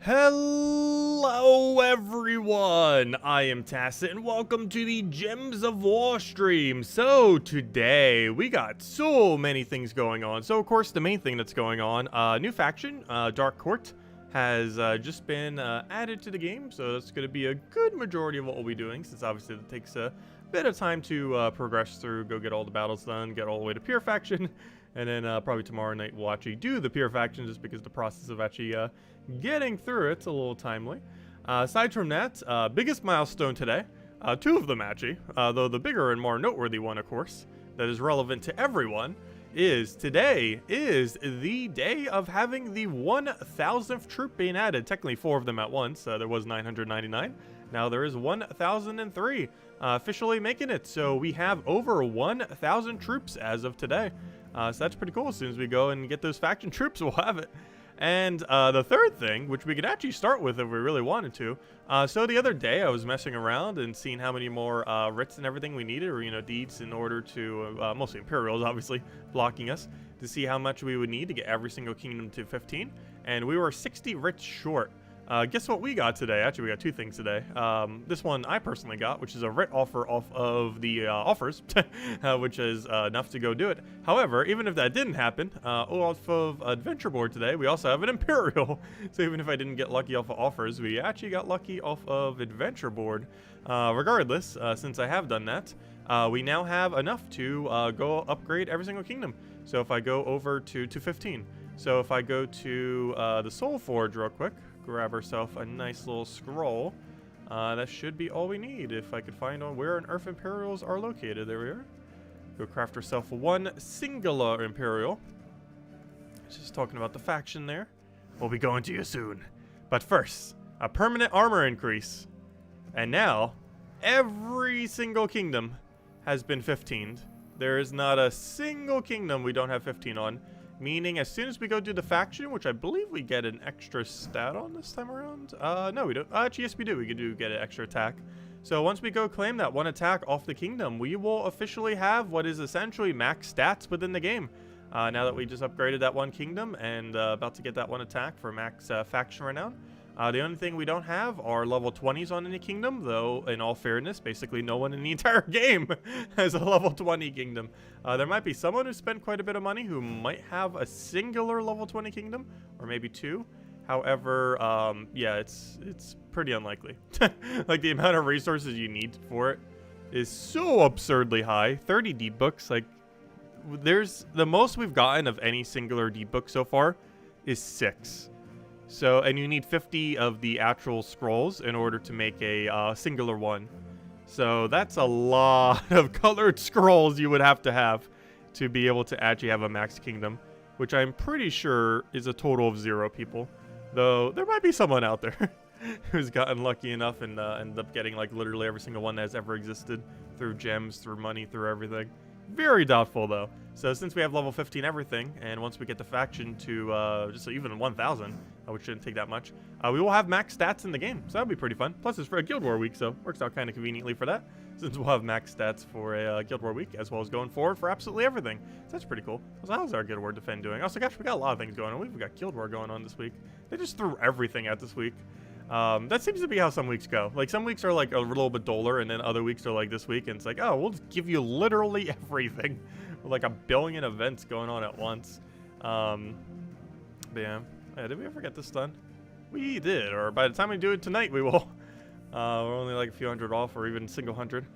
Hello everyone, I am Tacit and welcome to the Gems of War stream. So today we got so many things going on. So of course the main thing that's going on, new faction, Dark Court, has just been added to the game. So that's going to be a good majority of what we'll be doing, since obviously it takes a bit of time to progress through, go get all the battles done, get all the way to Pure Faction. And then probably tomorrow night we'll actually do the Pure Faction, just because the process of actually getting through it's a little timely. Aside from that, biggest milestone today, two of them actually, though the bigger and more noteworthy one, of course, that is relevant to everyone, is today is the day of having the 1,000th troop being added. Technically 4 of them at once. There was 999. Now there is 1,003 officially making it. So we have over 1,000 troops as of today. So that's pretty cool. As soon as we go and get those faction troops, we'll have it. And the third thing, which we could actually start with if we really wanted to. So the other day I was messing around and seeing how many more writs and everything we needed, or, you know, deeds in order to, mostly Imperials obviously, blocking us, to see how much we would need to get every single kingdom to 15. And we were 60 writs short. Guess what we got today? Actually, we got 2 things today. This one I personally got, which is a writ offer off of the offers, which is enough to go do it. However, even if that didn't happen, off of Adventure Board today, we also have an Imperial. So even if I didn't get lucky off of offers, we actually got lucky off of Adventure Board. Regardless, since I have done that, we now have enough to go upgrade every single kingdom. So if I go over to 15. So if I go to the Soul Forge real quick, grab ourselves a nice little scroll. That should be all we need. If I could find on where on Earth Imperials are located. There we are. Go craft ourselves one singular Imperial. Just talking about the faction there. We'll be going to you soon. But first, a permanent armor increase. And now, every single kingdom has been 15'd. There is not a single kingdom we don't have 15 on. Meaning, as soon as we go do the faction, which I believe we get an extra stat on this time around. No, we don't. Actually, yes, we do. We do get an extra attack. So once we go claim that one attack off the kingdom, we will officially have what is essentially max stats within the game. Now that we just upgraded that one kingdom and about to get that one attack for max faction renown. The only thing we don't have are level 20s on any kingdom, though, in all fairness, basically no one in the entire game has a level 20 kingdom. There might be someone who spent quite a bit of money who might have a singular level 20 kingdom, or maybe 2. However, yeah, it's pretty unlikely. Like, the amount of resources you need for it is so absurdly high. 30 deep books, like, there's the most we've gotten of any singular deep book so far is 6. So, and you need 50 of the actual scrolls in order to make a singular one. So that's a lot of colored scrolls you would have to be able to actually have a max kingdom, which I'm pretty sure is a total of 0 people. Though there might be someone out there who's gotten lucky enough and ended up getting like literally every single one that has ever existed through gems, through money, through everything. Very doubtful though. So since we have level 15 everything, and once we get the faction to just even 1,000, which shouldn't take that much, we will have max stats in the game. So that'll be pretty fun. Plus it's for a Guild War week, so works out kind of conveniently for that, since we'll have max stats for a Guild War week, as well as going forward for absolutely everything. So that's pretty cool. So how's our Guild War Defend doing? Also, gosh, we got a lot of things going on. We've got Guild War going on this week. They just threw everything out this week. That seems to be how some weeks go. Like, some weeks are like a little bit duller, and then other weeks are like this week, and it's like, oh, we'll just give you literally everything. With like a billion events going on at once. But yeah, did we ever get this done? We did, or by the time we do it tonight, we will. We're only like a few hundred off, or even single hundred.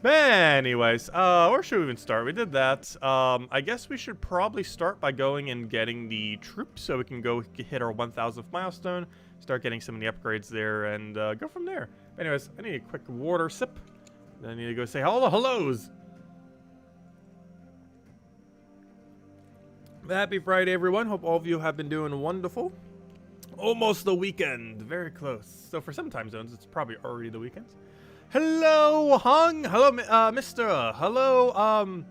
But anyways, where should we even start? We did that. I guess we should probably start by going and getting the troops, so we can go hit our 1,000th milestone, start getting some of the upgrades there, and go from there. But anyways, I need a quick water sip. Then I need to go say hellos. Happy Friday, everyone. Hope all of you have been doing wonderful. Almost the weekend. Very close. So for some time zones, it's probably already the weekend. Hello, Hung. Hello, Mr. Hello,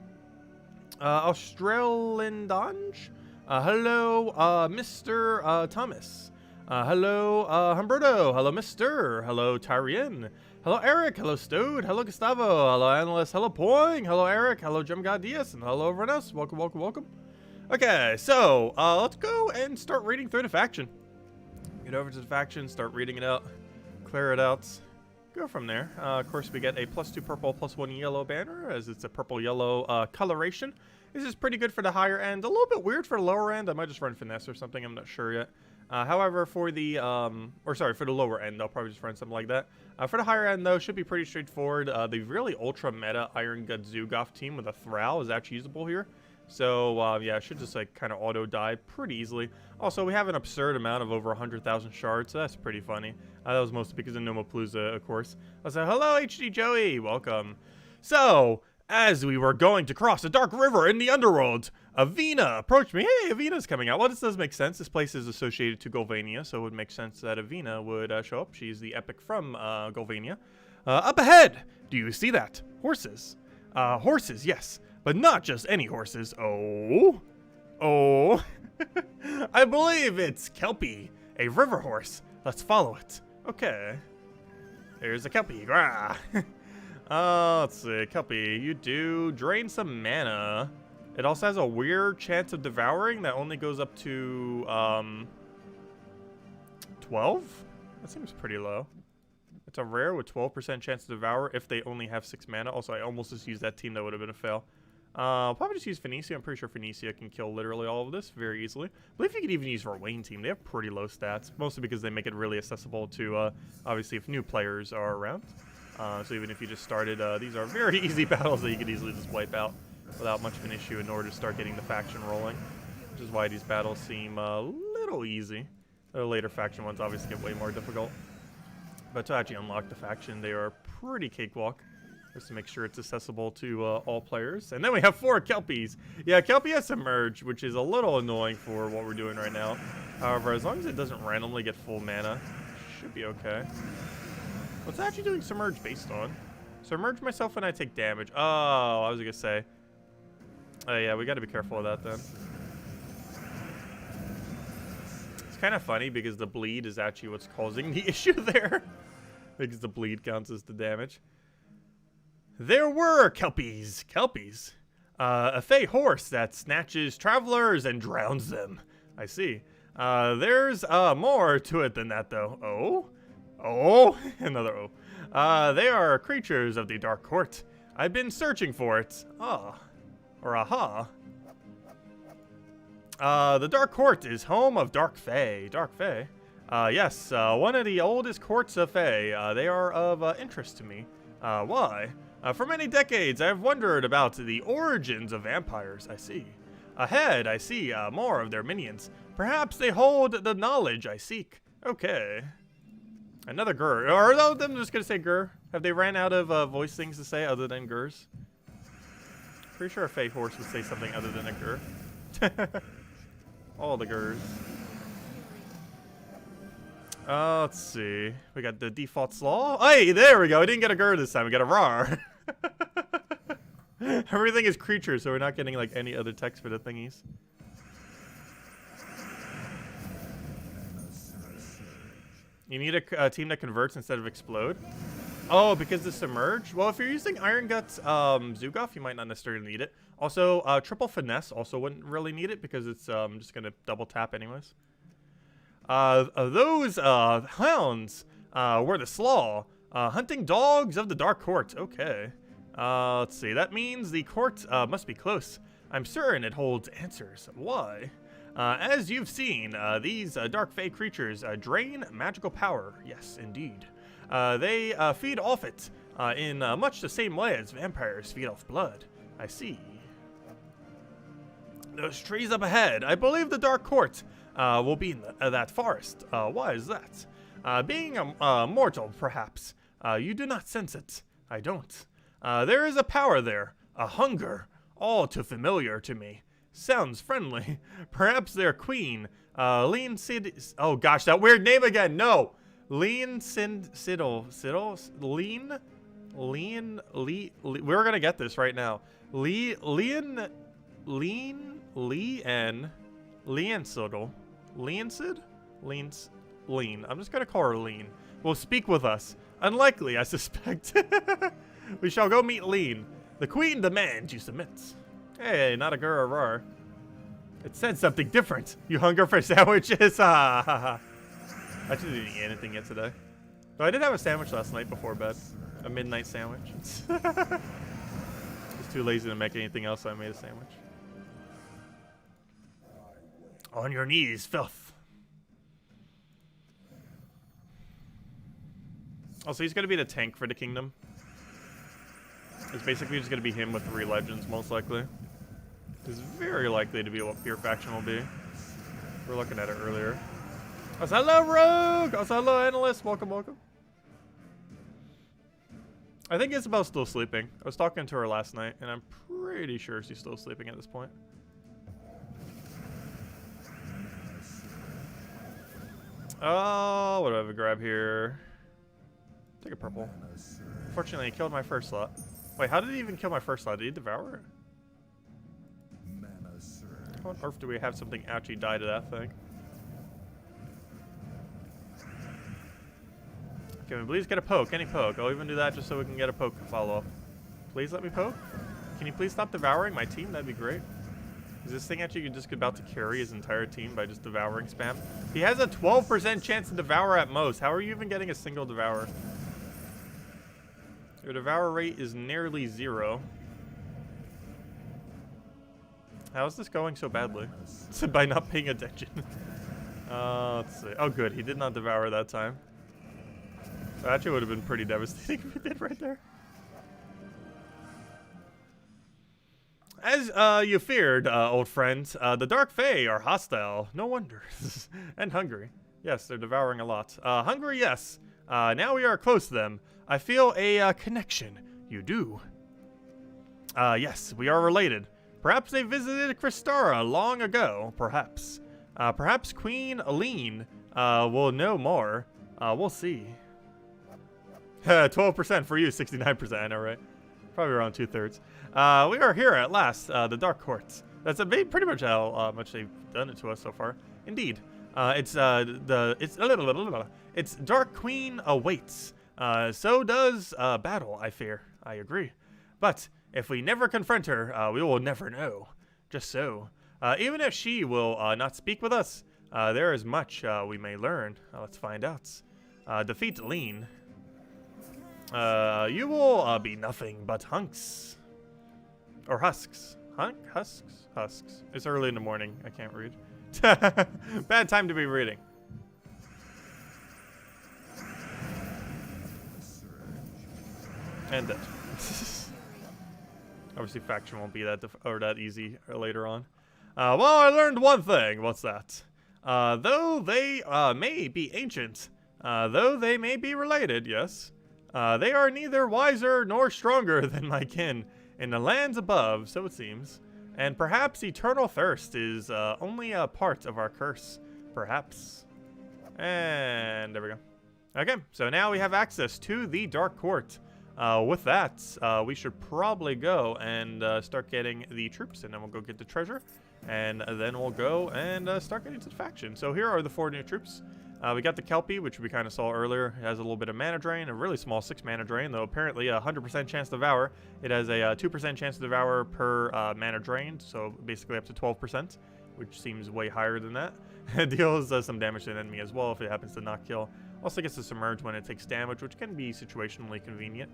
Australian Donge. Hello, Mr. Thomas. Hello, Humberto. Hello, Mr. Hello, Tyrian. Hello, Eric. Hello, Stode. Hello, Gustavo. Hello, Analyst. Hello, Poing. Hello, Eric. Hello, Jim God Diaz. And hello, everyone else. Welcome, welcome, welcome. Okay, so let's go and start reading through the faction. Get over to the faction, start reading it out, clear it out, go from there. Of course, we get a +2 purple, +1 yellow banner, as it's a purple-yellow coloration. This is pretty good for the higher end. A little bit weird for the lower end. I might just run finesse or something. I'm not sure yet. However, for the for the lower end, I'll probably just run something like that. For the higher end, though, should be pretty straightforward. The really ultra meta Iron Gut Zugov team with a Thrall is actually usable here. So, yeah, it should just, like, kind of auto-die pretty easily. Also, we have an absurd amount of over 100,000 shards, so that's pretty funny. That was mostly because of Nomapalooza, of course. I said, hello, HD Joey! Welcome. So, as we were going to cross a dark river in the underworld, Avina approached me. Hey, Avina's coming out. Well, this does make sense. This place is associated to Golvania, so it would make sense that Avina would show up. She's the epic from Golvania. Up ahead! Do you see that? Horses. Horses, yes. But not just any horses. Oh. I believe it's Kelpie, a river horse. Let's follow it. Okay. There's a Kelpie. Grah. Let's see. Kelpie, you do drain some mana. It also has a weird chance of devouring that only goes up to 12? That seems pretty low. It's a rare with 12% chance to devour if they only have 6 mana. Also, I almost just used that team. That would have been a fail. I'll probably just use Phoenicia. I'm pretty sure Phoenicia can kill literally all of this very easily. I believe you could even use our Wayne team. They have pretty low stats, mostly because they make it really accessible to, obviously, if new players are around. So even if you just started, these are very easy battles that you could easily just wipe out without much of an issue in order to start getting the faction rolling, which is why these battles seem a little easy. The later faction ones obviously get way more difficult. But to actually unlock the faction, they are pretty cakewalk. Just to make sure it's accessible to all players. And then we have 4 Kelpies. Yeah, Kelpie has Submerge, which is a little annoying for what we're doing right now. However, as long as it doesn't randomly get full mana, it should be okay. What's it actually doing Submerge based on? Submerge myself when I take damage. Oh, I was going to say. Oh, yeah, we got to be careful of that then. It's kind of funny because the bleed is actually what's causing the issue there. Because the bleed counts as the damage. There were Kelpies. Kelpies. A fey horse that snatches travelers and drowns them. I see. There's more to it than that, though. Oh? Oh? Another oh. They are creatures of the Dark Court. I've been searching for it. Ah. Or aha. The Dark Court is home of Dark Fae. Dark Fae? Yes, one of the oldest courts of Fae. They are of interest to me. Why? For many decades, I have wondered about the origins of vampires. I see. Ahead, I see more of their minions. Perhaps they hold the knowledge I seek. Okay. Another Gur. Or are them just going to say Gur? Have they ran out of voice things to say other than Gurs? Pretty sure a Fey horse would say something other than a Gur. All the Gurs. Let's see. We got the default slaw. Hey, there we go. I didn't get a Gur this time. We got a Rar. Everything is creatures, so we're not getting like any other text for the thingies. You need a team that converts instead of explode. Oh, because the submerge? Well, if you're using Iron Guts Zugov, you might not necessarily need it. Also, triple finesse also wouldn't really need it because it's just going to double tap anyways. Those hounds were the slaw, hunting dogs of the Dark Court. Okay. Let's see. That means the court must be close. I'm certain it holds answers. Why? As you've seen, these dark fae creatures drain magical power. Yes, indeed. They feed off it in much the same way as vampires feed off blood. I see. Those trees up ahead. I believe the Dark Court will be in that forest. Why is that? Being a mortal, perhaps. You do not sense it. I don't. There is a power there, a hunger, all too familiar to me. Sounds friendly. Perhaps their queen, Lean Sid. Oh gosh, that weird name again. No, Lean Siddle. We're gonna get this right now. Lean Siddle. Lean. I'm just gonna call her Lean. Will speak with us. Unlikely, I suspect. We shall go meet Lean. The queen demands you submit. Hey, not a Gurrar. It said something different. You hunger for sandwiches? I actually didn't eat anything yet today. Though I did have a sandwich last night before bed. A midnight sandwich. I was too lazy to make anything else, so I made a sandwich. On your knees, filth. Also, he's going to be the tank for the kingdom. It's basically just going to be him with 3 legends, most likely. It's very likely to be what Pure Faction will be. We were looking at it earlier. Oh, hello, Rogue! Oh, hello, Analyst. Welcome, welcome. I think Isabel's still sleeping. I was talking to her last night, and I'm pretty sure she's still sleeping at this point. Oh, what do I have to grab here? Take a purple. Fortunately, he killed my first slot. Wait, how did he even kill my first slot? Did he devour it? How on earth do we have something actually die to that thing? Can we please get a poke? Any poke? I'll even do that just so we can get a poke follow-up. Please let me poke? Can you please stop devouring my team? That'd be great. Is this thing actually just about to carry his entire team by just devouring spam? He has a 12% chance to devour at most. How are you even getting a single devour? Your devour rate is nearly 0. How is this going so badly? By not paying attention. Let's see. Oh, good. He did not devour that time. That actually would have been pretty devastating if he did right there. As you feared, old friend, the Dark Fae are hostile. No wonder. And hungry. Yes, they're devouring a lot. Hungry, yes. Now we are close to them. I feel a connection. You do? Yes, we are related. Perhaps they visited Kristara long ago. Perhaps. Perhaps Queen Aline will know more. We'll see. 12% for you, 69%, I know, right? Probably around 2/3. We are here at last, the Dark Courts. That's pretty much how much they've done it to us so far. Indeed. It's Dark Queen awaits. So does battle, I fear. I agree. But if we never confront her, we will never know. Just so. Even if she will not speak with us, there is much we may learn. Let's find out. Defeat Lean. You will be nothing but hunks. Or husks. Husks? Husks. It's early in the morning. I can't read. Bad time to be reading. And dead. Obviously, faction won't be that easy later on. Well, I learned one thing. What's that? Though they may be ancient, though they may be related, yes, they are neither wiser nor stronger than my kin in the lands above, so it seems. And perhaps eternal thirst is only a part of our curse. Perhaps. And there we go. Okay, so now we have access to the Dark Court. With that, we should probably go and start getting the troops, and then we'll go get the treasure, and then we'll go and start getting to the faction. So here are the 4 new troops. We got the Kelpie, which we kind of saw earlier. It has a little bit of mana drain, a really small 6 mana drain, though apparently a 100% chance to devour. It has a 2% chance to devour per mana drained, so basically up to 12%, which seems way higher than that. It deals some damage to an enemy as well if it happens to not kill. Also gets to submerge when it takes damage, which can be situationally convenient.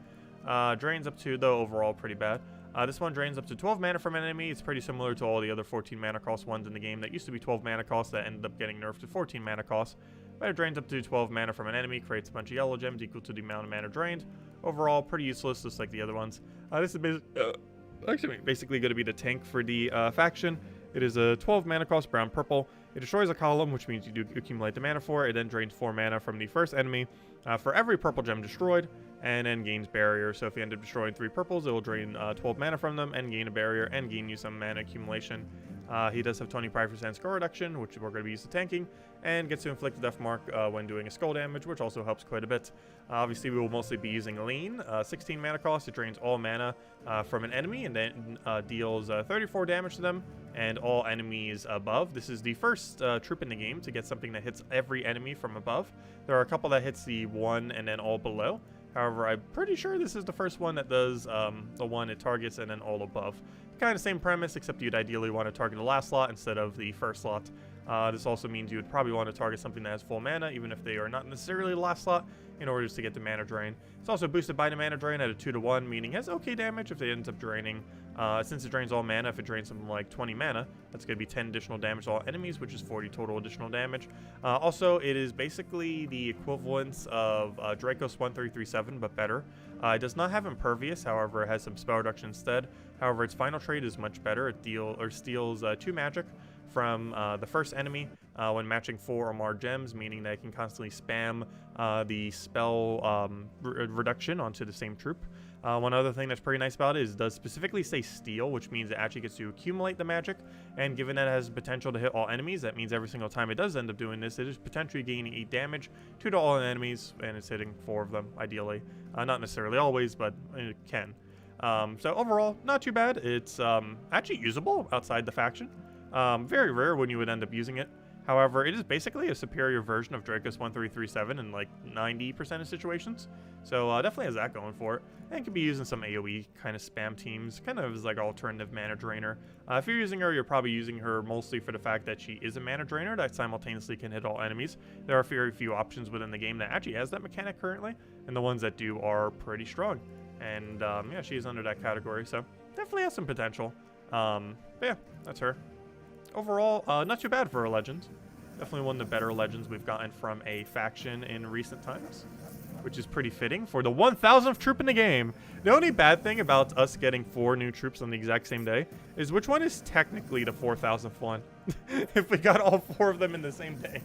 Drains up to, though, overall pretty bad. This one drains up to 12 mana from an enemy. It's pretty similar to all the other 14 mana cost ones in the game that used to be 12 mana cost that ended up getting nerfed to 14 mana cost. But it drains up to 12 mana from an enemy, creates a bunch of yellow gems equal to the amount of mana drained. Overall, pretty useless, just like the other ones. This is basically going to be the tank for the faction. It is a 12 mana cost brown purple. It destroys a column, which means you do accumulate the mana for it. It then drains 4 mana from the first enemy for every purple gem destroyed, and then gains barrier. So if you end up destroying 3 purples, it will drain 12 mana from them and gain a barrier and gain you some mana accumulation. He does have 25% score reduction, which we're going to be used to tanking, and gets to inflict a death mark when doing a skull damage, which also helps quite a bit. Obviously, we will mostly be using Lean. 16 mana cost, it drains all mana from an enemy, and then deals 34 damage to them, and all enemies above. This is the first troop in the game to get something that hits every enemy from above. There are a couple that hits the 1 and then all below. However, I'm pretty sure this is the first one that does the one it targets and then all above. Kind of same premise, except you'd ideally want to target the last slot instead of the first slot. This also means you would probably want to target something that has full mana, even if they are not necessarily the last slot, in order just to get the mana drain. It's also boosted by the mana drain at a 2-to-1, meaning it has okay damage if it ends up draining. Since it drains all mana, if it drains something like 20 mana, that's going to be 10 additional damage to all enemies, which is 40 total additional damage. Also, it is basically the equivalence of Dracos 1337, but better. It does not have Impervious, however, it has some spell reduction instead. However, its final trait is much better. It steals 2 magic from the first enemy when matching 4 or more gems, meaning that it can constantly spam the spell reduction onto the same troop. One other thing that's pretty nice about it is it does specifically say steal, which means it actually gets to accumulate the magic, and given that it has potential to hit all enemies, that means every single time it does end up doing this, it is potentially gaining 8 damage, 2 to all enemies, and it's hitting 4 of them, ideally. Not necessarily always, but it can. So overall, not too bad. It's actually usable outside the faction. Very rare when you would end up using it. However, it is basically a superior version of Dracos 1337 in like 90% of situations. So definitely has that going for it. And can be used in some AoE kind of spam teams, kind of as like alternative mana drainer. If you're using her, you're probably using her mostly for the fact that she is a mana drainer that simultaneously can hit all enemies. There are very few options within the game that actually has that mechanic currently, and the ones that do are pretty strong. And yeah, she's under that category, so definitely has some potential. But yeah, that's her. Overall, not too bad for a legend. Definitely one of the better legends we've gotten from a faction in recent times, which is pretty fitting for the 1,000th troop in the game. The only bad thing about us getting 4 new troops on the exact same day is which one is technically the 4,000th one, if we got all 4 of them in the same day.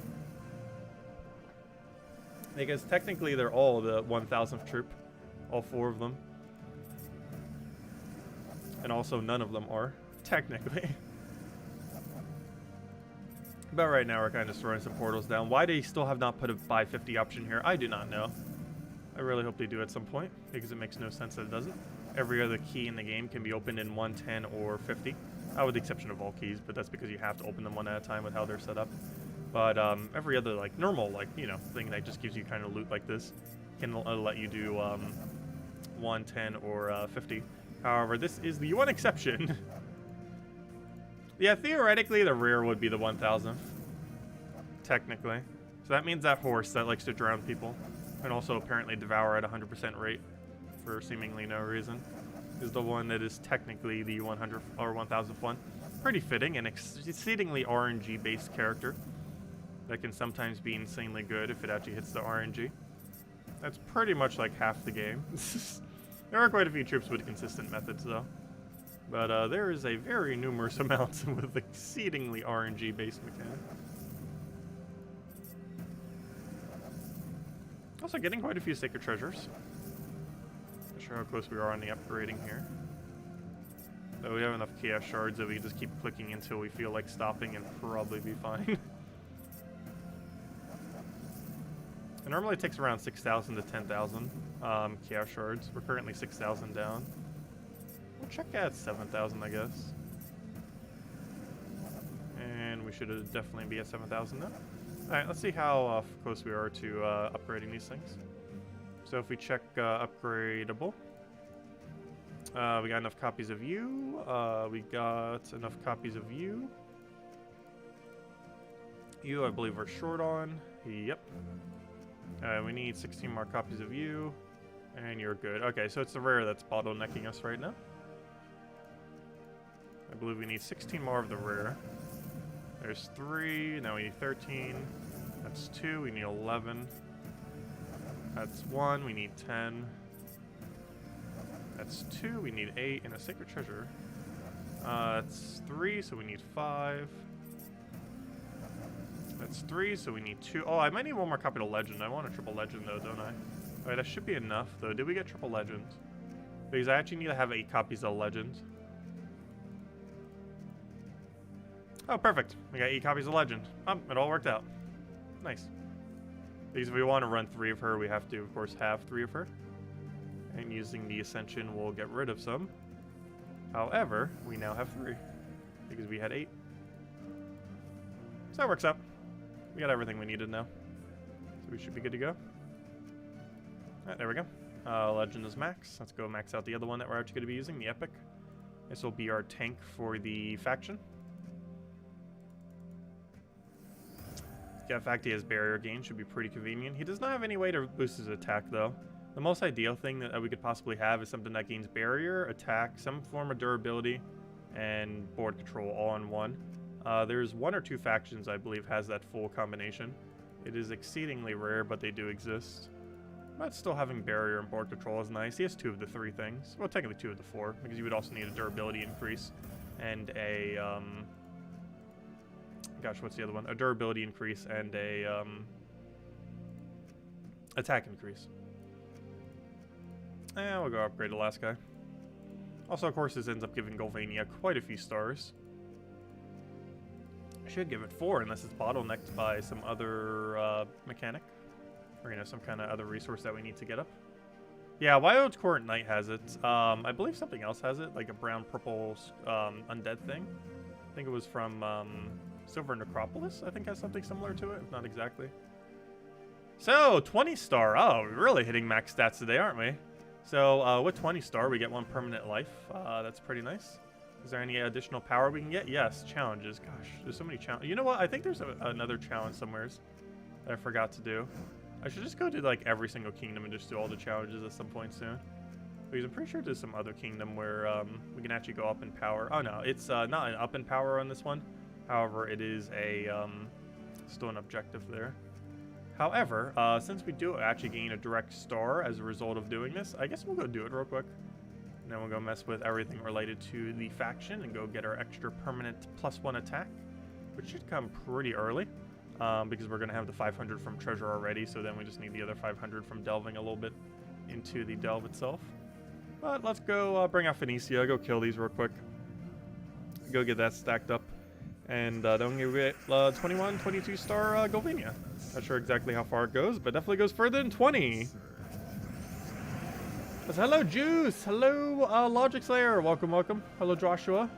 Because technically they're all the 1,000th troop, all 4 of them. And also none of them are, technically. But right now we're kind of throwing some portals down. Why they still have not put a buy 50 option here, I do not know. I really hope they do at some point, because it makes no sense that it doesn't. Every other key in the game can be opened in 1, 10, or 50. With the exception of all keys, but that's because you have to open them one at a time with how they're set up. But every other like normal, like, you know, thing that just gives you kind of loot like this can let you do 1, 10, or 50. However, this is the one exception. Yeah, theoretically, the rear would be the 1,000th. Technically. So that means that horse that likes to drown people, and also apparently devour at 100% rate for seemingly no reason, is the one that is technically the 100 or 1,000th one. Pretty fitting, and exceedingly RNG-based character that can sometimes be insanely good if it actually hits the RNG. That's pretty much like half the game. There are quite a few troops with consistent methods, though. But there is a very numerous amount with exceedingly RNG-based mechanic. Also getting quite a few sacred treasures. Not sure how close we are on the upgrading here. Though we have enough chaos shards that we can just keep clicking until we feel like stopping and probably be fine. It normally takes around 6,000 to 10,000 chaos shards. We're currently 6,000 down. We'll check at 7,000, I guess. And we should definitely be at 7,000 now. Alright, let's see how close we are to upgrading these things. So if we check upgradable, we got enough copies of you. We got enough copies of you. You, I believe we're short on. Yep. We need 16 more copies of you. And you're good. Okay, so it's the rare that's bottlenecking us right now. I believe we need 16 more of the rare. There's 3. Now we need 13. That's 2. We need 11. That's 1. We need 10. That's 2. We need 8. And a sacred treasure. That's 3. So we need 5. That's 3. So we need 2. Oh, I might need one more copy of legend. I want a triple legend, though, don't I? Alright, that should be enough, though. Did we get triple legend? Because I actually need to have 8 copies of legend. Oh, perfect. We got 8 copies of legend. It all worked out. Nice. Because if we want to run 3 of her, we have to, of course, have 3 of her. And using the Ascension, we'll get rid of some. However, we now have 3. Because we had 8. So that works out. We got everything we needed now. So we should be good to go. Alright, there we go. Legend is max. Let's go max out the other one that we're actually going to be using, the Epic. This will be our tank for the faction. The fact he has barrier gain should be pretty convenient. He does not have any way to boost his attack, though. The most ideal thing that we could possibly have is something that gains barrier, attack, some form of durability, and board control all in one. There's 1 or 2 factions, I believe, has that full combination. It is exceedingly rare, but they do exist. But still having barrier and board control is nice. He has 2 of the 3 things. Well, technically 2 of the 4, because you would also need a durability increase and a, gosh, what's the other one? A durability increase and a, attack increase. And we'll go upgrade the last guy. Also, of course, this ends up giving Golvania quite a few stars. Should give it 4 unless it's bottlenecked by some other mechanic. Or, you know, some kind of other resource that we need to get up. Yeah, Wyo's Court Knight has it. I believe something else has it, like a brown-purple undead thing. I think it was from Silver Necropolis, I think has something similar to it, if not exactly. So, 20 star. Oh, we're really hitting max stats today, aren't we? So, with 20 star, we get 1 permanent life. That's pretty nice. Is there any additional power we can get? Yes, challenges. Gosh, there's so many challenges. You know what? I think there's another challenge somewheres that I forgot to do. I should just go to, like, every single kingdom and just do all the challenges at some point soon. Because I'm pretty sure there's some other kingdom where we can actually go up in power. Oh, no. It's not an up in power on this one. However, it is a still an objective there. However, since we do actually gain a direct star as a result of doing this, I guess we'll go do it real quick. And then we'll go mess with everything related to the faction and go get our extra permanent +1 attack, which should come pretty early because we're going to have the 500 from treasure already, so then we just need the other 500 from delving a little bit into the delve itself. But let's go bring out Phoenicia, go kill these real quick, go get that stacked up, and then we'll get 21, 22 star Golvania. Not sure exactly how far it goes, but definitely goes further than 20. Hello, Juice. Hello, Logic Slayer. Welcome, welcome. Hello, Joshua.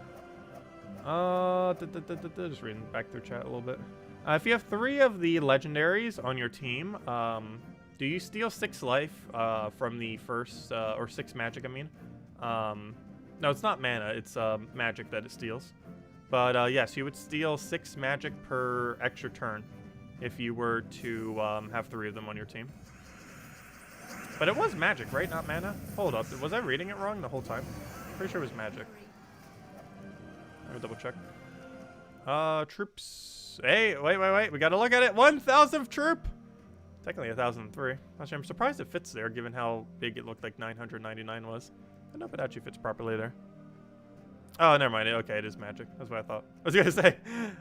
Just reading back through chat a little bit. If you have 3 of the legendaries on your team, do you steal 6 life from the first, or 6 magic, I mean? No, it's not mana. It's magic that it steals. But yes, you would steal 6 magic per extra turn if you were to have 3 of them on your team. But it was magic, right? Not mana? Hold up. Was I reading it wrong the whole time? Pretty sure it was magic. Let me double check. Troops. Hey, wait. We gotta look at it. 1,000th troop! Technically 1,003. Actually, I'm surprised it fits there, given how big it looked like 999 was. I don't know if it actually fits properly there. Oh, never mind. Okay, it is magic. That's what I thought. I was gonna say,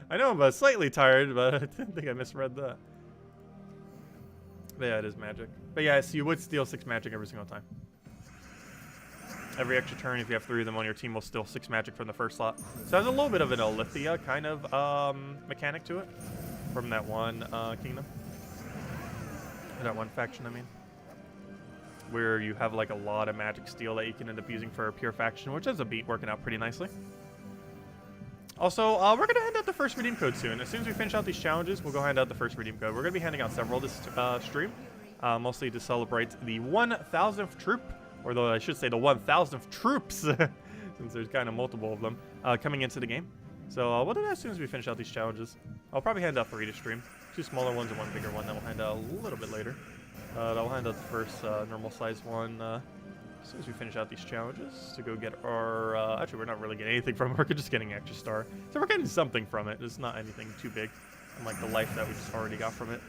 I know I'm slightly tired, but I didn't think I misread that. But yeah, it is magic. But yes, you would steal 6 magic every single time. Every extra turn, if you have 3 of them on your team, will steal 6 magic from the first slot. So there's a little bit of an Alithia kind of mechanic to it from that one kingdom. Or that one faction, I mean. Where you have like a lot of magic steal that you can end up using for a pure faction, which is a beat working out pretty nicely. Also, we're going to hand out the first redeem code soon. As soon as we finish out these challenges, we'll go hand out the first redeem code. We're going to be handing out several this stream, mostly to celebrate the 1,000th troop, or though I should say the 1,000th troops, since there's kind of multiple of them coming into the game. So we'll do that as soon as we finish out these challenges. I'll probably hand out 3 to stream. 2 smaller ones and 1 bigger one that we'll hand out a little bit later. I'll hand out the first normal size one as soon as we finish out these challenges to go get our... actually, we're not really getting anything from it. We're just getting extra star. So we're getting something from it. It's not anything too big. Unlike the life that we just already got from it.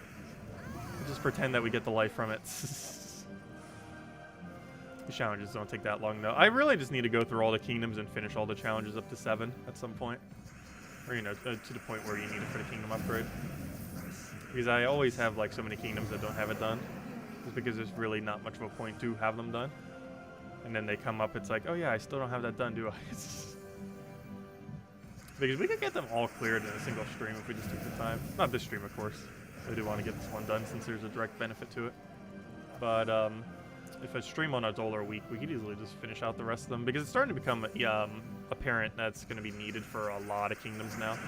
We'll just pretend that we get the life from it. The challenges don't take that long, though. I really just need to go through all the kingdoms and finish all the challenges up to 7 at some point. Or, you know, to the point where you need it for the kingdom upgrade. Because I always have, like, so many kingdoms that don't have it done. Just because there's really not much of a point to have them done. And then they come up, it's like, oh yeah, I still don't have that done, do I? Because we could get them all cleared in a single stream if we just took the time. Not this stream, of course. I do want to get this one done since there's a direct benefit to it. But if a stream on Adol or week, we could easily just finish out the rest of them. Because it's starting to become apparent that's going to be needed for a lot of kingdoms now.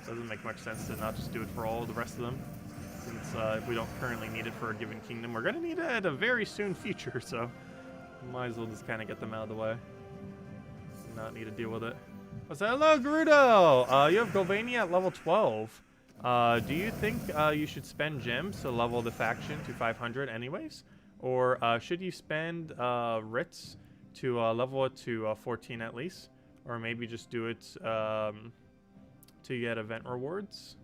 So it doesn't make much sense to not just do it for all the rest of them. Since if we don't currently need it for a given kingdom, we're going to need it at a very soon future, so might as well just kind of get them out of the way. Not need to deal with it. Hello, Gerudo! You have Golvania at level 12. Do you think you should spend gems to level the faction to 500 anyways? Or should you spend writs to level it to 14 at least? Or maybe just do it to get event rewards?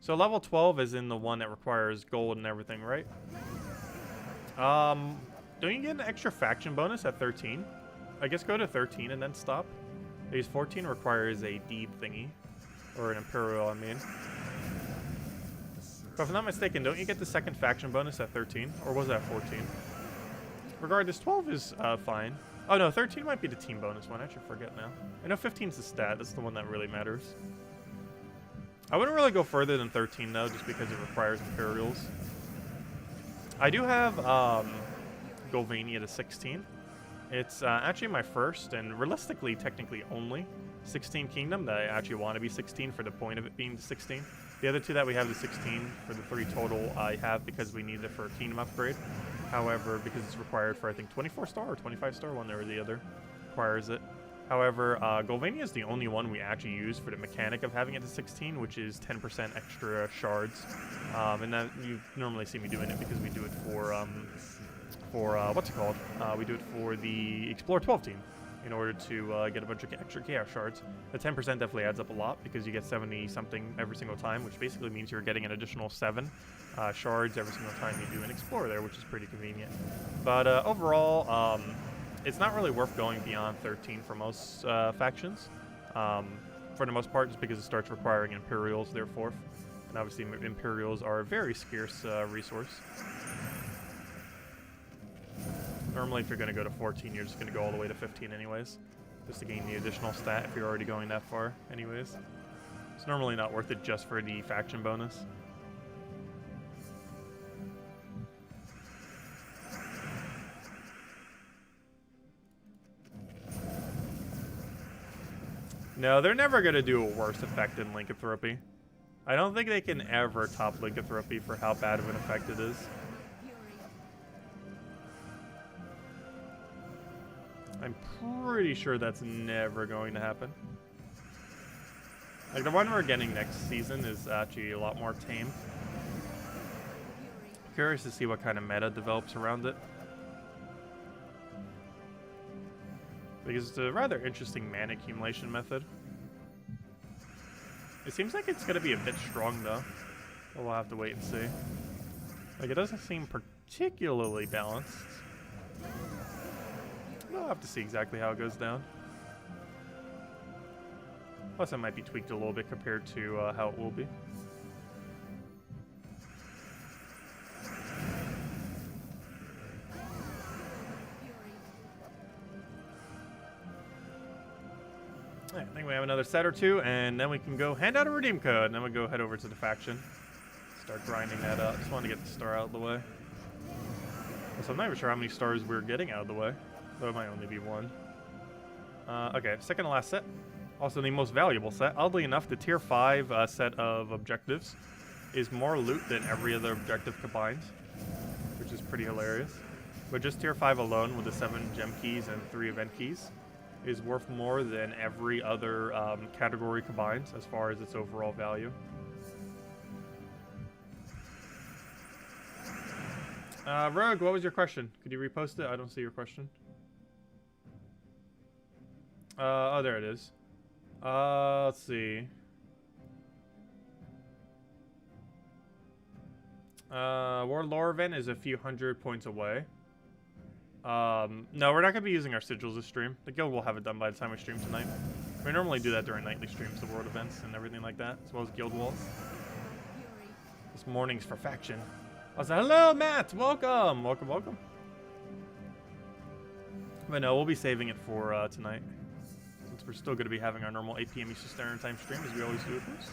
So level 12 is in the one that requires gold and everything, right? Don't you get an extra faction bonus at 13? I guess go to 13 and then stop. Because 14 requires a deed thingy. Or an imperial, I mean. But if I'm not mistaken, don't you get the second faction bonus at 13? Or was that 14? Regardless, 12 is fine. Oh no, 13 might be the team bonus one. I should forget now. I know 15 is the stat. That's the one that really matters. I wouldn't really go further than 13 though, just because it requires Imperials. I do have Golvania to 16. It's actually my first and realistically, technically only 16 kingdom that I actually want to be 16 for the point of it being the 16. The other two that we have the 16 for the 3 total I have because we need it for a kingdom upgrade. However, because it's required for I think 24 star or 25 star, one or the other requires it. However, Golvania is the only one we actually use for the mechanic of having it to 16, which is 10% extra shards. And that you normally see me doing it because we do it for what's it called? We do it for the Explore 12 team in order to get a bunch of extra chaos shards. The 10% definitely adds up a lot because you get 70 something every single time, which basically means you're getting an additional 7 shards every single time you do an Explore there, which is pretty convenient. But overall, it's not really worth going beyond 13 for most factions, for the most part, just because it starts requiring Imperials, therefore. And obviously, Imperials are a very scarce resource. Normally, if you're going to go to 14, you're just going to go all the way to 15 anyways, just to gain the additional stat if you're already going that far anyways. It's normally not worth it just for the faction bonus. No, they're never going to do a worse effect than Lycanthropy. I don't think they can ever top Lycanthropy for how bad of an effect it is. I'm pretty sure that's never going to happen. Like, the one we're getting next season is actually a lot more tame. Curious to see what kind of meta develops around it. Because it's a rather interesting mana accumulation method. It seems like it's going to be a bit strong, though. But we'll have to wait and see. Like, it doesn't seem particularly balanced. We'll have to see exactly how it goes down. Plus, it might be tweaked a little bit compared to how it will be. I think we have another set or two, and then we can go hand out a redeem code, and then we go head over to the faction. Start grinding that up. Just wanted to get the star out of the way. So I'm not even sure how many stars we're getting out of the way, though it might only be one. Okay, second to last set. Also the most valuable set. Oddly enough, the tier 5 set of objectives is more loot than every other objective combined, which is pretty hilarious. But just tier 5 alone with the 7 gem keys and 3 event keys is worth more than every other category combined as far as its overall value. Rogue, what was your question? Could you repost it? I don't see your question. Oh, there it is. Let's see. World Lore event is a few hundred points away. No, we're not going to be using our sigils this stream. The guild will have it done by the time we stream tonight. We normally do that during nightly streams, the world events and everything like that, as well as guild walls. This morning's for faction. I was like, hello, Matt! Welcome! Welcome, welcome. But no, we'll be saving it for tonight, since we're still going to be having our normal 8 p.m. Eastern Standard Time stream, as we always do, of course.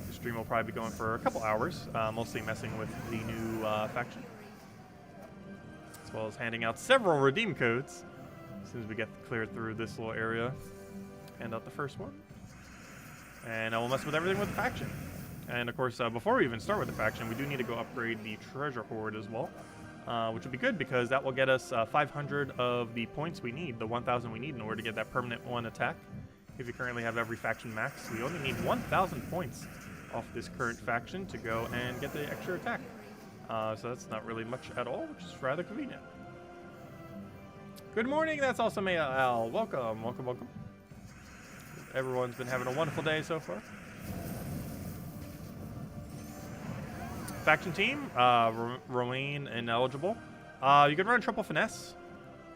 The stream will probably be going for a couple hours, mostly messing with the new faction, as well as handing out several redeem codes as soon as we get cleared through this little area. Hand out the first one, and we'll mess with everything with the faction. And of course, before we even start with the faction, we do need to go upgrade the treasure hoard as well, which will be good because that will get us 500 of the points we need, the 1,000 we need in order to get that permanent 1 attack. If you currently have every faction max, we only need 1,000 points off this current faction to go and get the extra attack. So that's not really much at all, which is rather convenient. Good morning, that's also Al. Welcome, welcome, welcome. Everyone's been having a wonderful day so far. Faction team, Rowan ineligible. You can run triple finesse.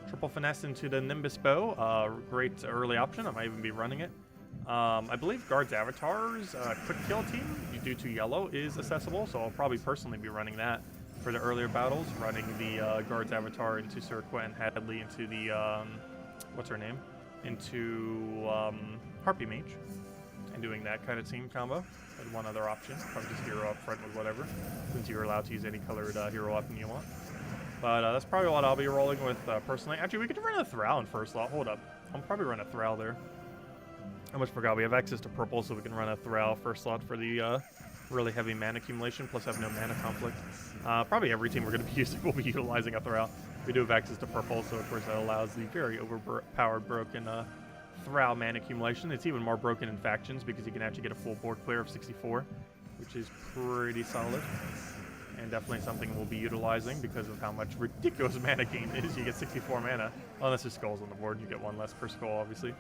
Triple finesse into the Nimbus bow. Great early option. I might even be running it. I believe guards avatars, quick kill team, you do 2 yellow is accessible, so I'll probably personally be running that for the earlier battles. Running the guards avatar into Cirqua and Hadley into the what's her name? Into Harpy Mage, and doing that kind of team combo. And one other option, probably just hero up front with whatever, since you're allowed to use any colored hero weapon you want. But that's probably what I'll be rolling with personally. Actually, we could run a Thrall in first slot. Hold up. I'll probably run a Thrall there. I almost forgot we have access to purple, so we can run a Thrall first slot for the really heavy mana accumulation, plus have no mana conflict. Probably every team we're going to be using will be utilizing a Thrall. We do have access to purple, so of course that allows the very overpowered broken Thrall mana accumulation. It's even more broken in factions because you can actually get a full board clear of 64, which is pretty solid. And definitely something we'll be utilizing because of how much ridiculous mana gain is. You get 64 mana, unless there's skulls on the board. You get 1 less per skull, obviously.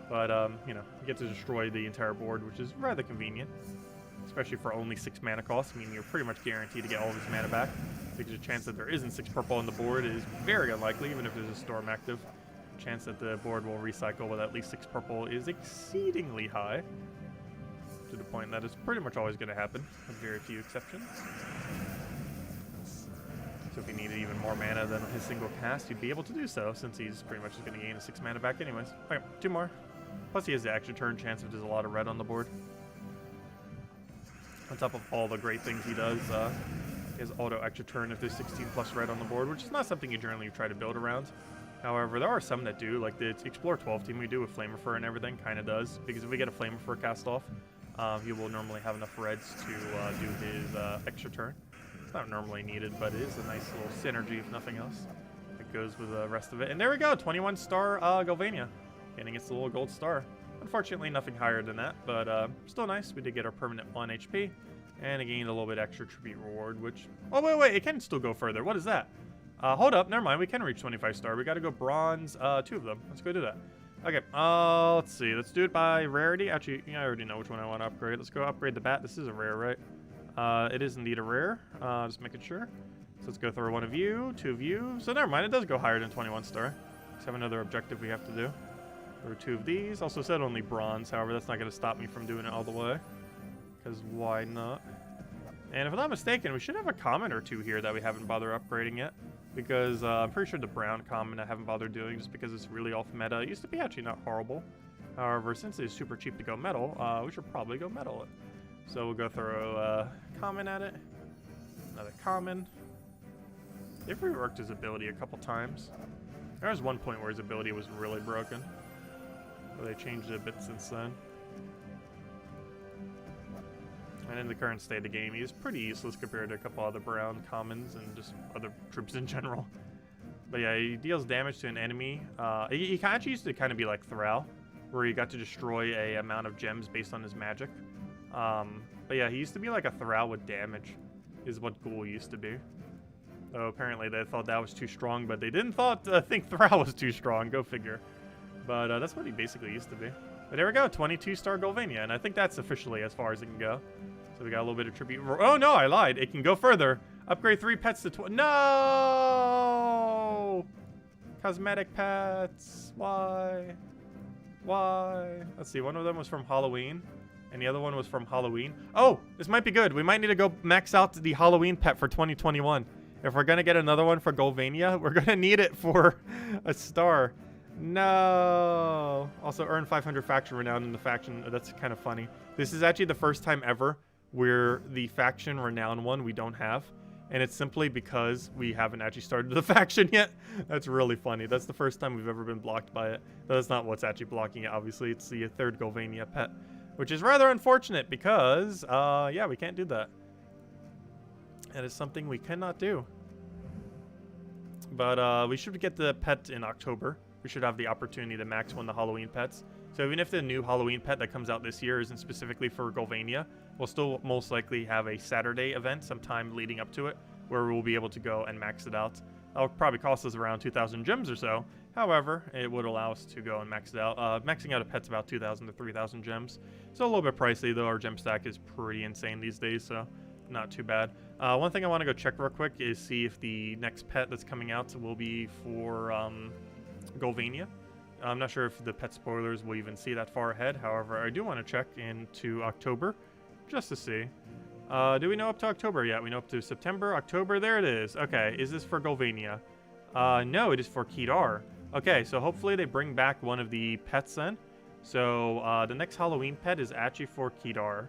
But, you know, you get to destroy the entire board, which is rather convenient. Especially for only 6 mana costs, meaning you're pretty much guaranteed to get all of his mana back. Because the chance that there isn't 6 purple on the board is very unlikely, even if there's a storm active. The chance that the board will recycle with at least 6 purple is exceedingly high. To the point that it's pretty much always going to happen, with very few exceptions. So if he needed even more mana than his single cast, he'd be able to do so, since he's pretty much just going to gain a 6 mana back anyways. Okay, 2 more. Plus he has the extra turn chance if there's a lot of red on the board. On top of all the great things he does, he has auto extra turn if there's 16 plus red on the board, which is not something you generally try to build around. However, there are some that do, like the Explore 12 team we do with Flamerefer and everything, kind of does, because if we get a Flamerefer cast off, he will normally have enough reds to do his extra turn. Not normally needed, but it is a nice little synergy if nothing else. It goes with the rest of it. And there we go, 21 star Galvania. Getting its little gold star. Unfortunately, nothing higher than that, but still nice. We did get our permanent 1 HP, and it gained a little bit extra tribute reward, which... Oh, wait, it can still go further. What is that? Hold up, never mind. We can reach 25 star. We got to go bronze, 2 of them. Let's go do that. Okay, let's see. Let's do it by rarity. Actually, I already know which one I want to upgrade. Let's go upgrade the bat. This is a rare, right? It is indeed a rare, just making sure. So let's go through 1 of you, 2 of you. So never mind, it does go higher than 21 star. Let's have another objective we have to do. There are 2 of these. Also said only bronze, however, that's not going to stop me from doing it all the way. Because why not? And if I'm not mistaken, we should have a common or 2 here that we haven't bothered upgrading yet. Because I'm pretty sure the brown common I haven't bothered doing just because it's really off meta. It used to be actually not horrible. However, since it's super cheap to go metal, we should probably go metal it. So we'll go throw common at it. Another common. They've reworked his ability a couple times. There was one point where his ability was really broken. But they changed it a bit since then. And in the current state of the game, he's pretty useless compared to a couple other brown commons and just other troops in general. But yeah, he deals damage to an enemy. He actually used to kind of be like Thrall, where he got to destroy a amount of gems based on his magic. But yeah, he used to be like a Thrall with damage, is what Ghoul used to be. Though apparently they thought that was too strong, but they didn't think Thrall was too strong, go figure. But that's what he basically used to be. But there we go, 22 star Galvania, and I think that's officially as far as it can go. So we got a little bit of tribute. Oh no, I lied, it can go further. Upgrade 3 pets to 20. No! Cosmetic pets, why? Why? Let's see, one of them was from Halloween. And the other one was from Halloween. Oh, this might be good. We might need to go max out the Halloween pet for 2021. If we're going to get another one for Galvania, we're going to need it for a star. No. Also earn 500 faction renown in the faction. That's kind of funny. This is actually the first time ever where the faction renown one we don't have. And it's simply because we haven't actually started the faction yet. That's really funny. That's the first time we've ever been blocked by it. That's not what's actually blocking it, obviously. It's the 3rd Galvania pet. Which is rather unfortunate because, yeah, we can't do that. That is something we cannot do. But we should get the pet in October. We should have the opportunity to max one of the Halloween pets. So even if the new Halloween pet that comes out this year isn't specifically for Galvania, We'll still most likely have a Saturday event sometime leading up to it, where we'll be able to go and max it out. That'll probably cost us around 2,000 gems or so. However, it would allow us to go and max it out. Maxing out a pet's about 2,000 to 3,000 gems. So a little bit pricey, though. Our gem stack is pretty insane these days, so not too bad. One thing I want to go check real quick is see if the next pet that's coming out will be for Golvania. I'm not sure if the pet spoilers will even see that far ahead. However, I do want to check into October just to see. Do we know up to October yet? We know up to September, October. There it is. Okay, is this for Golvania? No, it is for Kedar. Okay, so hopefully they bring back one of the pets then. So the next Halloween pet is actually for Kedar,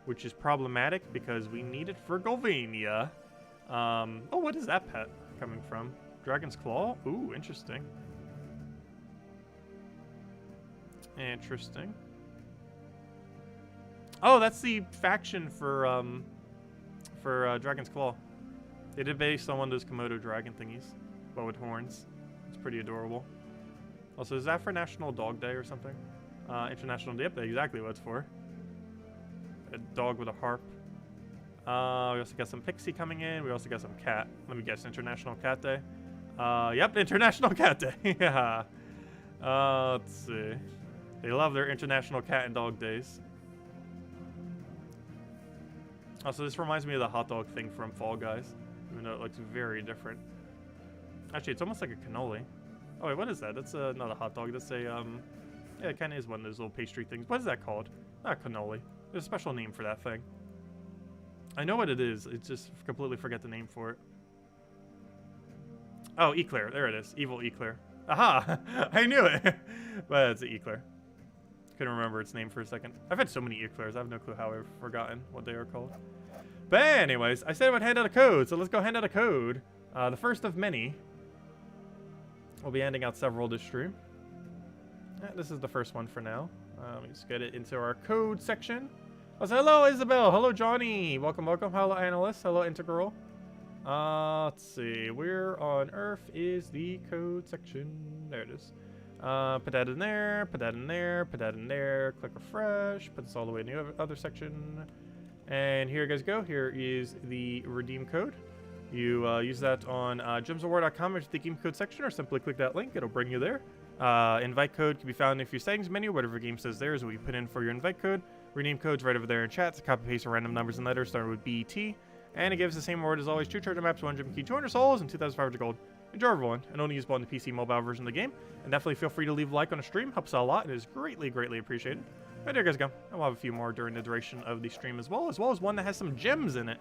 which is problematic because we need it for Golvania. Oh, what is that pet coming from? Dragon's Claw? Ooh, interesting. Interesting. Oh, that's the faction for Dragon's Claw. They did based on one of those Komodo dragon thingies, but with horns. It's pretty adorable. Also, is that for National Dog Day or something? International Day. Yep, exactly what it's for. A dog with a harp. We also got some pixie coming in. We also got some cat. Let me guess, International Cat Day. Yep, International Cat Day. Yeah. Let's see. They love their International Cat and Dog Days. Also, this reminds me of the hot dog thing from Fall Guys, even though it looks very different. Actually, it's almost like a cannoli. Oh wait, what is that? That's not a hot dog. That's a yeah, it kind of is one of those little pastry things. What is that called? Not cannoli. There's a special name for that thing. I know what it is. It's just completely forget the name for it. Oh, eclair. There it is. Evil eclair. Aha! I knew it. But it's an eclair. Couldn't remember its name for a second. I've had so many eclairs. I have no clue how I've forgotten what they are called. But anyways, I said I would hand out a code, so let's go hand out a code. The first of many. We'll be handing out several this stream. This is the first one for now. Let me just get it into our code section. Oh, so hello, Isabel. Hello, Johnny. Welcome, welcome. Hello, Analyst. Hello, Integral. Let's see. Where on earth is the code section? There it is. Put that in there. Put that in there. Put that in there. Click refresh. Put this all the way in the other section. And here you guys go. Here is the redeem code. You use that on gemsofwar.com into the game code section, or simply click that link. It'll bring you there. Invite code can be found in your settings menu. Whatever game says there is what you put in for your invite code. Rename code's right over there in chat. So copy paste random numbers and letters starting with BT. And it gives the same reward as always: 2 treasure maps, 1 gem key, 200 souls, and 2,500 gold. Enjoy, everyone, and only usable on the PC mobile version of the game. And definitely feel free to leave a like on the stream. Helps out a lot and is greatly, greatly appreciated. Right, there you guys go. And we'll have a few more during the duration of the stream as well as one that has some gems in it.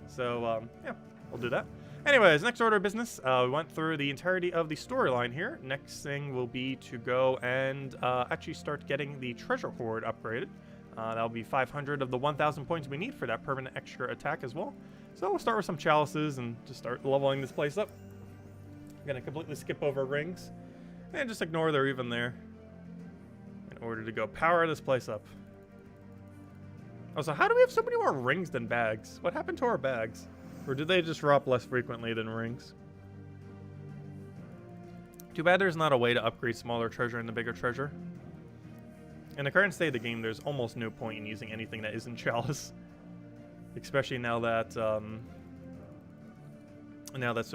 So, yeah, we'll do that. Anyways, next order of business, we went through the entirety of the storyline here. Next thing will be to go and actually start getting the treasure hoard upgraded. That'll be 500 of the 1,000 points we need for that permanent extra attack as well. So we'll start with some chalices and just start leveling this place up. I'm going to completely skip over rings and just ignore they're even there in order to go power this place up. Also, how do we have so many more rings than bags? What happened to our bags? Or did they just drop less frequently than rings? Too bad there's not a way to upgrade smaller treasure into bigger treasure. In the current state of the game, there's almost no point in using anything that isn't chalice. Especially now that so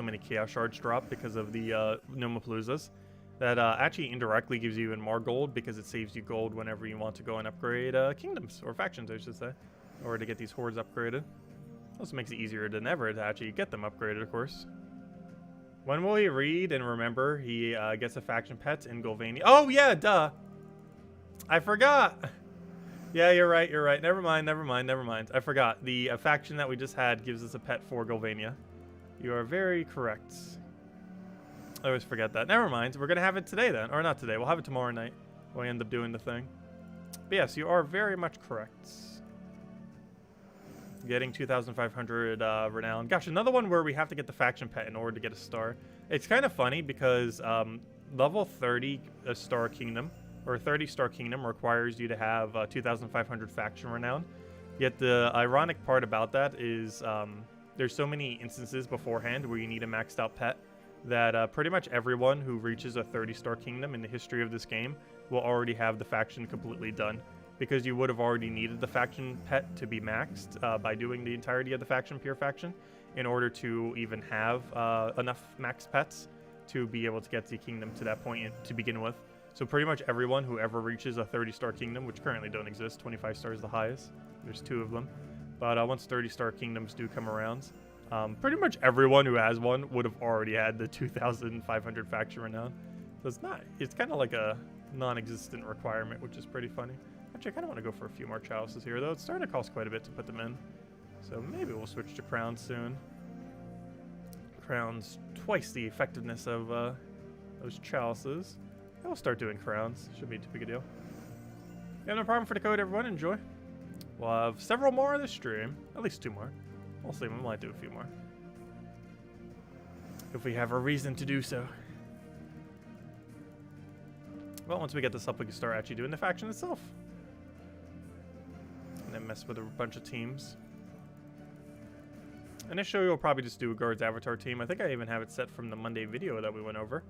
many chaos shards drop because of the Nomapaloozas. That actually indirectly gives you even more gold because it saves you gold whenever you want to go and upgrade kingdoms, or factions I should say, in order to get these hordes upgraded. Also makes it easier than ever to actually get them upgraded, of course. When will he read and remember he gets a faction pet in Golvania? Oh yeah, duh! I forgot! Yeah, you're right, you're right. Never mind, never mind, never mind. I forgot. The faction that we just had gives us a pet for Golvania. You are very correct. I always forget that. Never mind. We're going to have it today then. Or not today. We'll have it tomorrow night when we end up doing the thing. But yes, you are very much correct. Getting 2,500 renown. Gosh, another one where we have to get the faction pet in order to get a star. It's kind of funny because level 30 star kingdom, or 30 star kingdom, requires you to have 2,500 faction renown. Yet the ironic part about that is there's so many instances beforehand where you need a maxed out pet that pretty much everyone who reaches a 30 star kingdom in the history of this game will already have the faction completely done. because you would have already needed the faction pet to be maxed by doing the entirety of the faction, pure faction, in order to even have enough max pets to be able to get the kingdom to that point to begin with. So pretty much everyone who ever reaches a 30-star kingdom, which currently don't exist, 25 stars is the highest, there's 2 of them, but once 30-star kingdoms do come around, pretty much everyone who has one would have already had the 2,500 faction renown. So it's kind of like a non-existent requirement, which is pretty funny. Actually, I kind of want to go for a few more chalices here, though. It's starting to cost quite a bit to put them in. So maybe we'll switch to crowns soon. Crowns twice the effectiveness of those chalices. And we'll start doing crowns. Shouldn't be too big a deal. Yeah, no problem for the code, everyone. Enjoy. We'll have several more on this stream. At least 2 more. We'll see. We might do a few more. If we have a reason to do so. Well, once we get this up, we can start actually doing the faction itself. And then mess with a bunch of teams. Initially, we'll probably just do a guard's avatar team. I think I even have it set from the Monday video that we went over.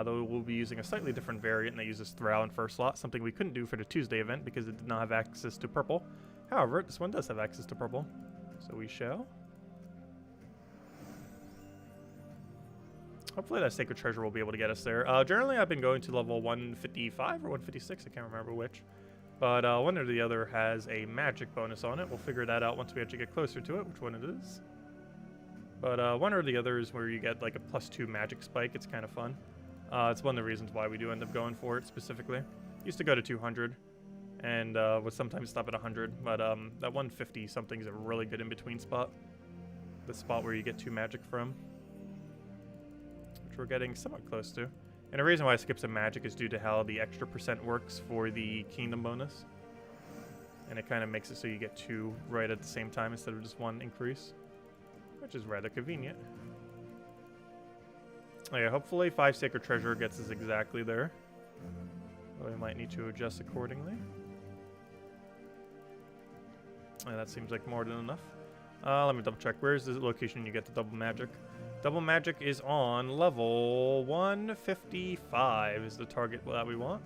Though we'll be using a slightly different variant that uses Thrall in first slot, something we couldn't do for the Tuesday event because it did not have access to purple. However, this one does have access to purple. So we shall. Hopefully that Sacred Treasure will be able to get us there. Generally, I've been going to level 155 or 156. I can't remember which. But one or the other has a magic bonus on it. We'll figure that out once we actually get closer to it, which one it is. But one or the other is where you get like a +2 magic spike. It's kind of fun. It's one of the reasons why we do end up going for it specifically. Used to go to 200 and would sometimes stop at 100. But that 150 something is a really good in-between spot. The spot where you get 2 magic from. Which we're getting somewhat close to. And the reason why I skip some magic is due to how the extra % works for the kingdom bonus. And it kind of makes it so you get 2 right at the same time instead of just 1 increase. Which is rather convenient. Oh yeah, hopefully 5 Sacred Treasure gets us exactly there. But we might need to adjust accordingly. Yeah, that seems like more than enough. Let me double check. Where's the location you get the double magic? Double magic is on level 155 is the target that we want.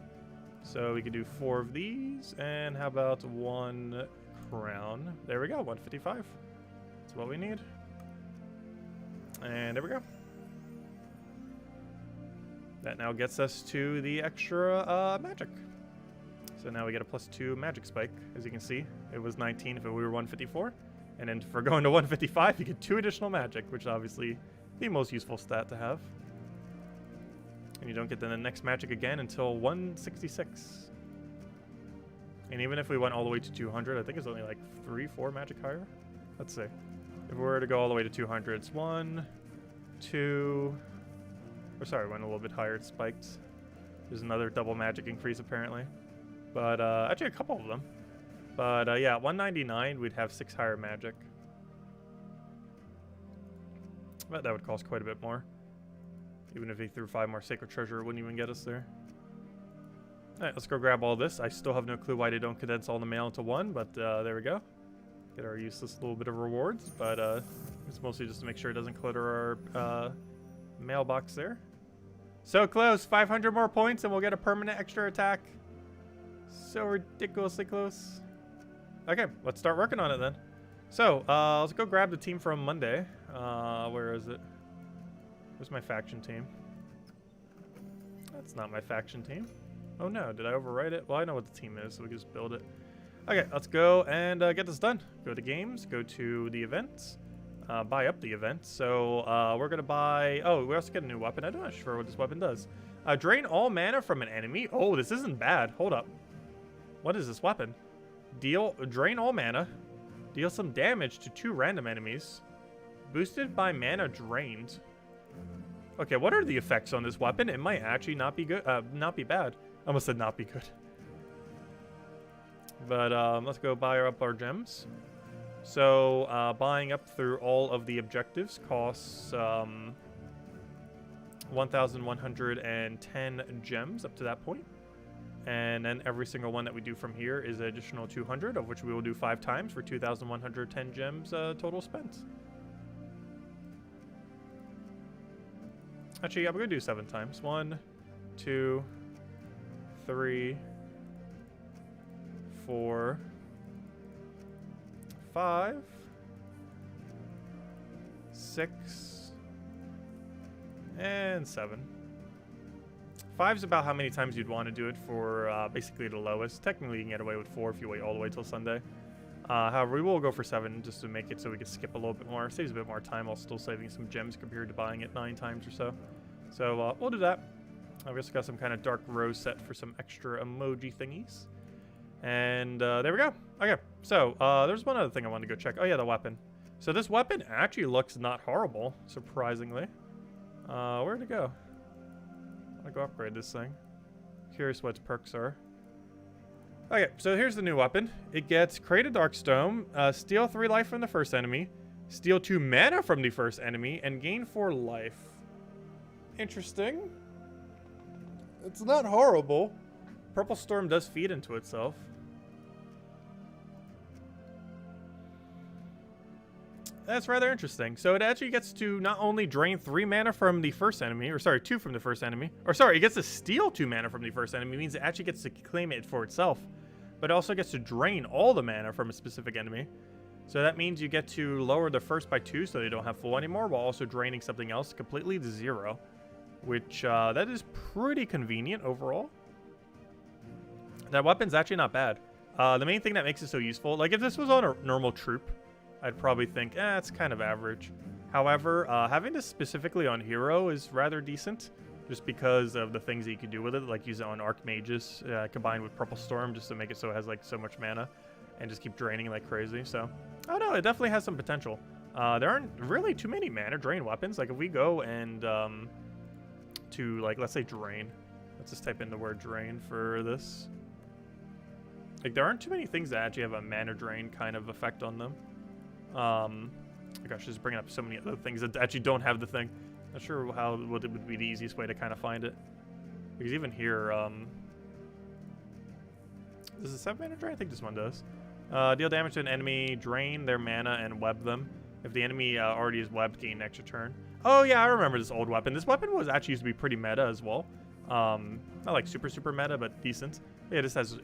So we can do 4 of these. And how about 1 crown? There we go, 155. That's what we need. And there we go. That now gets us to the extra magic. So now we get a +2 magic spike. As you can see, it was 19 if we were 154. And then for going to 155, you get 2 additional magic, which is obviously the most useful stat to have. And you don't get the next magic again until 166. And even if we went all the way to 200, I think it's only like 3-4 magic higher. Let's see. If we were to go all the way to 200, it's 1, 2... Or sorry, went a little bit higher, it spiked. There's another double magic increase apparently. But actually a couple of them. But yeah, 199, we'd have 6 higher magic. But that would cost quite a bit more. Even if he threw 5 more Sacred Treasure, it wouldn't even get us there. Alright, let's go grab all this. I still have no clue why they don't condense all the mail into 1, but there we go. Get our useless little bit of rewards, but it's mostly just to make sure it doesn't clutter our mailbox there. So close, 500 more points and we'll get a permanent extra attack. So ridiculously close. Okay, let's start working on it then. So, let's go grab the team from Monday. Where is it? Where's my faction team? That's not my faction team. Oh no, did I overwrite it? Well, I know what the team is, so we can just build it. Okay, let's go and get this done. Go to games, go to the events, buy up the event. So we're going to buy... Oh, we also get a new weapon. I'm not sure what this weapon does. Drain all mana from an enemy. Oh, this isn't bad. Hold up. What is this weapon? Drain all mana. Deal some damage to 2 random enemies. Boosted by mana drained. Okay, what are the effects on this weapon? It might actually not be good. Not be bad. I almost said not be good. But let's go buy up our gems. So buying up through all of the objectives costs 1,110 gems up to that point. And then every single one that we do from here is an additional 200, of which we will do 5 times for 2,110 gems total spent. Actually, yeah, we're going to do 7 times. 1, 2, 3, 4, 5, 6, and 7. 5 is about how many times you'd want to do it for basically the lowest. Technically, you can get away with 4 if you wait all the way till Sunday. However, we will go for 7 just to make it so we can skip a little bit more. Saves a bit more time while still saving some gems compared to buying it 9 times or so. So we'll do that. I've also got some kind of dark rose set for some extra emoji thingies. And there we go. Okay, so there's one other thing I wanted to go check. Oh yeah, the weapon. So this weapon actually looks not horrible, surprisingly. Where'd it go? I'm gonna go upgrade this thing. Curious what its perks are. Okay, so here's the new weapon. It gets Create a Darkstone, steal 3 life from the first enemy, steal 2 mana from the first enemy, and gain 4 life. Interesting. It's not horrible. Purple Storm does feed into itself. That's rather interesting. So it actually gets to not only drain 3 mana from the first enemy, or sorry, 2 from the first enemy, or sorry, it gets to steal 2 mana from the first enemy, means it actually gets to claim it for itself, but it also gets to drain all the mana from a specific enemy. So that means you get to lower the first by 2 so they don't have full anymore, while also draining something else completely to 0, which that is pretty convenient overall. That weapon's actually not bad. The main thing that makes it so useful, like if this was on a normal troop, I'd probably think, it's kind of average. However, having this specifically on hero is rather decent, just because of the things that you can do with it, like use it on archmages, combined with Purple Storm, just to make it so it has like so much mana, and just keep draining like crazy. So, I don't know, it definitely has some potential. There aren't really too many mana drain weapons. Like if we go and to like, let's say drain. Let's just type in the word drain for this. Like there aren't too many things that actually have a mana drain kind of effect on them. Oh gosh, just bringing up so many other things that actually don't have the thing. Not sure what it would be the easiest way to kind of find it. Because even here, does this have mana drain? I think this one does. Deal damage to an enemy, drain their mana, and web them. If the enemy already is webbed, gain an extra turn. Oh yeah, I remember this old weapon. This weapon was actually used to be pretty meta as well. Not like super meta, but decent. Yeah, this has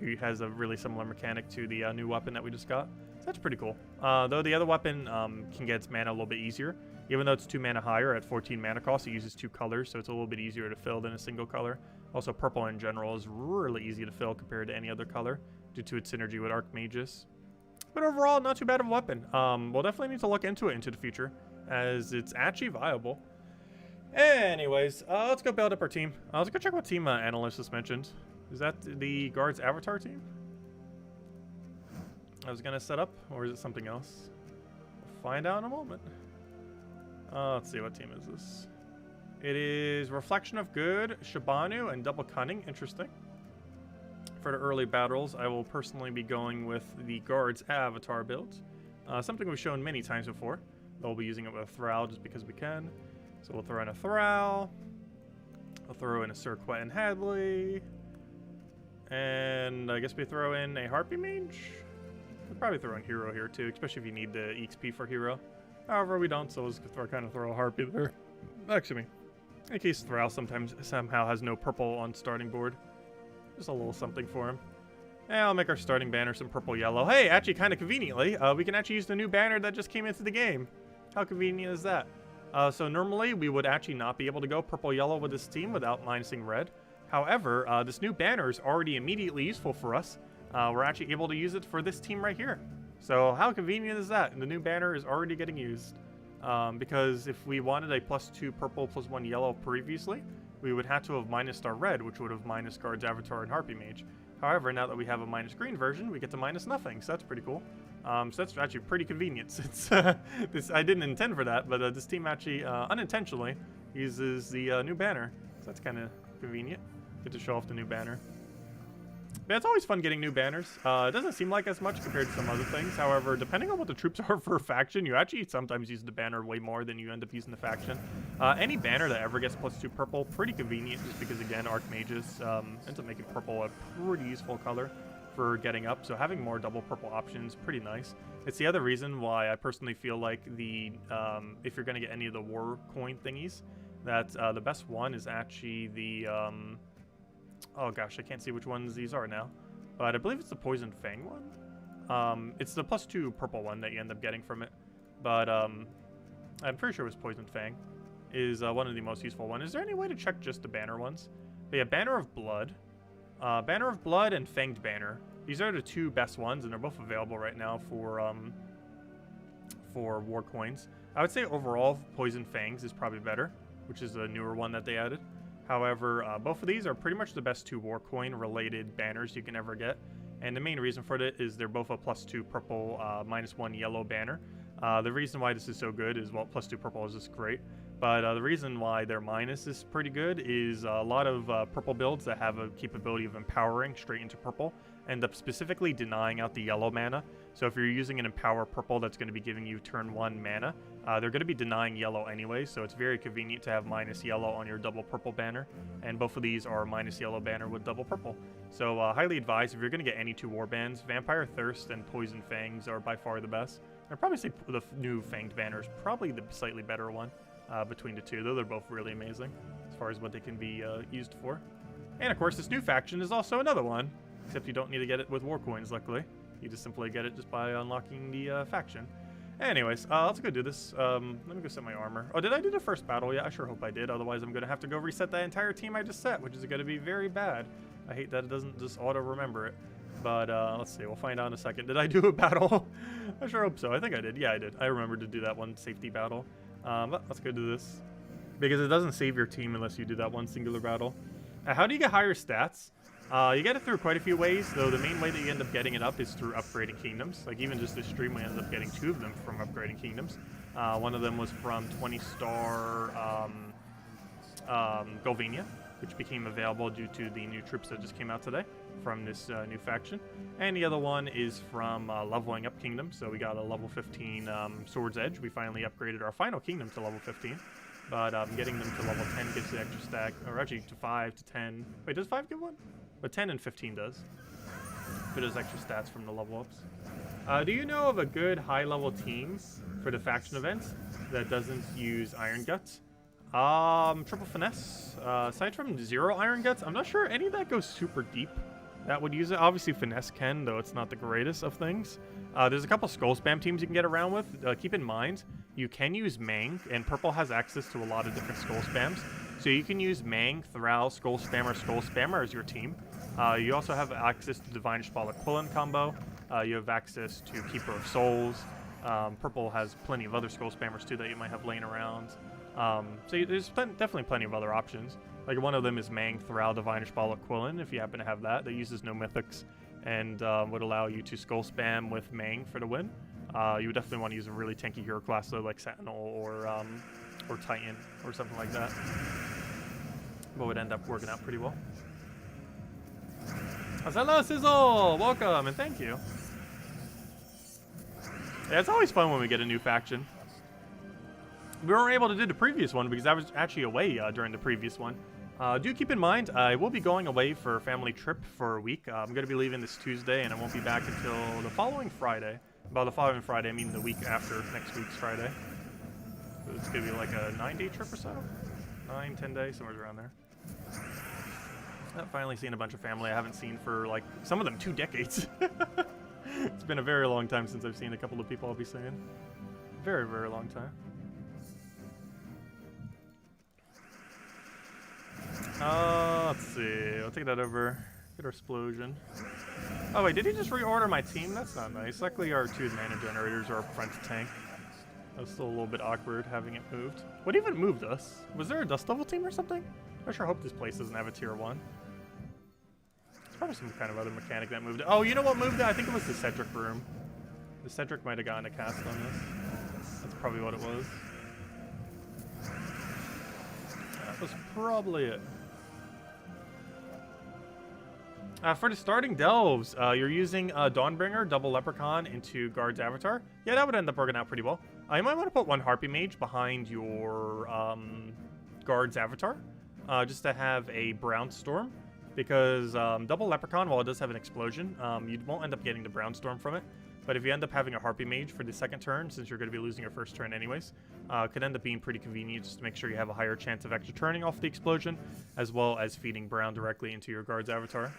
a really similar mechanic to the new weapon that we just got. So that's pretty cool. Though the other weapon can get its mana a little bit easier. Even though it's 2 mana higher at 14 mana cost, it uses 2 colors, so it's a little bit easier to fill than a single color. Also, purple in general is really easy to fill compared to any other color due to its synergy with archmages. But overall, not too bad of a weapon. We'll definitely need to look into it into the future, as it's actually viable. Anyways, let's go build up our team. Let's go check what team Analyst just mentioned. Is that the guard's avatar team I was gonna set up, or is it something else? We'll find out in a moment. Let's see, what team is this? It is Reflection of Good, Shabanu, and Double Cunning. Interesting. For the early battles, I will personally be going with the guard's avatar build. Something we've shown many times before. We'll be using it with a Thrall just because we can. So we'll throw in a Thrall. We'll throw in a Cirquet and Hadley. And I guess we throw in a Harpy Mage. We'll probably throw in Hero here too, especially if you need the EXP for Hero. However, we don't, so we'll just kind of throw a Harpy there. Actually, in case Thrall somehow has no purple on starting board. Just a little something for him. And I'll make our starting banner some purple-yellow. Hey, actually, kind of conveniently, we can actually use the new banner that just came into the game. How convenient is that? So normally, we would actually not be able to go purple-yellow with this team without minusing red. However, this new banner is already immediately useful for us. We're actually able to use it for this team right here. So how convenient is that? And the new banner is already getting used. Because if we wanted a +2 purple +1 yellow previously, we would have to have minused our red, which would have minused Guard's Avatar and Harpy Mage. However, now that we have a minus green version, we get to minus nothing, so that's pretty cool. So that's actually pretty convenient. It's, I didn't intend for that, but this team actually unintentionally uses the new banner. So that's kind of convenient. Get to show off the new banner. But it's always fun getting new banners. It doesn't seem like as much compared to some other things. However, depending on what the troops are for a faction, you actually sometimes use the banner way more than you end up using the faction. Any banner that ever gets +2 purple, pretty convenient just because, again, Archmages ends up making purple a pretty useful color for getting up. So having more double purple options, pretty nice. It's the other reason why I personally feel like the if you're going to get any of the war coin thingies, that the best one is actually the... oh gosh, I can't see which ones these are now. but I believe it's the Poison Fang one. It's the +2 purple one that you end up getting from it, but I'm pretty sure it was Poison Fang is one of the most useful ones. Is there any way to check just the banner ones? But yeah, Banner of Blood. Banner of Blood and Fanged Banner. These are the 2 best ones, and they're both available right now for war coins. I would say overall, Poison Fangs is probably better, which is a newer one that they added. However, both of these are pretty much the best 2 war coin related banners you can ever get. And the main reason for that is they're both a +2 purple, -1 yellow banner. The reason why this is so good is, well, +2 purple is just great. But the reason why their minus is pretty good is a lot of purple builds that have a capability of empowering straight into purple end up specifically denying out the yellow mana. So if you're using an empower purple that's going to be giving you turn 1 mana, they're going to be denying yellow anyway, so it's very convenient to have minus yellow on your double purple banner. And both of these are minus yellow banner with double purple. So highly advised, if you're going to get any 2 warbands, Vampire Thirst and Poison Fangs are by far the best. I'd probably say the new Fanged banner is probably the slightly better one. Between the 2, though they're both really amazing as far as what they can be used for. And of course, this new faction is also another one, except you don't need to get it with war coins, luckily. You just simply get it just by unlocking the faction. Anyways, let's go do this. Let me go set my armor. Oh, did I do the first battle? Yeah, I sure hope I did. Otherwise, I'm going to have to go reset that entire team I just set, which is going to be very bad. I hate that it doesn't just auto-remember it. But let's see, we'll find out in a second. Did I do a battle? I sure hope so. I think I did. Yeah, I did. I remembered to do that one safety battle. But let's go do this, because it doesn't save your team unless you do that one singular battle. How do you get higher stats? You get it through quite a few ways, though the main way that you end up getting it up is through upgrading kingdoms. Like even just this stream, we ended up getting 2 of them from upgrading kingdoms. One of them was from 20-star Golvania, which became available due to the new troops that just came out today from this new faction. And the other one is from leveling up kingdoms. So we got a level 15 Sword's Edge. We finally upgraded our final kingdom to level 15. But getting them to level 10 gives the extra stack, or actually to 5 to 10. Wait, does 5 give one? But 10 and 15 does. But there's extra stats from the level ups. Do you know of a good high-level team for the faction events that doesn't use Iron Guts? Triple Finesse. Aside from 0 Iron Guts, I'm not sure any of that goes super deep that would use it. Obviously, Finesse can, though it's not the greatest of things. There's a couple Skull Spam teams you can get around with. Keep in mind, you can use Mang, and Purple has access to a lot of different Skull Spams. So you can use Mang, Thrall, Skull Spammer as your team. You also have access to Divine Ball Quillen combo. You have access to Keeper of Souls. Purple has plenty of other Skull Spammers, too, that you might have laying around. So there's definitely plenty of other options. Like one of them is Mang, Thrall, Divine Ball Quillen, if you happen to have that. That uses no mythics and would allow you to skull spam with Mang for the win. You would definitely want to use a really tanky hero class, though, like Sentinel or Titan or something like that. But would end up working out pretty well. Hello, Sizzle! Welcome, and thank you. Yeah, it's always fun when we get a new faction. We weren't able to do the previous one because I was actually away during the previous one. Do keep in mind, I will be going away for a family trip for a week. I'm going to be leaving this Tuesday, and I won't be back until the following Friday. By the following Friday, I mean the week after next week's Friday. So it's going to be like a 9-day trip or so? 9, 10 days, somewhere around there. I've finally seen a bunch of family I haven't seen for, like, some of them 2 decades. It's been a very long time since I've seen a couple of people I'll be seeing. Very, very long time. Let's see. I'll take that over. Get our explosion. Oh, wait, did he just reorder my team? That's not nice. Luckily, our 2 mana generators are up front to tank. That was still a little bit awkward having it moved. What even moved us? Was there a dust level team or something? I sure hope this place doesn't have a tier 1. It's probably some kind of other mechanic that moved it. Oh, you know what moved it? I think it was the Cedric room. The Cedric might have gotten a cast on this. That's probably what it was. That was probably it. For the starting delves, you're using Dawnbringer, double Leprechaun into Guard's Avatar. Yeah, that would end up working out pretty well. You might want to put 1 Harpy Mage behind your Guard's Avatar, just to have a Brown Storm, because double Leprechaun, while it does have an explosion, you won't end up getting the Brown Storm from it. But if you end up having a Harpy Mage for the second turn, since you're going to be losing your first turn anyways, could end up being pretty convenient just to make sure you have a higher chance of extra turning off the explosion, as well as feeding Brown directly into your Guard's Avatar.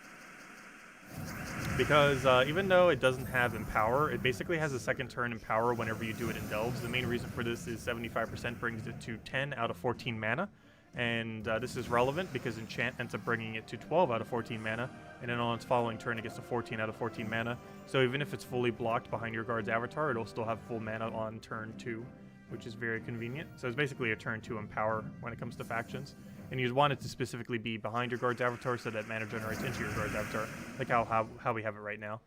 Because even though it doesn't have Empower, it basically has a second turn Empower whenever you do it in Delves. The main reason for this is 75% brings it to 10 out of 14 mana. And this is relevant because Enchant ends up bringing it to 12 out of 14 mana. And then on its following turn, it gets to 14 out of 14 mana. So even if it's fully blocked behind your guard's avatar, it'll still have full mana on turn 2, which is very convenient. So it's basically a turn 2 Empower when it comes to factions. And you'd want it to specifically be behind your guard's avatar so that mana generates into your guard's avatar, like how we have it right now.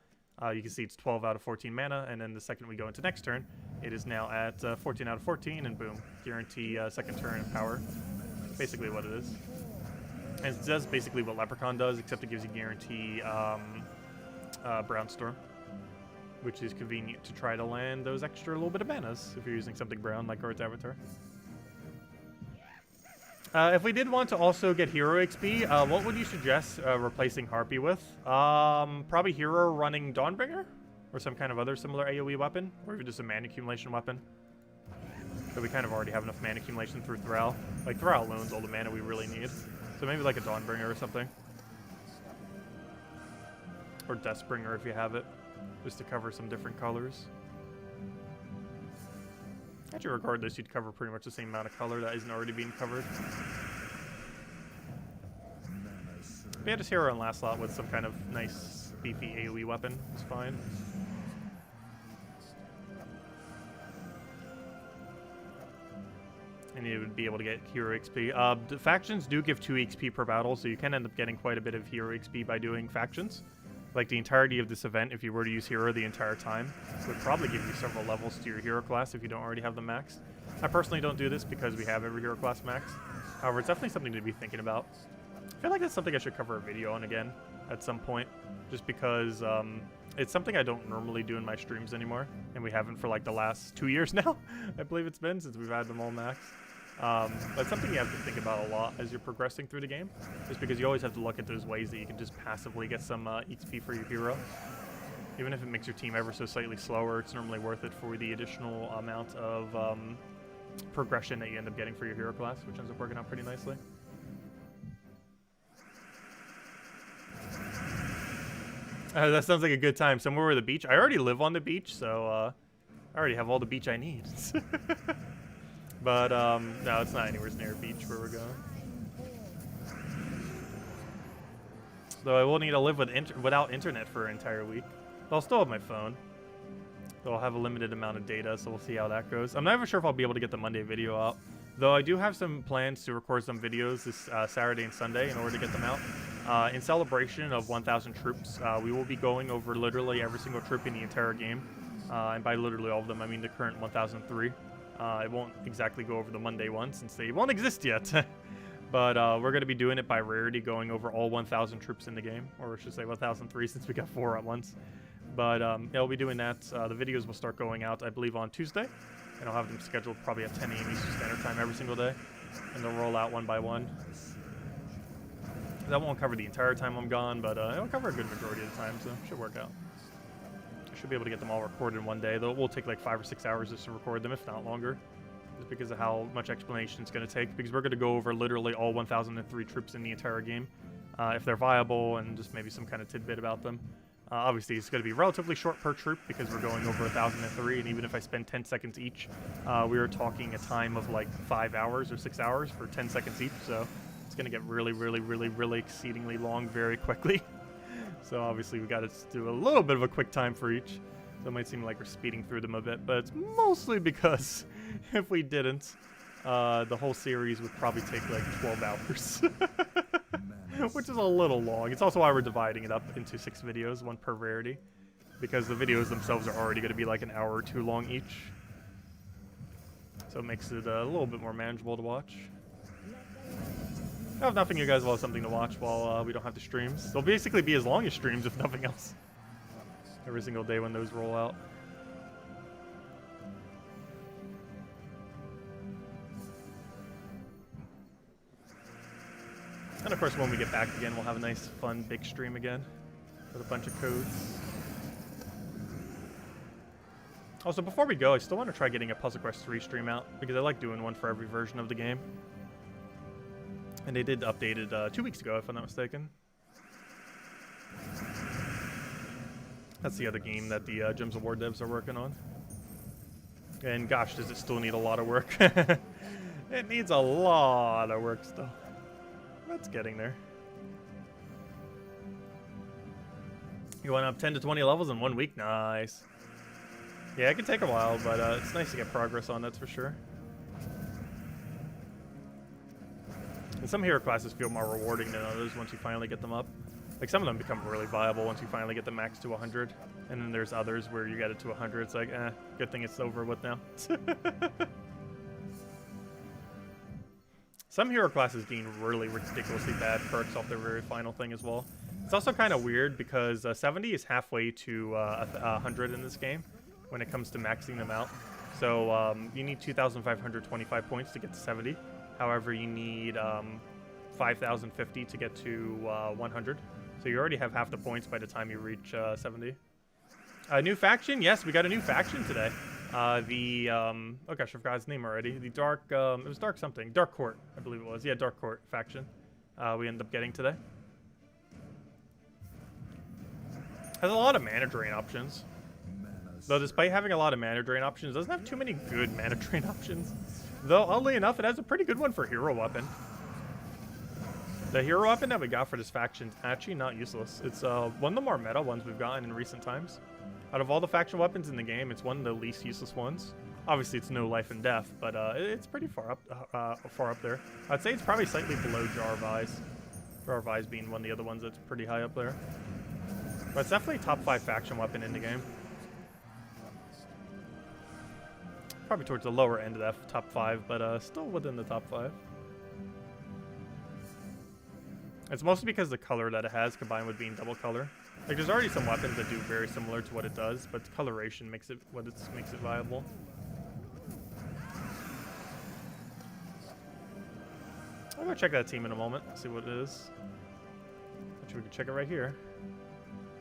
You can see it's 12 out of 14 mana, and then the second we go into next turn, it is now at 14 out of 14, and boom, guarantee second turn and power. Basically what it is. And it does basically what Leprechaun does, except it gives you guarantee Brownstorm, which is convenient to try to land those extra little bit of manas if you're using something brown like guard's avatar. If we did want to also get hero XP, what would you suggest replacing Harpy with? Probably hero running Dawnbringer? Or some kind of other similar AoE weapon? Or even just a mana accumulation weapon? But we kind of already have enough mana accumulation through Thrall. Like, Thrall alone's all the mana we really need. So maybe like a Dawnbringer or something. Or Deathbringer if you have it. Just to cover some different colors. Actually, regardless, you'd cover pretty much the same amount of color that isn't already being covered. We had this hero in last slot with some kind of nice, beefy AoE weapon. It's fine. And you would be able to get hero XP. The factions do give 2 XP per battle, so you can end up getting quite a bit of hero XP by doing factions. Like the entirety of this event, if you were to use hero the entire time, would probably give you several levels to your hero class if you don't already have them maxed. I personally don't do this because we have every hero class maxed. However, it's definitely something to be thinking about. I feel like that's something I should cover a video on again at some point, just because it's something I don't normally do in my streams anymore, and we haven't for like the last 2 years now. I believe it's been since we've had them all maxed. But it's something you have to think about a lot as you're progressing through the game, just because you always have to look at those ways that you can just passively get some XP for your hero. Even if it makes your team ever so slightly slower, it's normally worth it for the additional amount of progression that you end up getting for your hero class, which ends up working out pretty nicely. That sounds like a good time. Somewhere with a beach. I already live on the beach, so I already have all the beach I need. But, no, it's not anywhere near a beach where we're going. Though I will need to live with without internet for an entire week. But I'll still have my phone. So I'll have a limited amount of data, so we'll see how that goes. I'm not even sure if I'll be able to get the Monday video out. Though I do have some plans to record some videos this Saturday and Sunday in order to get them out. In celebration of 1,000 troops, we will be going over literally every single troop in the entire game. And by literally all of them, I mean the current 1,003. It won't exactly go over the Monday one since they won't exist yet. But we're going to be doing it by rarity, going over all 1,000 troops in the game. Or I should say 1,003 since we got 4 at once. But yeah, we'll be doing that. The videos will start going out, I believe, on Tuesday. And I'll have them scheduled probably at 10 a.m. Eastern Standard Time every single day. And they'll roll out one by one. That won't cover the entire time I'm gone, but it'll cover a good majority of the time, so it should work out. I should be able to get them all recorded in one day, though it will take like 5 or 6 hours just to record them, if not longer. Just because of how much explanation it's going to take, because we're going to go over literally all 1,003 troops in the entire game, if they're viable, and just maybe some kind of tidbit about them. Obviously, it's going to be relatively short per troop because we're going over 1,003, and even if I spend 10 seconds each, we are talking a time of like 5 hours or 6 hours for 10 seconds each, so it's going to get really exceedingly long very quickly. So obviously we got to do a little bit of a quick time for each. So it might seem like we're speeding through them a bit, but it's mostly because if we didn't, the whole series would probably take like 12 hours. Which is a little long. It's also why we're dividing it up into 6 videos, 1 per rarity. Because the videos themselves are already going to be like an hour or 2 long each. So it makes it a little bit more manageable to watch. If nothing, you guys will have something to watch while we don't have the streams. They'll basically be as long as streams, if nothing else. Every single day when those roll out. And of course, when we get back again, we'll have a nice, fun, big stream again with a bunch of codes. Also, before we go, I still want to try getting a Puzzle Quest 3 stream out, because I like doing one for every version of the game. And they did update it 2 weeks ago, if I'm not mistaken. That's the other game that the Gems of War devs are working on. And gosh, does it still need a lot of work. It needs a lot of work still. That's getting there. You went up 10 to 20 levels in 1 week? Nice. Yeah, it could take a while, but it's nice to get progress on, that's for sure. And some hero classes feel more rewarding than others once you finally get them up. Like, some of them become really viable once you finally get the max to 100. And then there's others where you get it to 100. It's like, good thing it's over with now. Some hero classes gain really ridiculously bad perks off their very final thing as well. It's also kind of weird because 70 is halfway to 100 in this game when it comes to maxing them out. So you need 2,525 points to get to 70. However, you need 5,050 to get to 100. So you already have half the points by the time you reach 70. A new faction? Yes, we got a new faction today. Oh gosh, I forgot his name already. The Dark, it was Dark something. Dark Court, I believe it was. Yeah, Dark Court faction. We ended up getting today. Has a lot of mana drain options. Though despite having a lot of mana drain options, it doesn't have too many good mana drain options. Though, oddly enough, it has a pretty good one for hero weapon. The hero weapon that we got for this faction is actually not useless. It's one of the more meta ones we've gotten in recent times. Out of all the faction weapons in the game, it's one of the least useless ones. Obviously, it's no life and death, but it's pretty far up there. I'd say it's probably slightly below Jar of Eyes. Jar of Eyes being one of the other ones that's pretty high up there. But it's definitely a top 5 faction weapon in the game. Probably towards the lower end of that top 5, but still within the top 5. It's mostly because the color that it has combined with being double color. Like, there's already some weapons that do very similar to what it does, but the coloration makes it viable. I'll go check that team in a moment, see what it is. Actually, we can check it right here.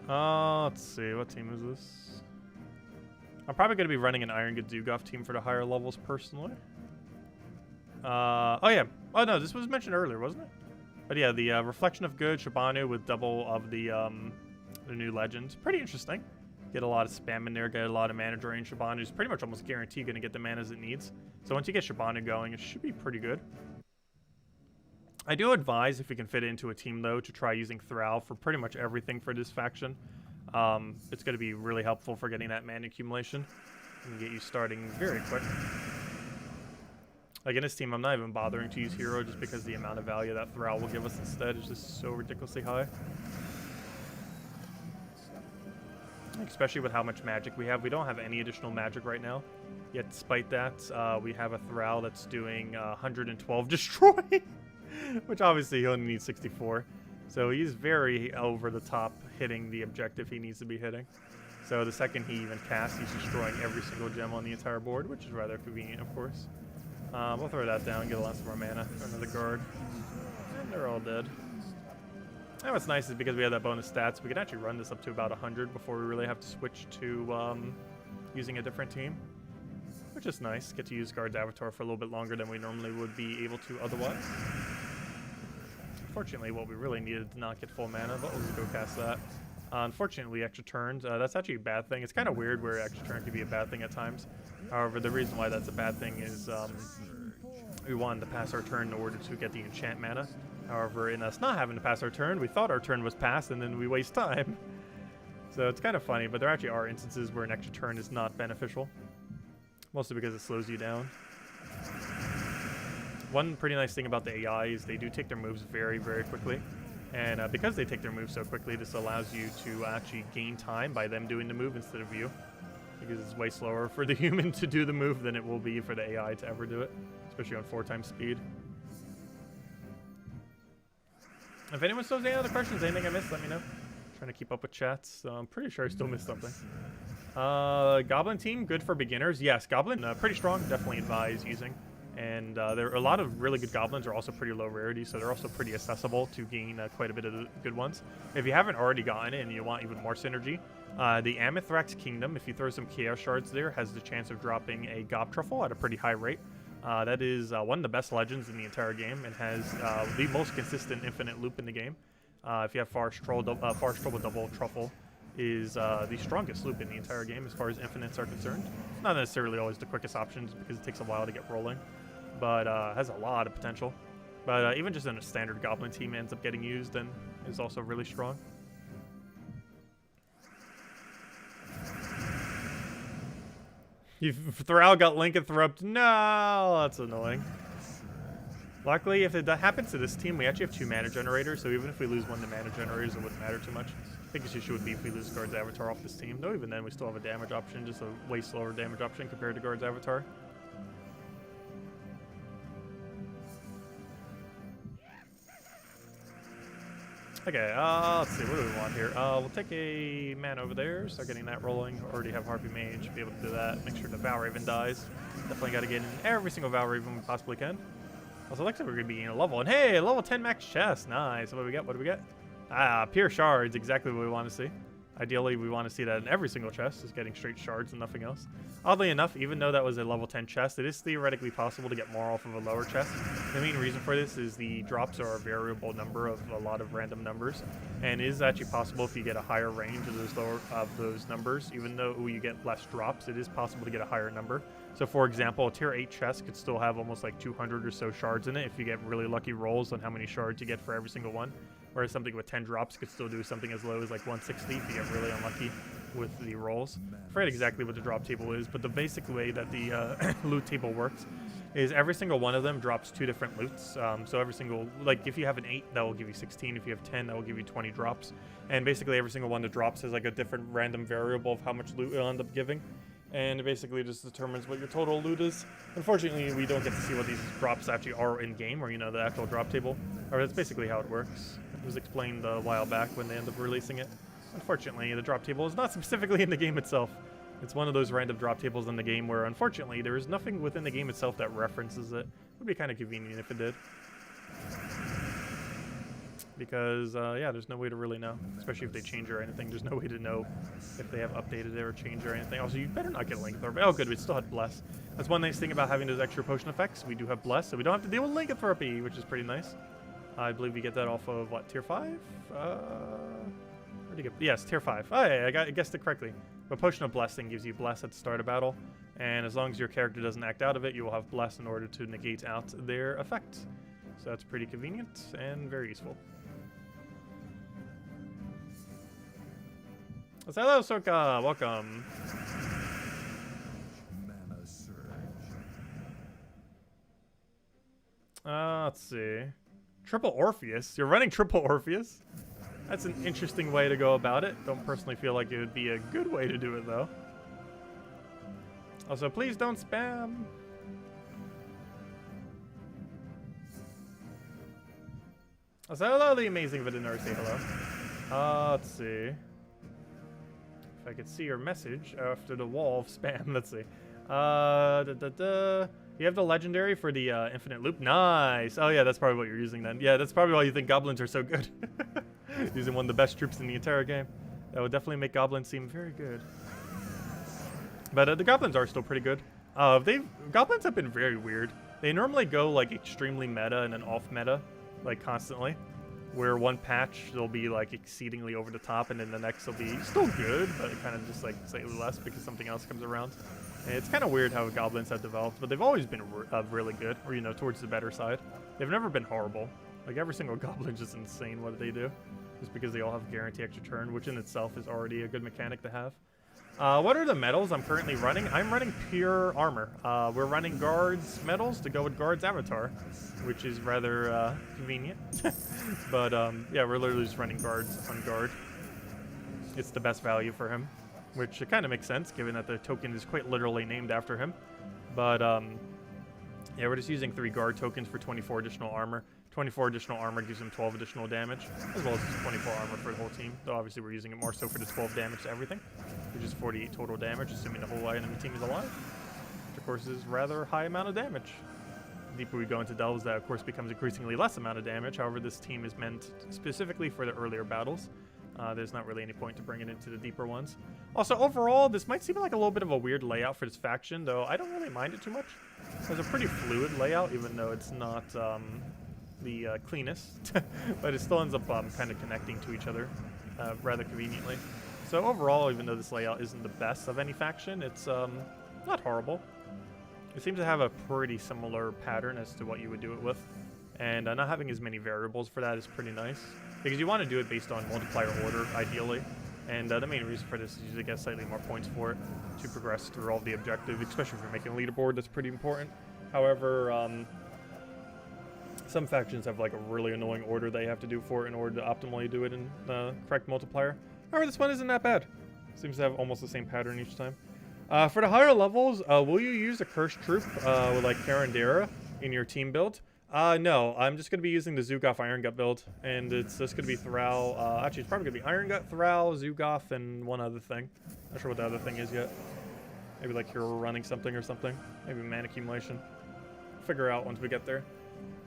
Let's see, what team is this? I'm probably going to be running an Iron Gadzugoff team for the higher levels personally. Oh yeah. Oh no, this was mentioned earlier, wasn't it? But yeah, the Reflection of Good Shabanu with double of the new legend. Pretty interesting. Get a lot of spam in there, get a lot of mana drain. Shabanu's pretty much almost guaranteed going to get the manas it needs. So once you get Shabanu going, it should be pretty good. I do advise, if you can fit it into a team though, to try using Thrall for pretty much everything for this faction. It's going to be really helpful for getting that mana accumulation and get you starting very quick. Like in this team, I'm not even bothering to use hero just because the amount of value that Thrall will give us instead is just so ridiculously high. Especially with how much magic we have. We don't have any additional magic right now. Yet despite that, we have a Thrall that's doing 112 destroy. Which obviously he only needs 64. So he's very over the top hitting the objective he needs to be hitting. So the second he even casts, he's destroying every single gem on the entire board, which is rather convenient, of course. We'll throw that down, get a lot more mana for another guard. And they're all dead. And what's nice is because we have that bonus stats, we can actually run this up to about 100 before we really have to switch to using a different team. Which is nice. Get to use Guard's Avatar for a little bit longer than we normally would be able to otherwise. Unfortunately, what we really needed to not get full mana, but we'll just go cast that. Unfortunately, extra turns, that's actually a bad thing. It's kind of weird where extra turn can be a bad thing at times. However, the reason why that's a bad thing is we wanted to pass our turn in order to get the enchant mana. However, in us not having to pass our turn, we thought our turn was passed and then we waste time. So it's kind of funny, but there actually are instances where an extra turn is not beneficial. Mostly because it slows you down. One pretty nice thing about the AI is they do take their moves very, very quickly. And because they take their moves so quickly, this allows you to actually gain time by them doing the move instead of you. Because it's way slower for the human to do the move than it will be for the AI to ever do it. Especially on 4 times speed. If anyone still has any other questions, anything I missed, let me know. I'm trying to keep up with chats, so I'm pretty sure I still missed something. Goblin Team, good for beginners. Yes, Goblin, pretty strong, definitely advise using. And there are a lot of really good goblins are also pretty low rarity, so they're also pretty accessible to gain quite a bit of the good ones. If you haven't already gotten it and you want even more synergy, the Amethyrax Kingdom, if you throw some Chaos Shards there, has the chance of dropping a Gob Truffle at a pretty high rate. That is one of the best legends in the entire game and has the most consistent infinite loop in the game. If you have Forest Troll with double Truffle, is the strongest loop in the entire game as far as infinites are concerned. It's not necessarily always the quickest option just because it takes a while to get rolling, but has a lot of potential. But even just in a standard Goblin team, it ends up getting used and is also really strong. Thrall got lycanthroped. No, that's annoying. Luckily, if it happens to this team, we actually have 2 mana generators, so even if we lose one of the mana generators, it wouldn't matter too much. Biggest issue would be if we lose Guard's Avatar off this team. Though even then, we still have a damage option, just a way slower damage option compared to Guard's Avatar. Okay, let's see, what do we want here? We'll take a mana over there, start getting that rolling. Already have Harpy Mage, be able to do that. Make sure the Valraven dies. Definitely got to get in every single Valraven we possibly can. Also, looks like we're going to be in a level. And hey, level 10 max chest. Nice. What do we get? What do we get? Ah, pure shards. Exactly what we want to see. Ideally, we want to see that in every single chest, is getting straight shards and nothing else. Oddly enough, even though that was a level 10 chest, it is theoretically possible to get more off of a lower chest. The main reason for this is the drops are a variable number of a lot of random numbers, and it is actually possible if you get a higher range of those numbers, even though you get less drops, it is possible to get a higher number. So for example, a tier 8 chest could still have almost like 200 or so shards in it if you get really lucky rolls on how many shards you get for every single one. Whereas something with 10 drops could still do something as low as like 160 if you get really unlucky with the rolls. I forget exactly what the drop table is, but the basic way that the loot table works is every single one of them drops 2 different loots. So every single, like if you have an 8, that will give you 16. If you have 10, that will give you 20 drops. And basically every single one that drops has like a different random variable of how much loot it'll end up giving. And it basically just determines what your total loot is. Unfortunately, we don't get to see what these drops actually are in-game, or, you know, the actual drop table. Or that's basically how it works. It was explained a while back when they ended up releasing it. Unfortunately, the drop table is not specifically in the game itself. It's one of those random drop tables in the game where, unfortunately, there is nothing within the game itself that references it. It would be kind of convenient if it did. Because, yeah, there's no way to really know. Especially if they change or anything. There's no way to know if they have updated it or changed or anything. Also, you better not get Lycanthropy. Oh, good, we still had Bless. That's one nice thing about having those extra potion effects. We do have Bless, so we don't have to deal with Lycanthropy, which is pretty nice. I believe we get that off of, what, tier 5? Where'd you get? Yes, tier 5. Oh, yeah, I guessed it correctly. But Potion of Blessing gives you Bless at the start of battle. And as long as your character doesn't act out of it, you will have Bless in order to negate out their effect. So that's pretty convenient and very useful. Hello, Soka. Welcome. Let's see. Triple Orpheus? You're running Triple Orpheus? That's an interesting way to go about it. Don't personally feel like it would be a good way to do it, though. Also, please don't spam. Also, hello, the amazing Vidinur. Say hello. Let's see. If I could see your message after the wall of spam. Let's see. You have the legendary for the infinite loop. Nice. Oh yeah, that's probably what you're using then. Yeah, that's probably why you think goblins are so good. Using one of the best troops in the entire game. That would definitely make goblins seem very good. But the goblins are still pretty good. Goblins have been very weird. They normally go like extremely meta and then off meta, like constantly. Where one patch they'll be like exceedingly over the top, and then the next will be still good, but kind of just like slightly less because something else comes around. And it's kind of weird how goblins have developed, but they've always been really good, or, you know, towards the better side. They've never been horrible. Like every single goblin's just insane what they do, just because they all have guarantee extra turn, which in itself is already a good mechanic to have. What are the medals I'm currently running? I'm running pure armor. We're running Guard's medals to go with Guard's avatar, which is rather convenient. But yeah, we're literally just running Guards on Guard. It's the best value for him, which it kind of makes sense given that the token is quite literally named after him. But yeah, we're just using 3 Guard tokens for 24 additional armor. 24 additional armor gives him 12 additional damage, as well as 24 armor for the whole team. Though obviously we're using it more so for the 12 damage to everything, which is 48 total damage, assuming the whole enemy team is alive. Which of course is rather high amount of damage. The deeper we go into delves, that of course becomes increasingly less amount of damage. However, this team is meant specifically for the earlier battles. There's not really any point to bring it into the deeper ones. Also, overall, this might seem like a little bit of a weird layout for this faction, though I don't really mind it too much. It's a pretty fluid layout, even though it's not the cleanest, but it still ends up kind of connecting to each other rather conveniently. So overall, even though this layout isn't the best of any faction, it's not horrible. It seems to have a pretty similar pattern as to what you would do it with. And not having as many variables for that is pretty nice. Because you want to do it based on multiplier order, ideally. And the main reason for this is you get slightly more points for it to progress through all the objectives, especially if you're making a leaderboard. That's pretty important. However, some factions have like a really annoying order they have to do for it in order to optimally do it in the correct multiplier. However, this one isn't that bad. Seems to have almost the same pattern each time. For the higher levels, will you use a cursed troop with like Karandera in your team build? No, I'm just going to be using the Zugoff Iron Gut build, and it's just going to be Thrall. Actually, it's probably going to be Iron Gut, Thrall, Zugoff, and one other thing. Not sure what the other thing is yet. Maybe like hero running something or something. Maybe man accumulation. Figure out once we get there.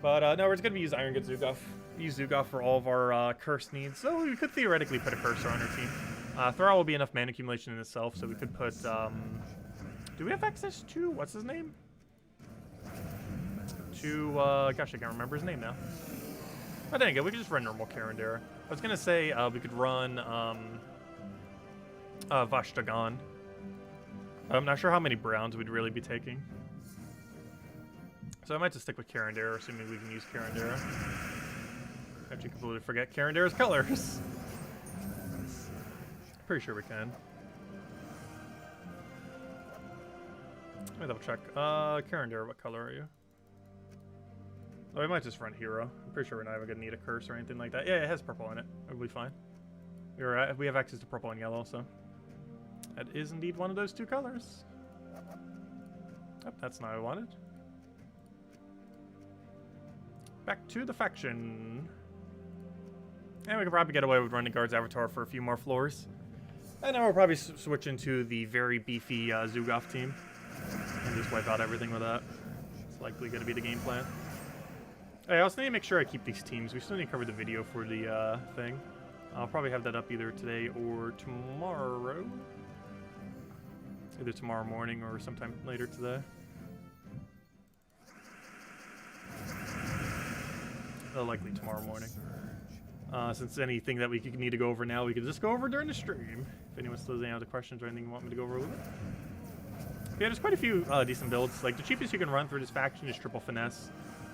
But no, we're just going to be using Iron Gut Zugoff. Use Zugoff for all of our curse needs, so we could theoretically put a cursor on our team. Thrall will be enough man accumulation in itself, so we could put, do we have access to, what's his name? To, gosh, I can't remember his name now. But then again, we could just run normal Karandera. I was gonna say, we could run, Vashtagan. I'm not sure how many browns we'd really be taking. So I might just stick with Karandera, assuming we can use Karandera. Actually completely forget Karandera's colors. Pretty sure we can. Let me double check. Karandera, what color are you? Oh, we might just run hero. I'm pretty sure we're not even gonna need a curse or anything like that. Yeah, it has purple in it. It'll be fine. We have access to purple and yellow, so that is indeed one of those two colors. Oh, that's not what I wanted. Back to the faction. And we could probably get away with running Guard's Avatar for a few more floors. And then we'll probably switch into the very beefy Zugoff team and just wipe out everything with that. It's likely going to be the game plan. I also need to make sure I keep these teams. We still need to cover the video for the thing. I'll probably have that up either today or tomorrow. Either tomorrow morning or sometime later today. Likely tomorrow morning. Since anything that we need to go over now, we could just go over during the stream. If anyone still has any other questions or anything you want me to go over with it. Yeah, there's quite a few decent builds. Like, the cheapest you can run through this faction is Triple Finesse.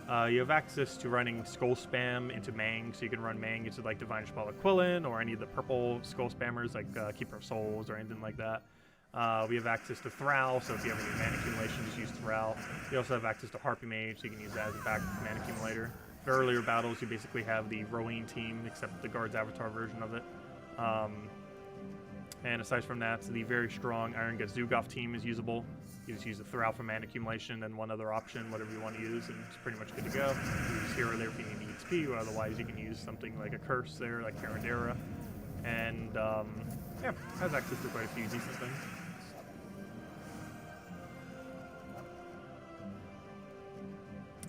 You have access to running Skull Spam into Mang, so you can run Mang into, like, Divine Spell Aquilin or any of the purple Skull Spammers, like Keeper of Souls or anything like that. We have access to Thrall, so if you have any mana accumulation, just use Thrall. You also have access to Harpy Mage, so you can use that as a backup mana accumulator. For earlier battles, you basically have the Rowan team, except the Guard's Avatar version of it. And aside from that, the very strong Iron Gut Zugoff team is usable. You just use the Thrall for mana accumulation, and one other option, whatever you want to use, and it's pretty much good to go. You use Hero there if you need XP, or otherwise you can use something like a Curse there, like Karandera. And, yeah, has access to quite a few decent things.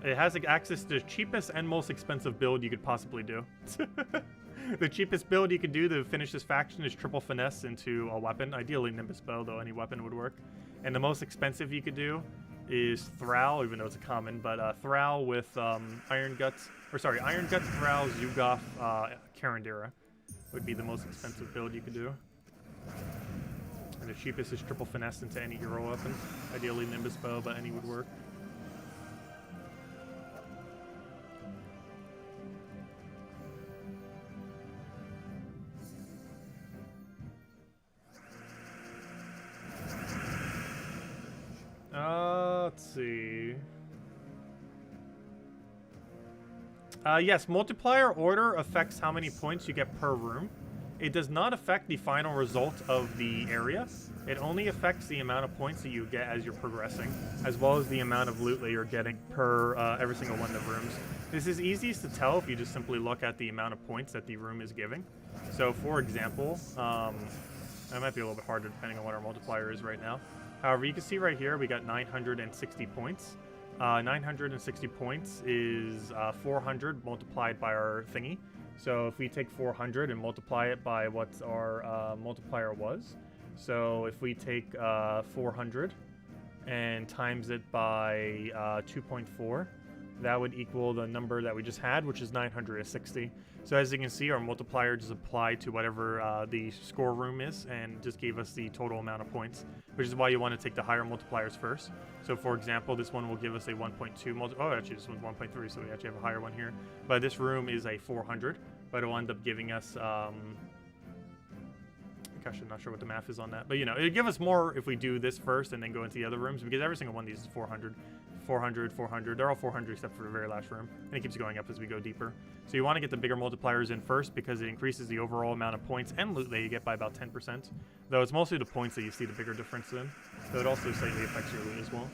It has access to the cheapest and most expensive build you could possibly do. The cheapest build you could do to finish this faction is Triple Finesse into a weapon. Ideally Nimbus Bow, though any weapon would work. And the most expensive you could do is Thrall, even though it's a common, but Thrall with Iron Gut, Thrall, Zugoff, Karandera would be the most expensive build you could do. And the cheapest is Triple Finesse into any hero weapon. Ideally Nimbus Bow, but any would work. Let's see. Yes, multiplier order affects how many points you get per room. It does not affect the final result of the area. It only affects the amount of points that you get as you're progressing, as well as the amount of loot that you're getting per every single one of the rooms. This is easiest to tell if you just simply look at the amount of points that the room is giving. So, for example, that might be a little bit harder depending on what our multiplier is right now. However, you can see right here we got 960 points. 960 points is 400 multiplied by our thingy. So if we take 400 and multiply it by what our multiplier was, so if we take 400 and times it by 2.4, that would equal the number that we just had, which is 960. So as you can see, our multiplier just applied to whatever the score room is and just gave us the total amount of points, which is why you want to take the higher multipliers first. So for example, this one will give us a 1.2 oh, actually this one's 1.3, so we actually have a higher one here. But this room is a 400, but it'll end up giving us gosh, I'm not sure what the math is on that, but you know, it'll give us more if we do this first and then go into the other rooms, because every single one of these is 400, 400, 400. They're all 400 except for the very last room, and it keeps going up as we go deeper. So you want to get the bigger multipliers in first because it increases the overall amount of points and loot that you get by about 10%. Though it's mostly the points that you see the bigger difference in, so it also slightly affects your loot as well.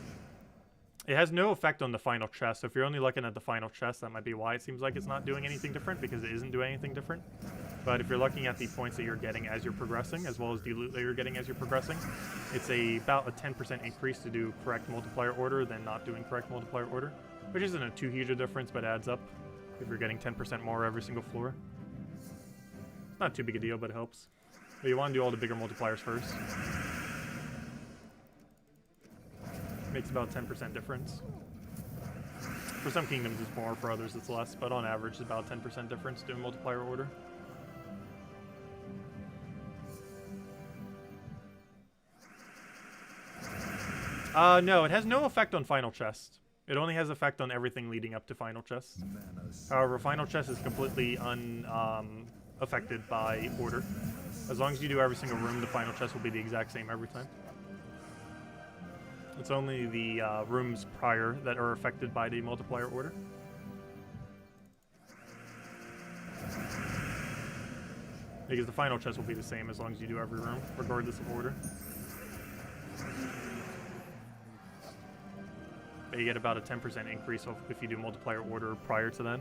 It has no effect on the final chest, so if you're only looking at the final chest, that might be why it seems like it's not doing anything different, because it isn't doing anything different. But if you're looking at the points that you're getting as you're progressing, as well as the loot that you're getting as you're progressing, it's about a 10% increase to do correct multiplier order than not doing correct multiplier order, which isn't a too huge a difference, but adds up if you're getting 10% more every single floor. It's not too big a deal, but it helps. But you want to do all the bigger multipliers first. Makes about 10% difference. For some kingdoms it's more, for others it's less, but on average it's about 10% difference doing multiplier order. No, it has no effect on final chest. It only has effect on everything leading up to final chest. However, final chest is completely unaffected by order. As long as you do every single room, the final chest will be the exact same every time. It's only the rooms prior that are affected by the multiplier order. Because the final chest will be the same as long as you do every room, regardless of order. But you get about a 10% increase if you do multiplier order prior to then,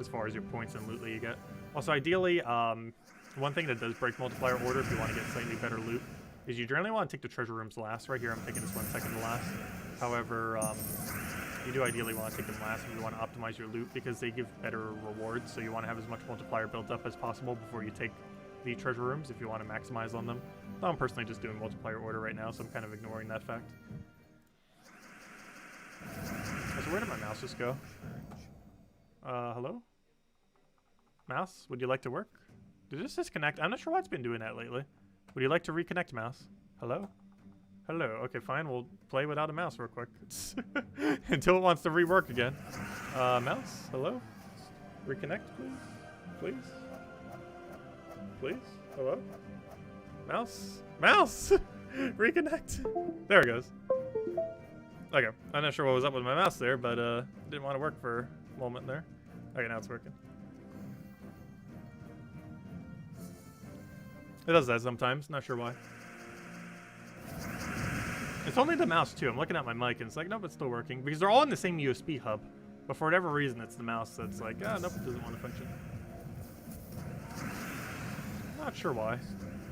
as far as your points and loot that you get. Also, ideally, one thing that does break multiplier order if you want to get slightly better loot is you generally want to take the treasure rooms last. Right here, I'm taking this one second to last. However, you do ideally want to take them last if you want to optimize your loot, because they give better rewards. So you want to have as much multiplier built up as possible before you take the treasure rooms if you want to maximize on them. Though I'm personally just doing multiplier order right now, so I'm kind of ignoring that fact. So where did my mouse just go? Hello? Mouse, would you like to work? Did this disconnect? I'm not sure why it's been doing that lately. Would you like to reconnect, mouse? Hello? Hello. Okay, fine. We'll play without a mouse real quick. Until it wants to rework again. Mouse? Hello? Reconnect, please? Please? Please? Hello? Mouse? Mouse! Reconnect! There it goes. Okay. I'm not sure what was up with my mouse there, but didn't want to work for a moment there. Okay, now it's working. It does that sometimes, not sure why. It's only the mouse too. I'm looking at my mic and it's like, nope, it's still working. Because they're all in the same USB hub. But for whatever reason, it's the mouse that's like, ah, nope, it doesn't want to function. Not sure why.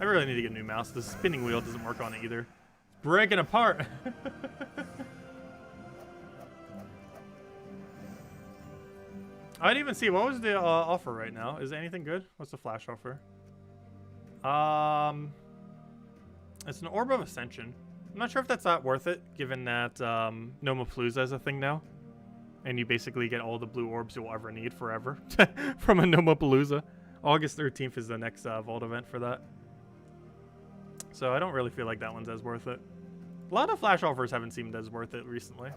I really need to get a new mouse. The spinning wheel doesn't work on it either. It's breaking apart. I didn't even see, what was the offer right now? Is it anything good? What's the flash offer? It's an Orb of Ascension. I'm not sure if that's not worth it, given that Nomapalooza is a thing now. And you basically get all the blue orbs you'll ever need forever from a Nomapalooza. August 13th is the next vault event for that. So I don't really feel like that one's as worth it. A lot of flash offers haven't seemed as worth it recently.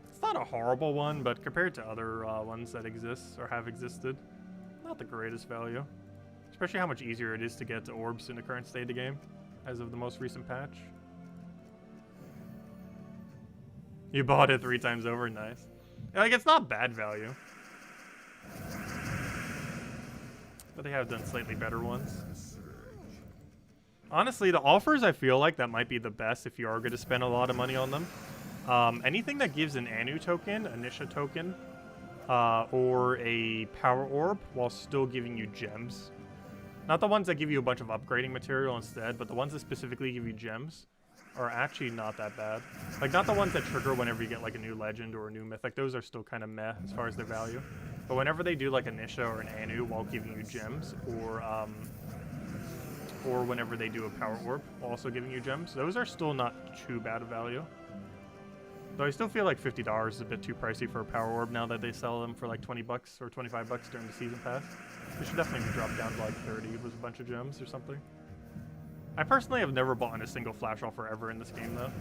It's not a horrible one, but compared to other ones that exist or have existed, not the greatest value. Especially how much easier it is to get orbs in the current state of the game, as of the most recent patch. You bought it 3 times over, nice. Like, it's not bad value. But they have done slightly better ones. Honestly, the offers I feel like that might be the best if you are going to spend a lot of money on them. Anything that gives an Anu token, a Nisha token, or a power orb while still giving you gems. Not the ones that give you a bunch of upgrading material instead, but the ones that specifically give you gems are actually not that bad. Like, not the ones that trigger whenever you get like a new legend or a new mythic. Those are still kind of meh as far as their value. But whenever they do like a Nisha or an Anu while giving you gems, or whenever they do a power orb while also giving you gems, those are still not too bad of value. Though I still feel like $50 is a bit too pricey for a power orb now that they sell them for like 20 bucks or 25 bucks during the season pass. They should definitely be dropped down to like 30 with a bunch of gems or something. I personally have never bought a single flash offer ever in this game though.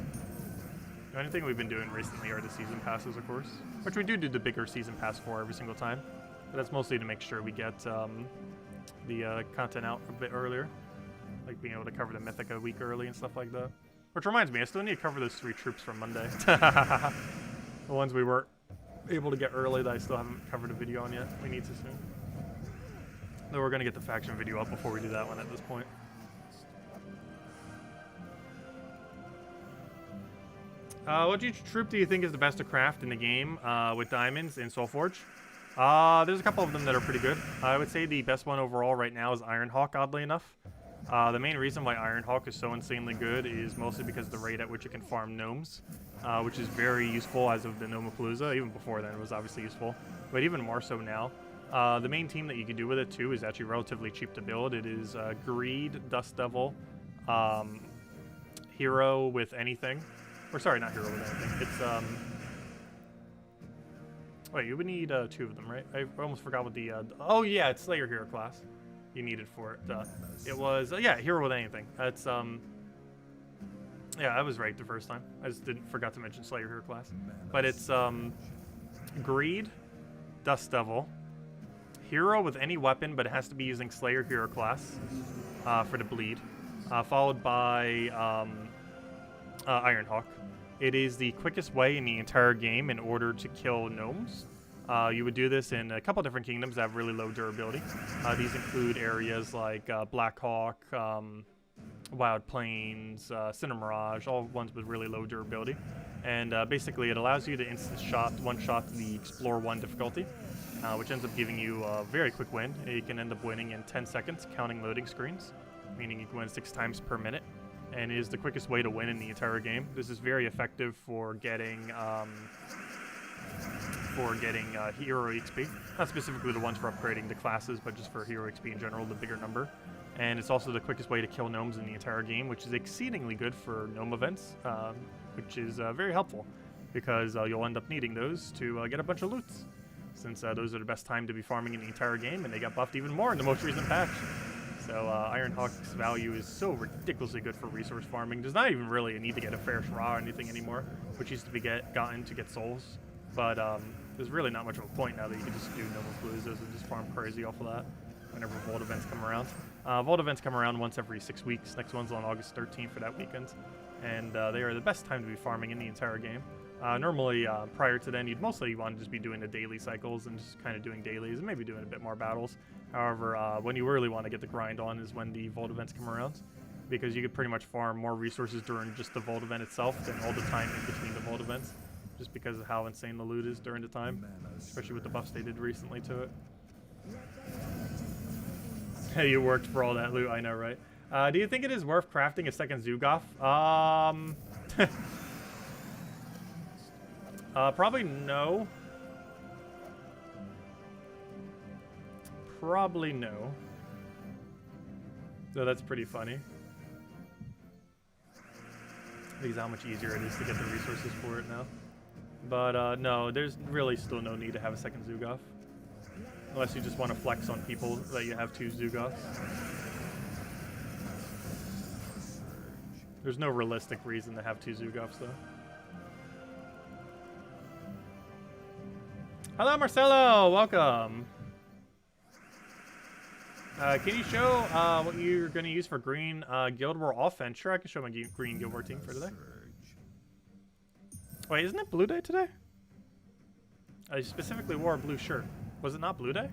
The only thing we've been doing recently are the season passes, of course, which we do the bigger season pass for every single time. But that's mostly to make sure we get the content out a bit earlier, like being able to cover the mythic a week early and stuff like that. Which reminds me, I still need to cover those 3 troops from Monday. The ones we weren't able to get early that I still haven't covered a video on yet. We need to soon. Though we're gonna get the faction video up before we do that one at this point. What troop do you think is the best to craft in the game with diamonds in Soulforge? There's a couple of them that are pretty good. I would say the best one overall right now is Ironhawk, oddly enough. The main reason why Ironhawk is so insanely good is mostly because of the rate at which it can farm gnomes, which is very useful as of the Gnomapalooza. Even before then it was obviously useful, but even more so now. The main team that you can do with it too is actually relatively cheap to build. It is Greed, Dust Devil, Hero with anything. Or sorry, not hero with anything. It's wait, you would need 2 of them, right? I almost forgot what the oh yeah, it's Slayer hero class you needed for it. It was yeah, hero with anything. It's yeah, I was right the first time. I just forgot to mention Slayer hero class. But it's Greed, Dust Devil, hero with any weapon, but it has to be using Slayer hero class for the bleed, followed by Ironhawk. It is the quickest way in the entire game in order to kill gnomes. You would do this in a couple different kingdoms that have really low durability. These include areas like Blackhawk, Wild Plains, Cinder Mirage, all ones with really low durability. And basically it allows you to one-shot the Explore 1 difficulty, which ends up giving you a very quick win. You can end up winning in 10 seconds, counting loading screens, meaning you can win 6 times per minute. And is the quickest way to win in the entire game. This is very effective for getting hero XP. Not specifically the ones for upgrading the classes, but just for hero XP in general, the bigger number. And it's also the quickest way to kill gnomes in the entire game, which is exceedingly good for gnome events, which is very helpful because you'll end up needing those to get a bunch of loots, since those are the best time to be farming in the entire game, and they got buffed even more in the most recent patch. So Ironhawk's value is so ridiculously good for resource farming. There's not even really a need to get a fair Shra or anything anymore, which used to be gotten to get souls. But there's really not much of a point now that you can just do Gnomapaloozas and just farm crazy off of that whenever Vault events come around. Vault events come around once every 6 weeks. Next one's on August 13th for that weekend. And they are the best time to be farming in the entire game. Normally, prior to then, you'd mostly want to just be doing the daily cycles and just kind of doing dailies and maybe doing a bit more battles. However, when you really want to get the grind on is when the Vault events come around, because you could pretty much farm more resources during just the Vault event itself than all the time in between the Vault events, just because of how insane the loot is during the time, especially with the buffs they did recently to it. Hey, you worked for all that loot, I know, right? Do you think it is worth crafting a second Zugoff? Probably no. Probably no. Though that's pretty funny. Because how much easier it is to get the resources for it now. But no, there's really still no need to have a second Zugoff. Unless you just want to flex on people that you have 2 Zugoffs. There's no realistic reason to have 2 Zugoffs though. Hello Marcelo, welcome. Can you show what you're going to use for green Guild War offense? Sure, I can show my green Guild War team for today. Wait, isn't it Blue Day today? I specifically wore a blue shirt. Was it not Blue Day?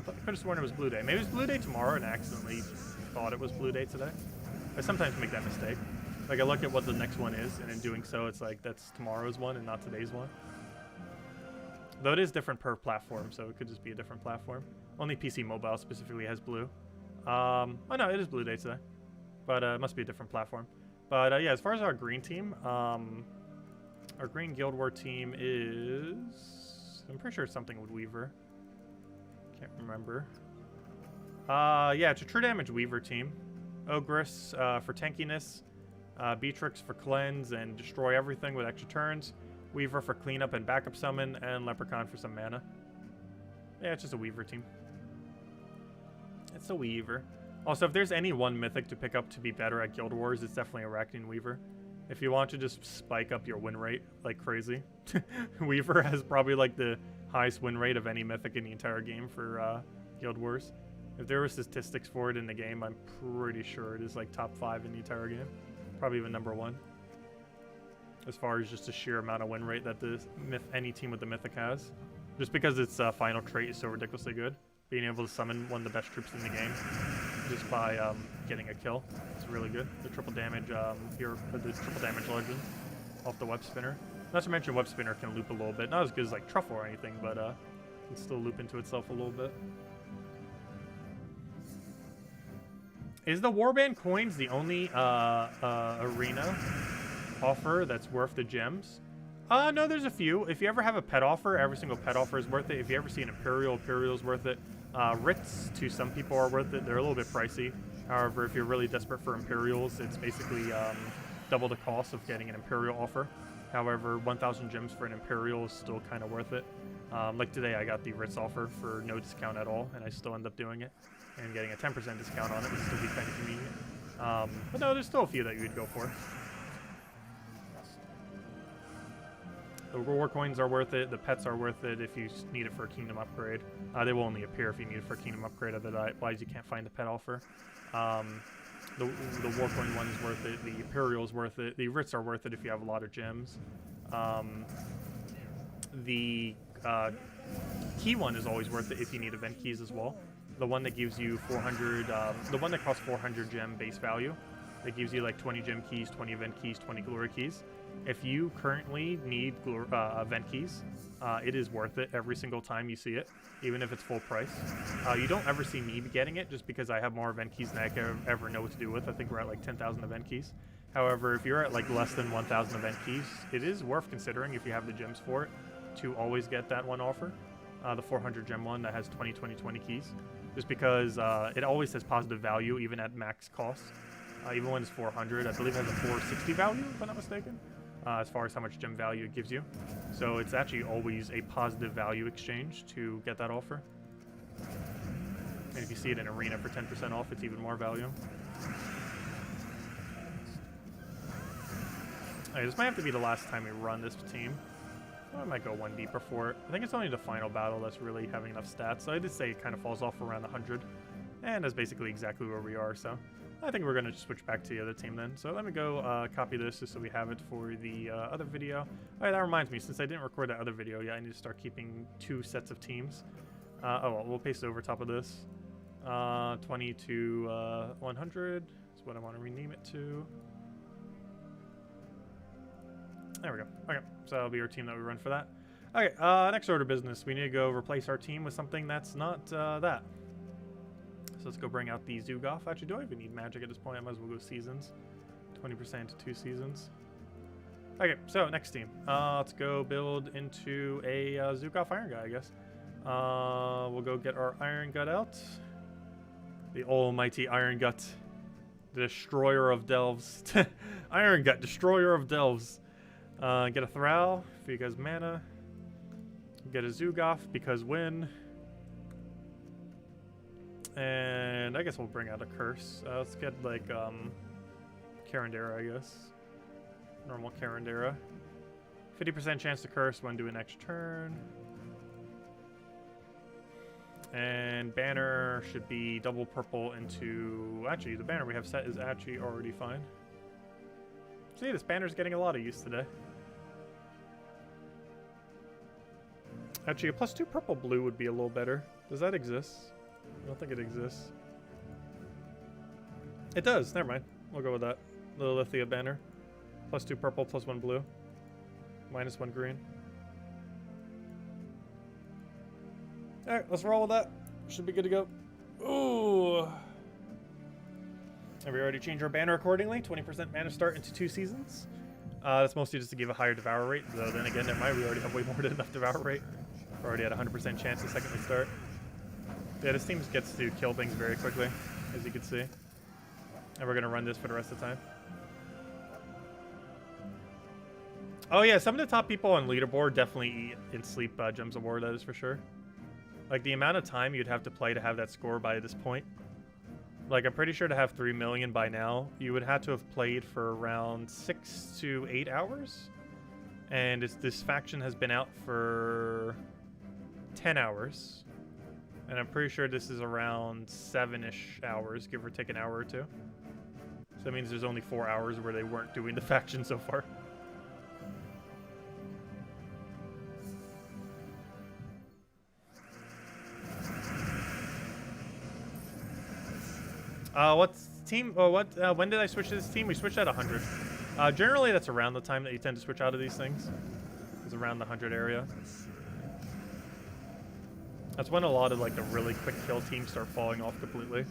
I could have sworn it was Blue Day. Maybe it's Blue Day tomorrow and accidentally thought it was Blue Day today. I sometimes make that mistake. Like I look at what the next one is, and in doing so, it's like that's tomorrow's one and not today's one. Though it is different per platform, so it could just be a different platform. Only PC Mobile specifically has blue. Oh no, it is Blue Day today. But it must be a different platform. But yeah, as far as our green team, our green Guild War team is... I'm pretty sure it's something with Weaver. Can't remember. Yeah, it's a true damage Weaver team. Ogress for tankiness. Beatrix for cleanse and destroy everything with extra turns. Weaver for cleanup and backup summon, and Leprechaun for some mana. Yeah, it's just a Weaver team. It's a Weaver. Also, if there's any one mythic to pick up to be better at Guild Wars, it's definitely Arachnean Weaver. If you want to just spike up your win rate like crazy, Weaver has probably like the highest win rate of any mythic in the entire game for Guild Wars. If there were statistics for it in the game, I'm pretty sure it is like top 5 in the entire game. Probably even number 1. As far as just the sheer amount of win rate that any team with the mythic has. Just because its final trait is so ridiculously good. Being able to summon one of the best troops in the game just by getting a kill. It's really good. The triple damage the triple damage legend off the web spinner. Not to mention web spinner can loop a little bit. Not as good as like truffle or anything, but can still loop into itself a little bit. Is the Warband coins the only arena offer that's worth the gems? No, there's a few. If you ever have a pet offer, every single pet offer is worth it. If you ever see an Imperial, Imperial is worth it. Writs, to some people, are worth it. They're a little bit pricey. However, if you're really desperate for Imperials, it's basically double the cost of getting an Imperial offer. However, 1,000 gems for an Imperial is still kind of worth it. Like today, I got the Writs offer for no discount at all, and I still end up doing it. And getting a 10% discount on it would still be kind of convenient. But no, there's still a few that you would go for. The war coins are worth it. The pets are worth it if you need it for a kingdom upgrade. They will only appear if you need it for a kingdom upgrade. Otherwise, you can't find the pet offer. The war coin one is worth it. The Imperial is worth it. The Writs are worth it if you have a lot of gems. The key one is always worth it if you need event keys as well. The one that gives you 400, the one that costs 400 gem base value. That gives you like 20 gem keys, 20 event keys, 20 glory keys. If you currently need event keys, it is worth it every single time you see it, even if it's full price. You don't ever see me getting it just because I have more event keys than I can ever know what to do with. I think we're at like 10,000 event keys. However, if you're at like less than 1,000 event keys, it is worth considering if you have the gems for it to always get that one offer. The 400 gem one that has 20, 20, 20 keys. Just because it always has positive value even at max cost. Even when it's 400, I believe it has a 460 value, if I'm not mistaken. As far as how much gem value it gives you. So it's actually always a positive value exchange to get that offer. And if you see it in Arena for 10% off, it's even more value. Okay, this might have to be the last time we run this team. I might go one deeper for it. I think it's only the final battle that's really having enough stats. So I did say it kind of falls off around 100. And that's basically exactly where we are, so I think we're going to switch back to the other team then. So let me go copy this just so we have it for the other video. All right, that reminds me, since I didn't record that other video yet, I need to start keeping 2 sets of teams. Oh, well, we'll paste it over top of this. 20 to 100 is what I want to rename it to. There we go. Okay, so that'll be our team that we run for that. Okay, next order of business. We need to go replace our team with something that's not that. So let's go bring out the Zugoff. Actually, do I even need magic at this point? I might as well go seasons. 20% to 2 seasons. Okay, so next team. Let's go build into a Zugoff Iron Gut, I guess. We'll go get our Iron Gut out. The almighty Iron Gut. The destroyer of delves. Iron Gut, destroyer of delves. Get a Thrall because mana. Get a Zugoff because win. And I guess we'll bring out a curse. Let's get like Karandera, I guess. Normal Karandera. 50% chance to curse when doing next turn. And banner should be double purple into... Actually, the banner we have set is actually already fine. See, this banner's getting a lot of use today. Actually, a +2 purple blue would be a little better. Does that exist? I don't think it exists. It does. Never mind. We'll go with that. The Lithia banner. +2 purple, +1 blue. -1 green. Alright, let's roll with that. Should be good to go. Ooh. And we already changed our banner accordingly. 20% mana start into 2 seasons. That's mostly just to give a higher devour rate. Though then again, never mind. We already have way more than enough devour rate. We're already at 100% chance the second we start. Yeah, this team gets to kill things very quickly, as you can see. And we're going to run this for the rest of the time. Oh yeah, some of the top people on leaderboard definitely eat and sleep Gems of War, that is for sure. Like the amount of time you'd have to play to have that score by this point. Like I'm pretty sure to have 3 million by now, you would have to have played for around 6 to 8 hours. And this faction has been out for 10 hours. And I'm pretty sure this is around 7-ish hours, give or take an hour or two. So that means there's only 4 hours where they weren't doing the faction so far. What's team? Oh, what? When did I switch to this team? We switched at 100. Generally, that's around the time that you tend to switch out of these things. It's around the 100 area. That's when a lot of like the really quick kill teams start falling off completely.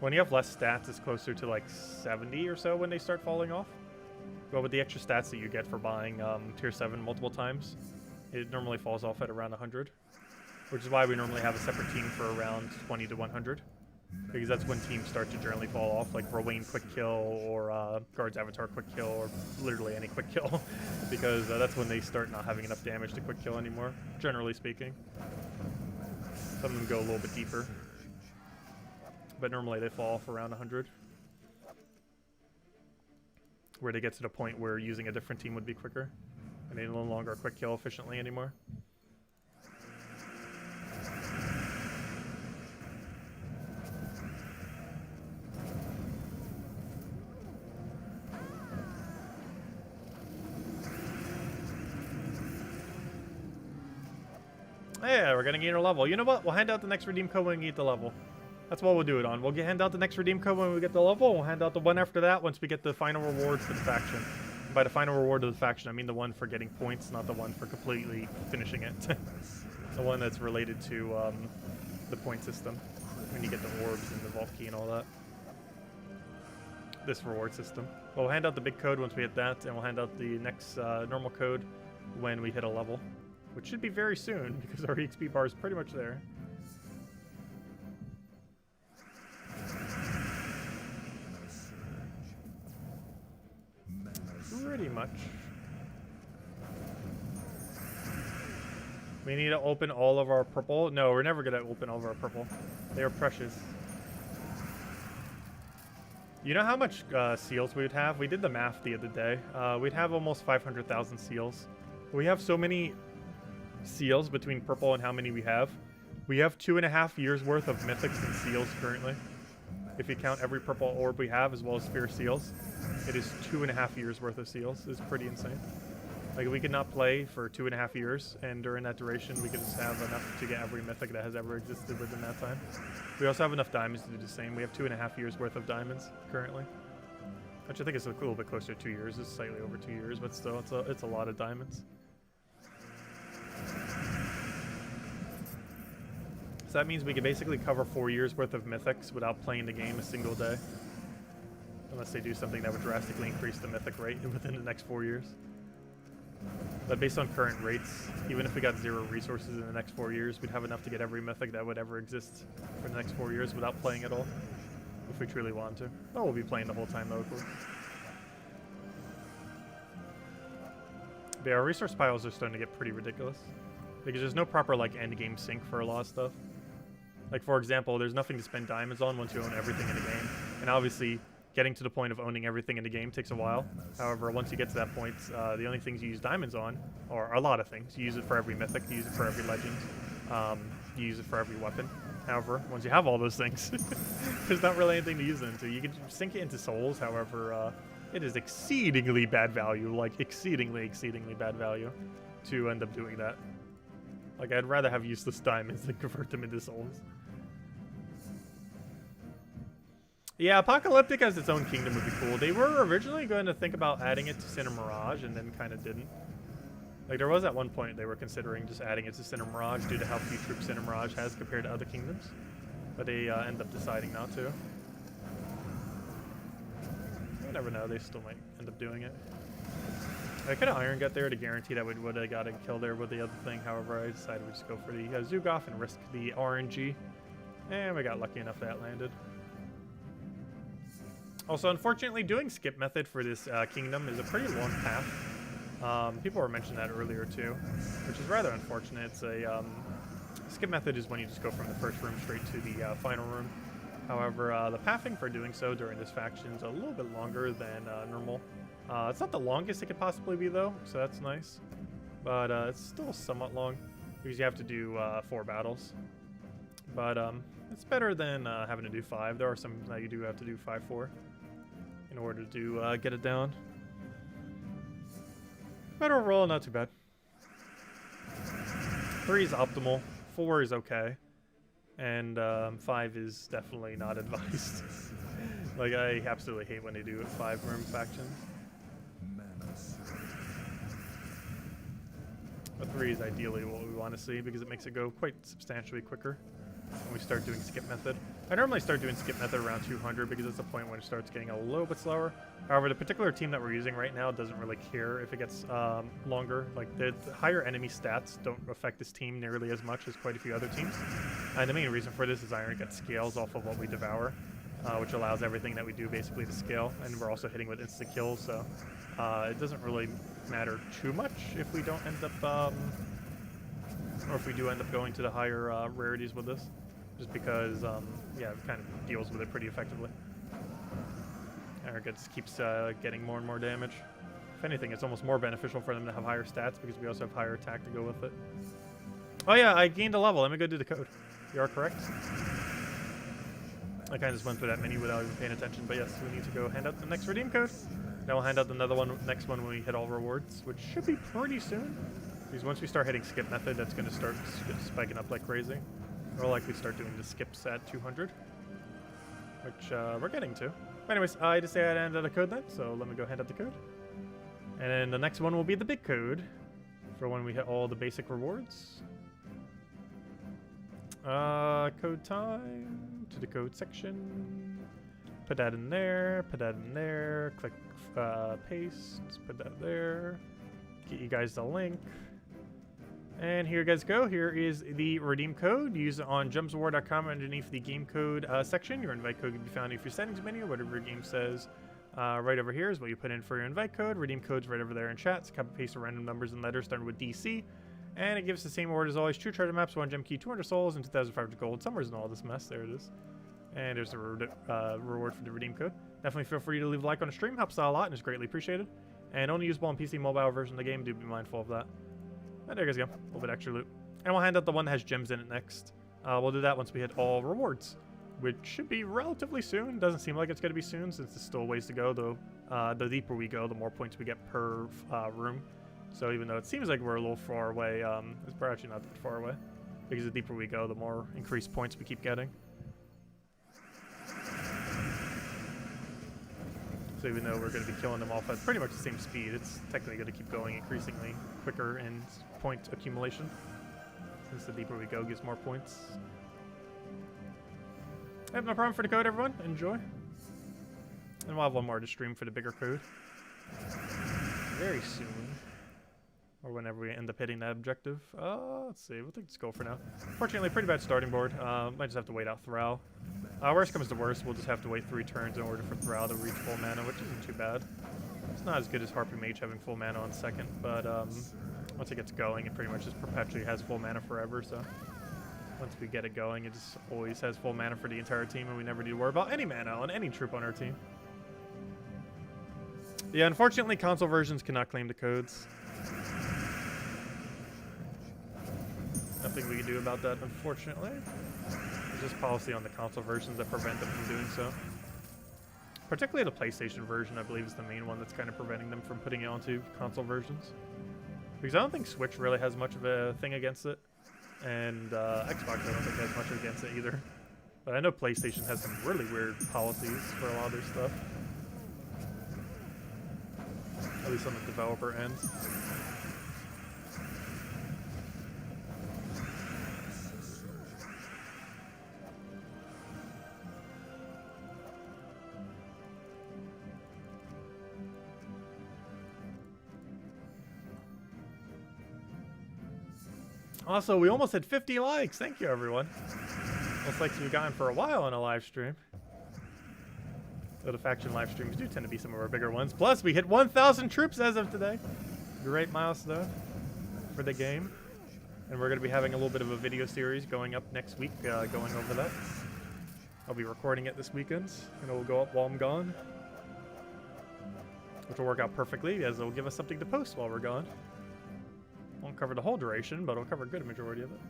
When you have less stats, it's closer to like 70 or so when they start falling off. But with the extra stats that you get for buying tier 7 multiple times, it normally falls off at around 100. Which is why we normally have a separate team for around 20 to 100. Because that's when teams start to generally fall off, like Rowan quick kill or Guard's Avatar quick kill or literally any quick kill. Because that's when they start not having enough damage to quick kill anymore, generally speaking. Some of them go a little bit deeper. But normally they fall off around 100. Where they get to the point where using a different team would be quicker. And they no longer quick kill efficiently anymore. Yeah, we're getting either level. You know what? We'll hand out the next redeem code when we get the level. That's what we'll do it on. We'll hand out the next redeem code when we get the level. We'll hand out the one after that once we get the final reward for the faction. And by the final reward of the faction, I mean the one for getting points, not the one for completely finishing it. The one that's related to the point system. When you get the orbs and the vault key and all that. This reward system. We'll hand out the big code once we hit that, and we'll hand out the next normal code when we hit a level. Which should be very soon, because our EXP bar is pretty much there. Pretty much. We need to open all of our purple. No, we're never going to open all of our purple. They are precious. You know how much seals we would have? We did the math the other day. We'd have almost 500,000 seals. We have so many seals between purple and how many we have. We have 2.5 years worth of mythics and seals currently. If you count every purple orb we have as well as sphere seals, it is 2.5 years worth of seals. It's pretty insane. Like we could not play for 2.5 years, and during that duration we could just have enough to get every mythic that has ever existed within that time. We also have enough diamonds to do the same. We have 2.5 years worth of diamonds currently. Which I think is a little bit closer to 2 years. It's slightly over 2 years, but still it's a lot of diamonds. So that means we can basically cover 4 years worth of mythics without playing the game a single day. Unless they do something that would drastically increase the mythic rate within the next 4 years. But based on current rates, even if we got 0 resources in the next 4 years, we'd have enough to get every mythic that would ever exist for the next 4 years without playing at all. If we truly want to. Oh, we'll be playing the whole time though, of course. But our resource piles are starting to get pretty ridiculous. Because there's no proper like end game sync for a lot of stuff. Like for example, there's nothing to spend diamonds on once you own everything in the game. And obviously, getting to the point of owning everything in the game takes a while. However, once you get to that point, the only things you use diamonds on are a lot of things. You use it for every mythic, you use it for every legend, you use it for every weapon. However, once you have all those things, there's not really anything to use it into. You can sink it into souls, however, it is exceedingly bad value, like exceedingly bad value to end up doing that. Like, I'd rather have useless diamonds than convert them into souls. Yeah, Apocalyptic as its own kingdom would be cool. They were originally going to think about adding it to Sinner Mirage and then kind of didn't. Like, there was at one point they were considering just adding it to Sinner Mirage due to how few troops Sinner Mirage has compared to other kingdoms. But they end up deciding not to. You never know, they still might end up doing it. I could have Iron Gut there to guarantee that we would have got a kill there with the other thing. However, I decided we'd just go for the Zugoff and risk the RNG. And we got lucky enough that landed. Also, unfortunately, doing skip method for this kingdom is a pretty long path. People were mentioning that earlier too, which is rather unfortunate. It's a skip method is when you just go from the first room straight to the final room. However, the pathing for doing so during this faction is a little bit longer than normal. It's not the longest it could possibly be though, so that's nice. But it's still somewhat long because you have to do 4 battles. But it's better than having to do 5. There are some that you do have to do 5 for in order to get it down. But overall, not too bad. 3 is optimal. 4 is okay. And 5 is definitely not advised. Like, I absolutely hate when they do 5-room factions. But 3 is ideally what we want to see because it makes it go quite substantially quicker when we start doing skip method. I normally start doing skip method around 200 because it's the point when it starts getting a little bit slower. However, the particular team that we're using right now doesn't really care if it gets longer. Like, the higher enemy stats don't affect this team nearly as much as quite a few other teams. And the main reason for this is Iron gets scales off of what we devour, which allows everything that we do basically to scale. And we're also hitting with instant kills, so it doesn't really matter too much if we don't end up, or if we do end up going to the higher rarities with this. Just because, yeah, it kind of deals with it pretty effectively. Eric just keeps getting more and more damage. If anything, it's almost more beneficial for them to have higher stats because we also have higher attack to go with it. Oh yeah, I gained a level. Let me go do the code. You are correct. I kind of just went through that menu without even paying attention, but yes, we need to go hand out the next redeem code. Then we'll hand out another one, next one when we hit all rewards, which should be pretty soon. Because once we start hitting skip method, that's going to start spiking up like crazy. Or likely start doing the skips at 200, which we're getting to. But anyways, I just say I'd hand out a code then, so let me go hand out the code. And then the next one will be the big code for when we hit all the basic rewards. Code time to the code section. Put that in there, put that in there, click paste, put that there. Get you guys the link. And here you guys go. Here is the redeem code. Use it on gemsofwar.com underneath the game code section. Your invite code can be found in your settings menu. Whatever your game says right over here is what you put in for your invite code. Redeem code's right over there in chat. So copy paste the random numbers and letters starting with DC. And it gives the same reward as always. 2 treasure maps, 1 gem key, 200 souls, and 2,500 gold. Somewhere's in all this mess. There it is. And there's the reward for the redeem code. Definitely feel free to leave a like on the stream. Helps out a lot and is greatly appreciated. And only usable on PC mobile version of the game. Do be mindful of that. And there you guys go. A little bit extra loot. And we'll hand out the one that has gems in it next. We'll do that once we hit all rewards, which should be relatively soon. Doesn't seem like it's going to be soon since there's still ways to go, though. The deeper we go, the more points we get per room. So even though it seems like we're a little far away, we're actually not that far away. Because the deeper we go, the more increased points we keep getting. So even though we're going to be killing them off at pretty much the same speed, it's technically going to keep going increasingly quicker in point accumulation. Since the deeper we go gives more points. I have no problem for the code, everyone. Enjoy. And we'll have one more to stream for the bigger code. Very soon. Or whenever we end up hitting that objective. Let's see. We'll just go for now. Fortunately, pretty bad starting board. Might just have to wait out Thrall. Worst comes to worst, we'll just have to wait 3 turns in order for Thrall to reach full mana, which isn't too bad. It's not as good as Harpy Mage having full mana on second, but once it gets going, it pretty much just perpetually has full mana forever, so once we get it going, it just always has full mana for the entire team, and we never need to worry about any mana on any troop on our team. Yeah, unfortunately, console versions cannot claim the codes. Nothing we can do about that, unfortunately. There's just policy on the console versions that prevent them from doing so. Particularly the PlayStation version, I believe, is the main one that's kind of preventing them from putting it onto console versions. Because I don't think Switch really has much of a thing against it. And Xbox, I don't think has much against it either. But I know PlayStation has some really weird policies for a lot of their stuff. At least on the developer end. Also, we almost hit 50 likes. Thank you, everyone. Most likes we've gotten for a while on a live stream. Though the faction live streams do tend to be some of our bigger ones. Plus, we hit 1,000 troops as of today. Great milestone for the game. And we're going to be having a little bit of a video series going up next week, going over that. I'll be recording it this weekend, and it will go up while I'm gone. Which will work out perfectly, as it will give us something to post while we're gone. Won't cover the whole duration, but it'll cover a good majority of it.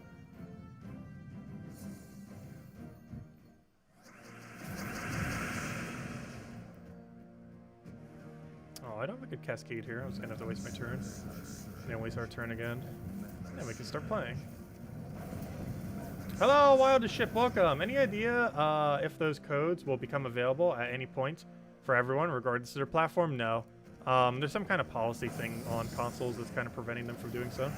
Oh, I don't have a good cascade here. I was going to have to waste my turn. Then waste our turn again. And we can start playing. Hello, Wild as Ship. Welcome. Any idea if those codes will become available at any point for everyone, regardless of their platform? No. There's some kind of policy thing on consoles that's kind of preventing them from doing so.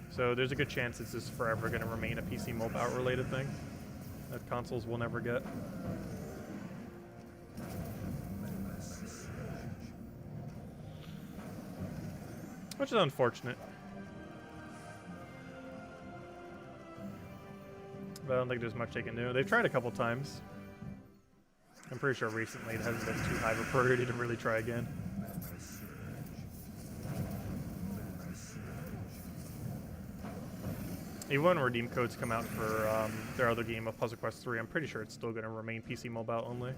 So there's a good chance it's just forever going to remain a PC mobile related thing that consoles will never get. Which is unfortunate. But I don't think there's much they can do. They've tried a couple times. I'm pretty sure recently it hasn't been too high of a priority to really try again. Even when redeem codes come out for their other game of Puzzle Quest 3, I'm pretty sure it's still going to remain PC mobile only.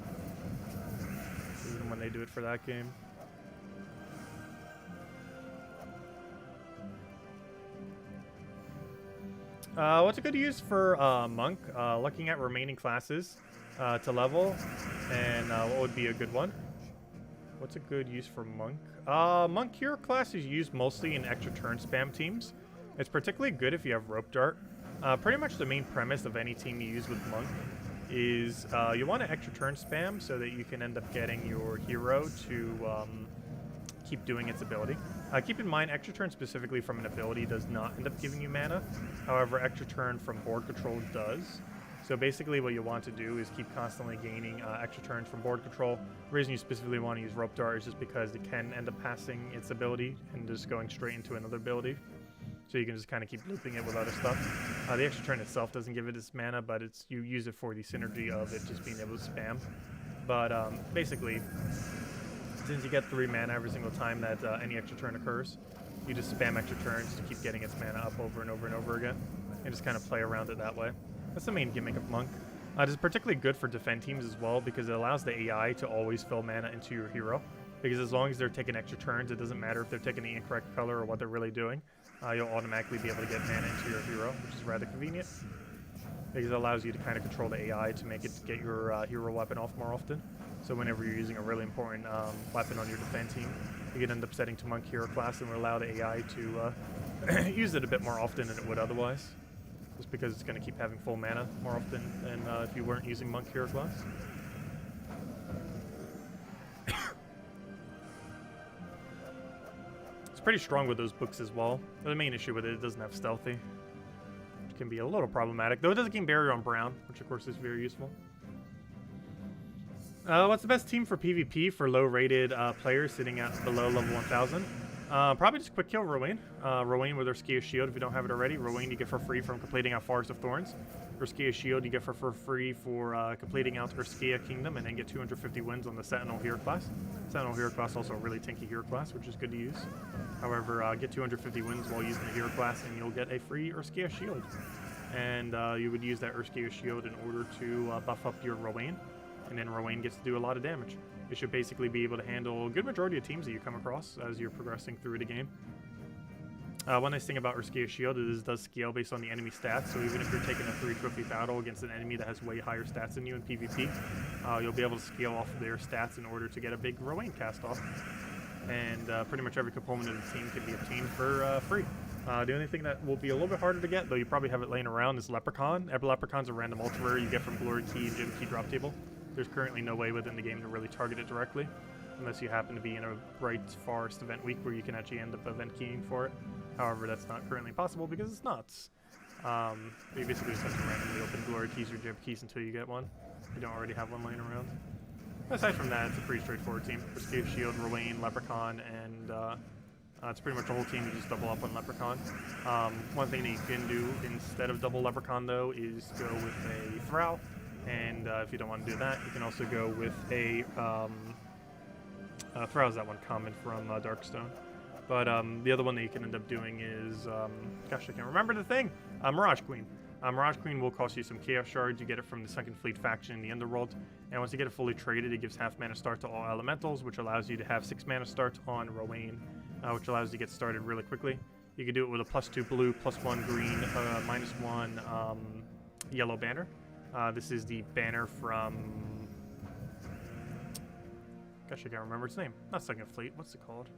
Even when they do it for that game. What's a good use for Monk? Looking at remaining classes to level, and what would be a good one? What's a good use for Monk? Monk hero class is used mostly in extra turn spam teams. It's particularly good if you have Rope Dart. Pretty much the main premise of any team you use with Monk is you want to extra turn spam so that you can end up getting your hero to keep doing its ability. Keep in mind, extra turn specifically from an ability does not end up giving you mana. However, extra turn from board control does. So basically what you want to do is keep constantly gaining extra turns from board control. The reason you specifically want to use Rope Dart is just because it can end up passing its ability and just going straight into another ability. So you can just kind of keep looping it with other stuff. The extra turn itself doesn't give it its mana, but you use it for the synergy of it just being able to spam. But basically, since you get 3 mana every single time that any extra turn occurs, you just spam extra turns to keep getting its mana up over and over and over again, and just kind of play around it that way. That's the main gimmick of Monk. It is particularly good for defend teams as well because it allows the AI to always fill mana into your hero. Because as long as they're taking extra turns, it doesn't matter if they're taking the incorrect color or what they're really doing. You'll automatically be able to get mana into your hero, which is rather convenient. Because it allows you to kind of control the AI to make it get your hero weapon off more often. So whenever you're using a really important weapon on your defend team, you can end up setting to Monk hero class and will allow the AI to use it a bit more often than it would otherwise. Just because it's going to keep having full mana more often than if you weren't using Monk hero class. It's pretty strong with those books as well. The main issue with it doesn't have stealthy, which can be a little problematic. Though it does gain barrier on Brown, which of course is very useful. What's the best team for PvP for low-rated players sitting at below level 1000? Probably just Quick Kill Rowan. Rowan with Urskia's Shield if you don't have it already. Rowan you get for free from completing out Forest of Thorns. Urskia's Shield you get for free for completing out Urskia Kingdom and then get 250 wins on the Sentinel Hero class. Sentinel Hero class also a really tanky hero class, which is good to use. However, get 250 wins while using the hero class and you'll get a free Urskia Shield. And you would use that Urskia Shield in order to buff up your Rowan. And then Rowan gets to do a lot of damage. It should basically be able to handle a good majority of teams that you come across as you're progressing through the game. One nice thing about Urskia Shield is it does scale based on the enemy stats, so even if you're taking a 3-trophy battle against an enemy that has way higher stats than you in PvP, you'll be able to scale off of their stats in order to get a big Rowan cast off. And pretty much every component of the team can be obtained for free. The only thing that will be a little bit harder to get, though you probably have it laying around, is Leprechaun. Leprechaun's a random ultra rare you get from Glory Key and Gem Key drop table. There's currently no way within the game to really target it directly, unless you happen to be in a bright forest event week where you can actually end up event keying for it. However, that's not currently possible because it's nuts. You basically just have to randomly open Glory Keys or Gem Keys until you get one. If you don't already have one laying around. Aside from that, it's a pretty straightforward team. Urskia Shield, Rowan, Leprechaun, and it's pretty much the whole team. You just double up on Leprechaun. One thing that you can do instead of double Leprechaun, though, is go with a Thrall. And if you don't want to do that, you can also go with a Thrall is that one common from Darkstone. But the other one that you can end up doing is, gosh, I can't remember the thing. Mirage Queen. Mirage Queen will cost you some Chaos Shards. You get it from the Second Fleet faction in the Underworld. And once you get it fully traded, it gives half mana start to all elementals, which allows you to have 6 mana start on Rowan, which allows you to get started really quickly. You can do it with a +2 blue, +1 green, -1 yellow banner. This is the banner from... Gosh, I can't remember its name. Not Second Fleet. What's it called?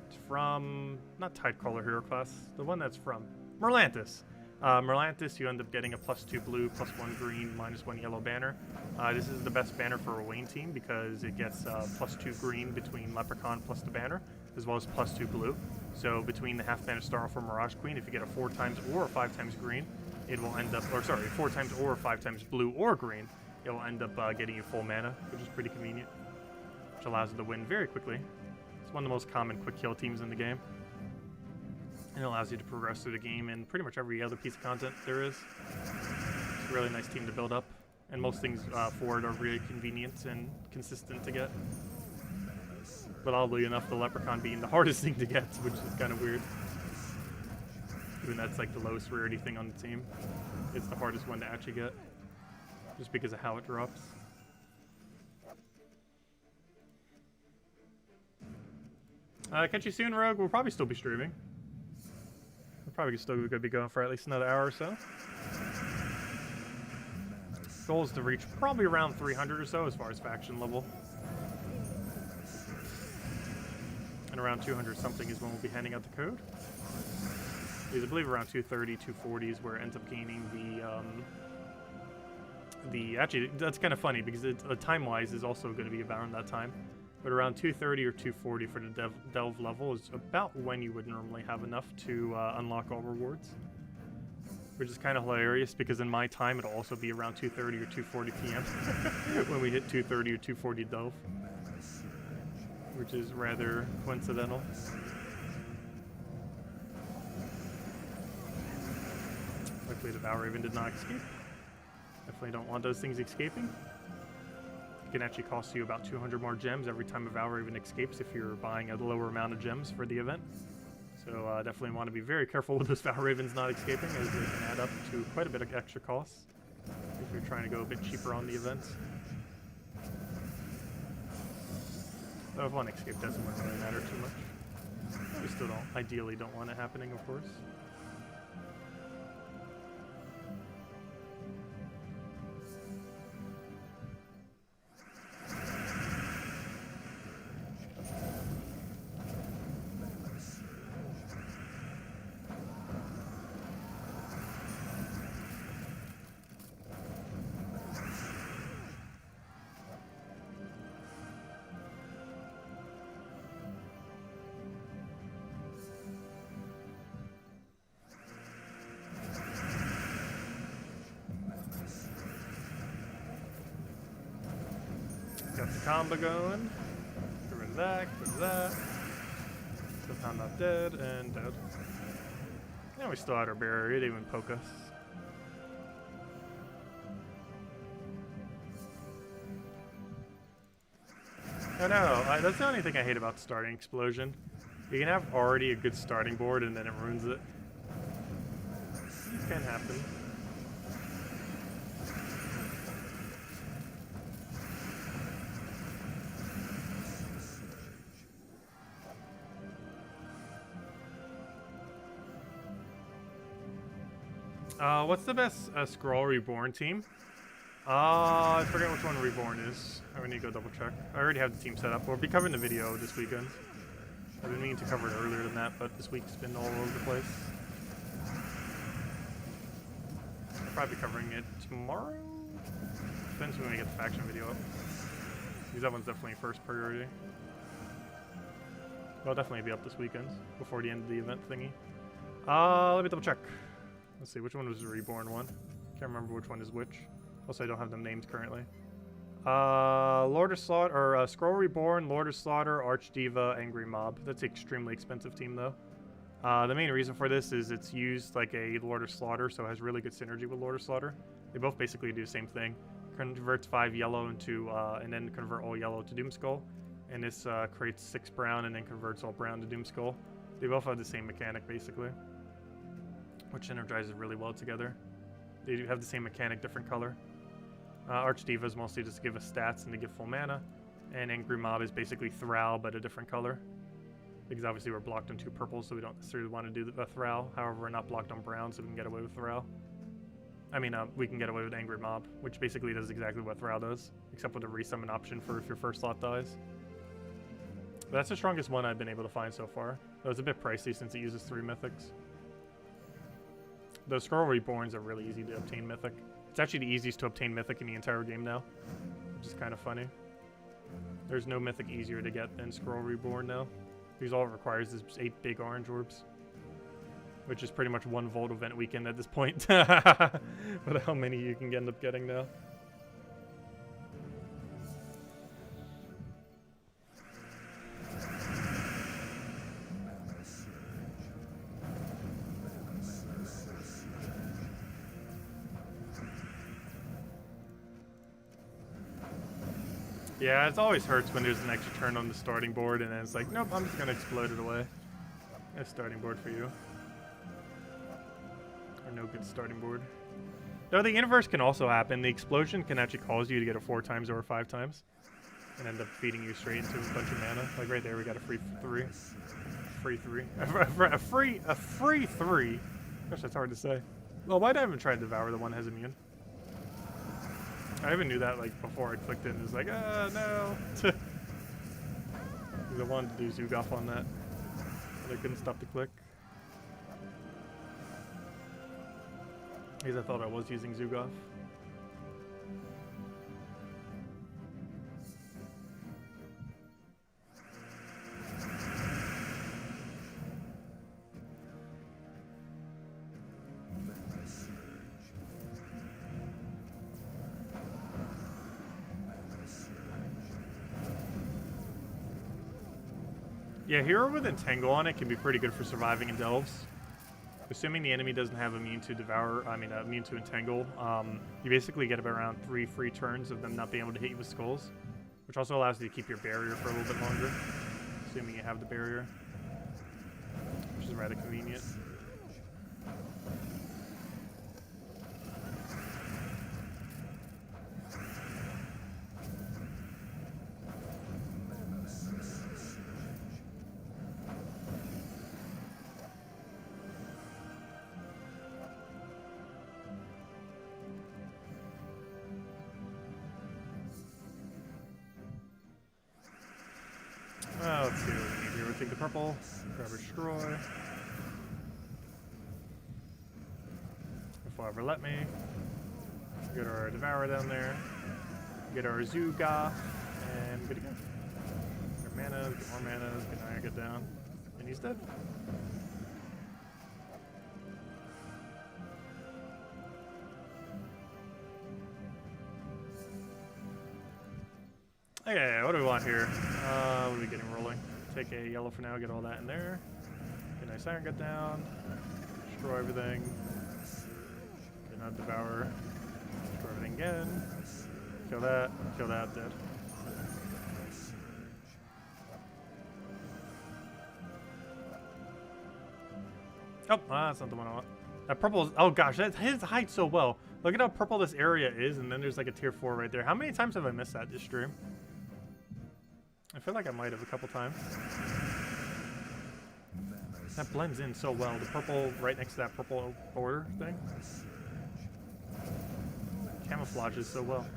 It's from... Not Tidecaller Hero Class. The one that's from... Merlantis. Merlantis, you end up getting a +2 blue, +1 green, -1 yellow banner. This is the best banner for a Wayne team because it gets +2 green between Leprechaun plus the banner, as well as +2 blue. So between the half mana star for Mirage Queen, if you get a 4 times or a 5 times green, it will end up, or sorry, 4 times or 5 times blue or green, it will end up getting you full mana, which is pretty convenient, which allows it to win very quickly. It's one of the most common quick kill teams in the game. And it allows you to progress through the game in pretty much every other piece of content there is. It's a really nice team to build up. And most things for it are really convenient and consistent to get. But oddly enough, the Leprechaun being the hardest thing to get, which is kind of weird. Even that's like the lowest rarity thing on the team. It's the hardest one to actually get. Just because of how it drops. Catch you soon, Rogue. We'll probably still be streaming. Probably still going to be going for at least another hour or so. Goal is to reach probably around 300 or so as far as faction level. And around 200 something is when we'll be handing out the code. Because I believe around 230, 240 is where it ends up gaining the actually, that's kind of funny because time-wise is also going to be around that time. But around 230 or 240 for the Delve level is about when you would normally have enough to unlock all rewards. Which is kind of hilarious because in my time it'll also be around 2:30 or 2:40 p.m. when we hit 2:30 or 2:40 Delve. Which is rather coincidental. Luckily the Valraven did not escape. Definitely don't want those things escaping. It can actually cost you about 200 more gems every time a Valraven escapes if you're buying a lower amount of gems for the event. So definitely want to be very careful with those Valravens not escaping, as they can add up to quite a bit of extra costs if you're trying to go a bit cheaper on the event. Though if one escape doesn't really matter too much. We still ideally don't want it happening, of course. Got the combo going. Get rid of that, get rid of that. Somehow not dead, and dead. And we still had our barrier, it didn't even poke us. I know, that's the only thing I hate about starting Explosion. You can have already a good starting board and then it ruins it. It can happen. What's the best Scroll Reborn team? I forget which one Reborn is. I need to go double check. I already have the team set up. We'll be covering the video this weekend. I've been meaning to cover it earlier than that, but this week's been all over the place. I'll probably be covering it tomorrow? Depends when we get the faction video up. Because that one's definitely first priority. Well, I'll definitely be up this weekend, before the end of the event thingy. Let me double check. Let's see, which one was the Reborn one? Can't remember which one is which. Also, I don't have them named currently. Lord of Slaughter, or Scroll Reborn, Lord of Slaughter, Archdiva, Angry Mob. That's an extremely expensive team, though. The main reason for this is it's used like a Lord of Slaughter, so it has really good synergy with Lord of Slaughter. They both basically do the same thing. Converts 5 yellow into, and then convert all yellow to Doomskull. And this creates 6 brown and then converts all brown to Doomskull. They both have the same mechanic, basically, which synergizes really well together. They do have the same mechanic, different color. Archdiva is mostly just to give us stats and to give full mana. And Angry Mob is basically Thrall, but a different color. Because obviously we're blocked on 2 purples, so we don't necessarily want to do the Thrall. However, we're not blocked on brown, so we can get away with Thrall. I mean, we can get away with Angry Mob, which basically does exactly what Thrall does, except with a resummon option for if your first slot dies. But that's the strongest one I've been able to find so far. Though it's a bit pricey since it uses 3 mythics. Those Scroll Reborns are really easy to obtain mythic. It's actually the easiest to obtain mythic in the entire game now, which is kind of funny. There's no mythic easier to get than Scroll Reborn now, because all it requires is 8 big orange orbs, which is pretty much 1 Volt event weekend at this point. But how many you can end up getting now. Yeah, it always hurts when there's an extra turn on the starting board and then it's like, nope, I'm just going to explode it away. No starting board for you. Or no good starting board. Though the inverse can also happen. The explosion can actually cause you to get it 4 times or 5 times. And end up feeding you straight into a bunch of mana. Like right there, we got a free 3. Free 3. A free 3. Gosh, that's hard to say. Well, why'd I even try to devour the one that has immune? I even knew that like before I clicked it and it was like, no. I wanted to do Zugoff on that, but I couldn't stop the click. Because I thought I was using Zugoff. Yeah, Hero with Entangle on it can be pretty good for surviving in Delves. Assuming the enemy doesn't have immune to immune to Entangle, you basically get about around 3 free turns of them not being able to hit you with skulls, which also allows you to keep your barrier for a little bit longer, assuming you have the barrier, which is rather convenient. Let's see what we need here. We'll take the purple, grab our destroy. If will ever let me. Get our Devour down there. Get our Zugoff, and good to go. Get our mana, get more mana, get Iron, get down. And he's dead. Okay, what do we want here? What are we getting rolling? Take a yellow for now, get all that in there. Get a nice Iron, get down. Destroy everything. Get another Devour. Destroy everything again. Kill that, dead. Oh, that's not the one I want. That purple is, oh gosh, that hits height so well. Look at how purple this area is, and then there's like a tier 4 right there. How many times have I missed that this stream? I feel like I might have a couple times. That blends in so well. The purple right next to that purple border thing. Camouflages so well.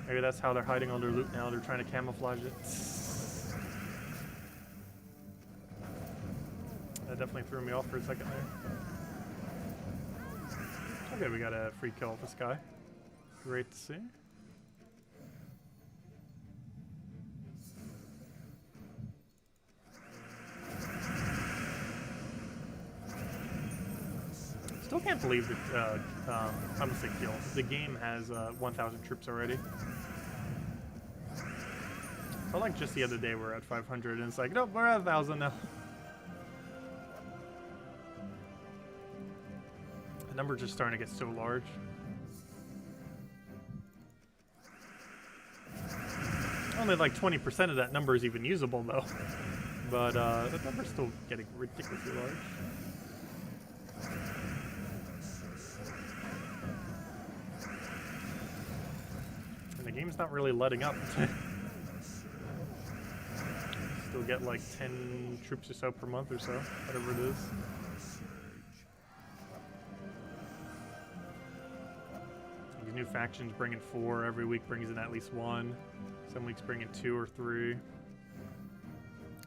Maybe that's how they're hiding all their loot now. They're trying to camouflage it. That definitely threw me off for a second there. Okay, we got a free kill off this guy. Great to see. Still can't believe that, I'm gonna say kill. The game has 1,000 troops already. Felt like just the other day we're at 500 and it's like, nope, we're at 1,000 now. The numbers are starting to get so large. Only like 20% of that number is even usable though. but the number's still getting ridiculously large. And the game's not really letting up. Still get like 10 troops or so per month or so, whatever it is. These new factions bring in 4 every week, brings in at least 1. Some weeks bring in 2 or 3.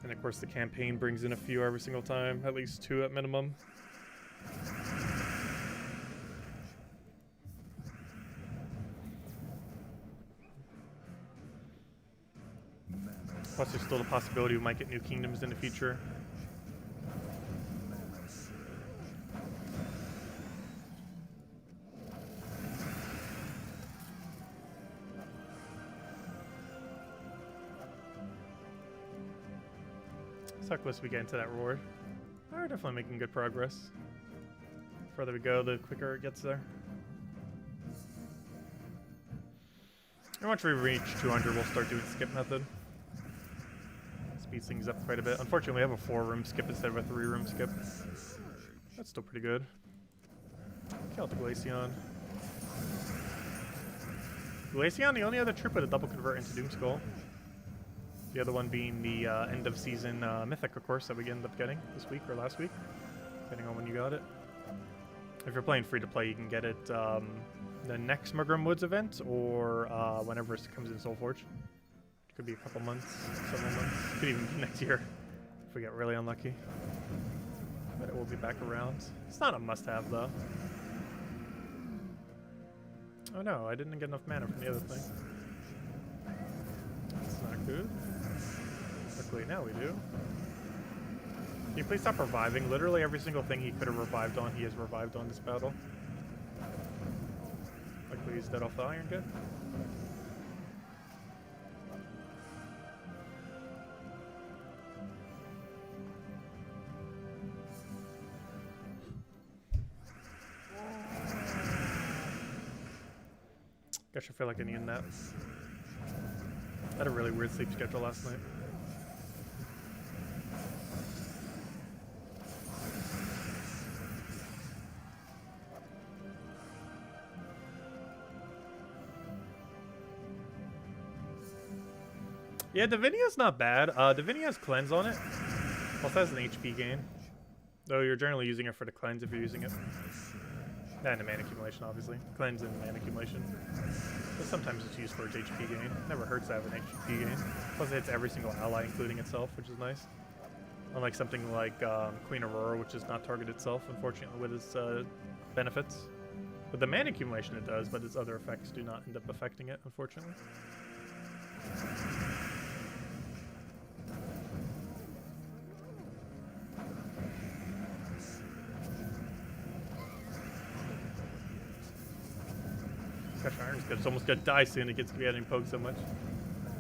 And of course the campaign brings in a few every single time, at least 2 at minimum. Plus there's still the possibility we might get new kingdoms in the future. How close we get into that reward. We're definitely making good progress. The further we go, the quicker it gets there. And once we reach 200, we'll start doing skip method. Speeds things up quite a bit. Unfortunately, we have a 4-room skip instead of a 3-room skip. That's still pretty good. Kill the Glaceon. Glaceon, the only other troop with a double convert into Doomskull. The other one being the end of season mythic, of course, that we ended up getting this week or last week, depending on when you got it. If you're playing free to play, you can get it the next Mugrim Woods event or whenever it comes in Soulforge. It could be a couple months, several months, could even be next year if we get really unlucky. But it will be back around. It's not a must-have though. Oh no, I didn't get enough mana from the other thing. That's not good. Luckily now we do. Can you please stop reviving? Literally every single thing he could have revived on, he has revived on this battle. Luckily he's dead off the Iron Gut. Guess I feel like I need naps. I had a really weird sleep schedule last night. Yeah, Divinia's not bad. Divinia has cleanse on it. Also has an HP gain. Though you're generally using it for the cleanse if you're using it. And the mana accumulation, obviously. Cleanse and mana accumulation. But sometimes it's used for its HP gain. Never hurts to have an HP gain. Plus it hits every single ally, including itself, which is nice. Unlike something like Queen Aurora, which does not target itself, unfortunately, with its benefits. With the mana accumulation it does, but its other effects do not end up affecting it, unfortunately. Gosh, Iron's good. It's almost gonna die soon. It gets to be getting poked so much.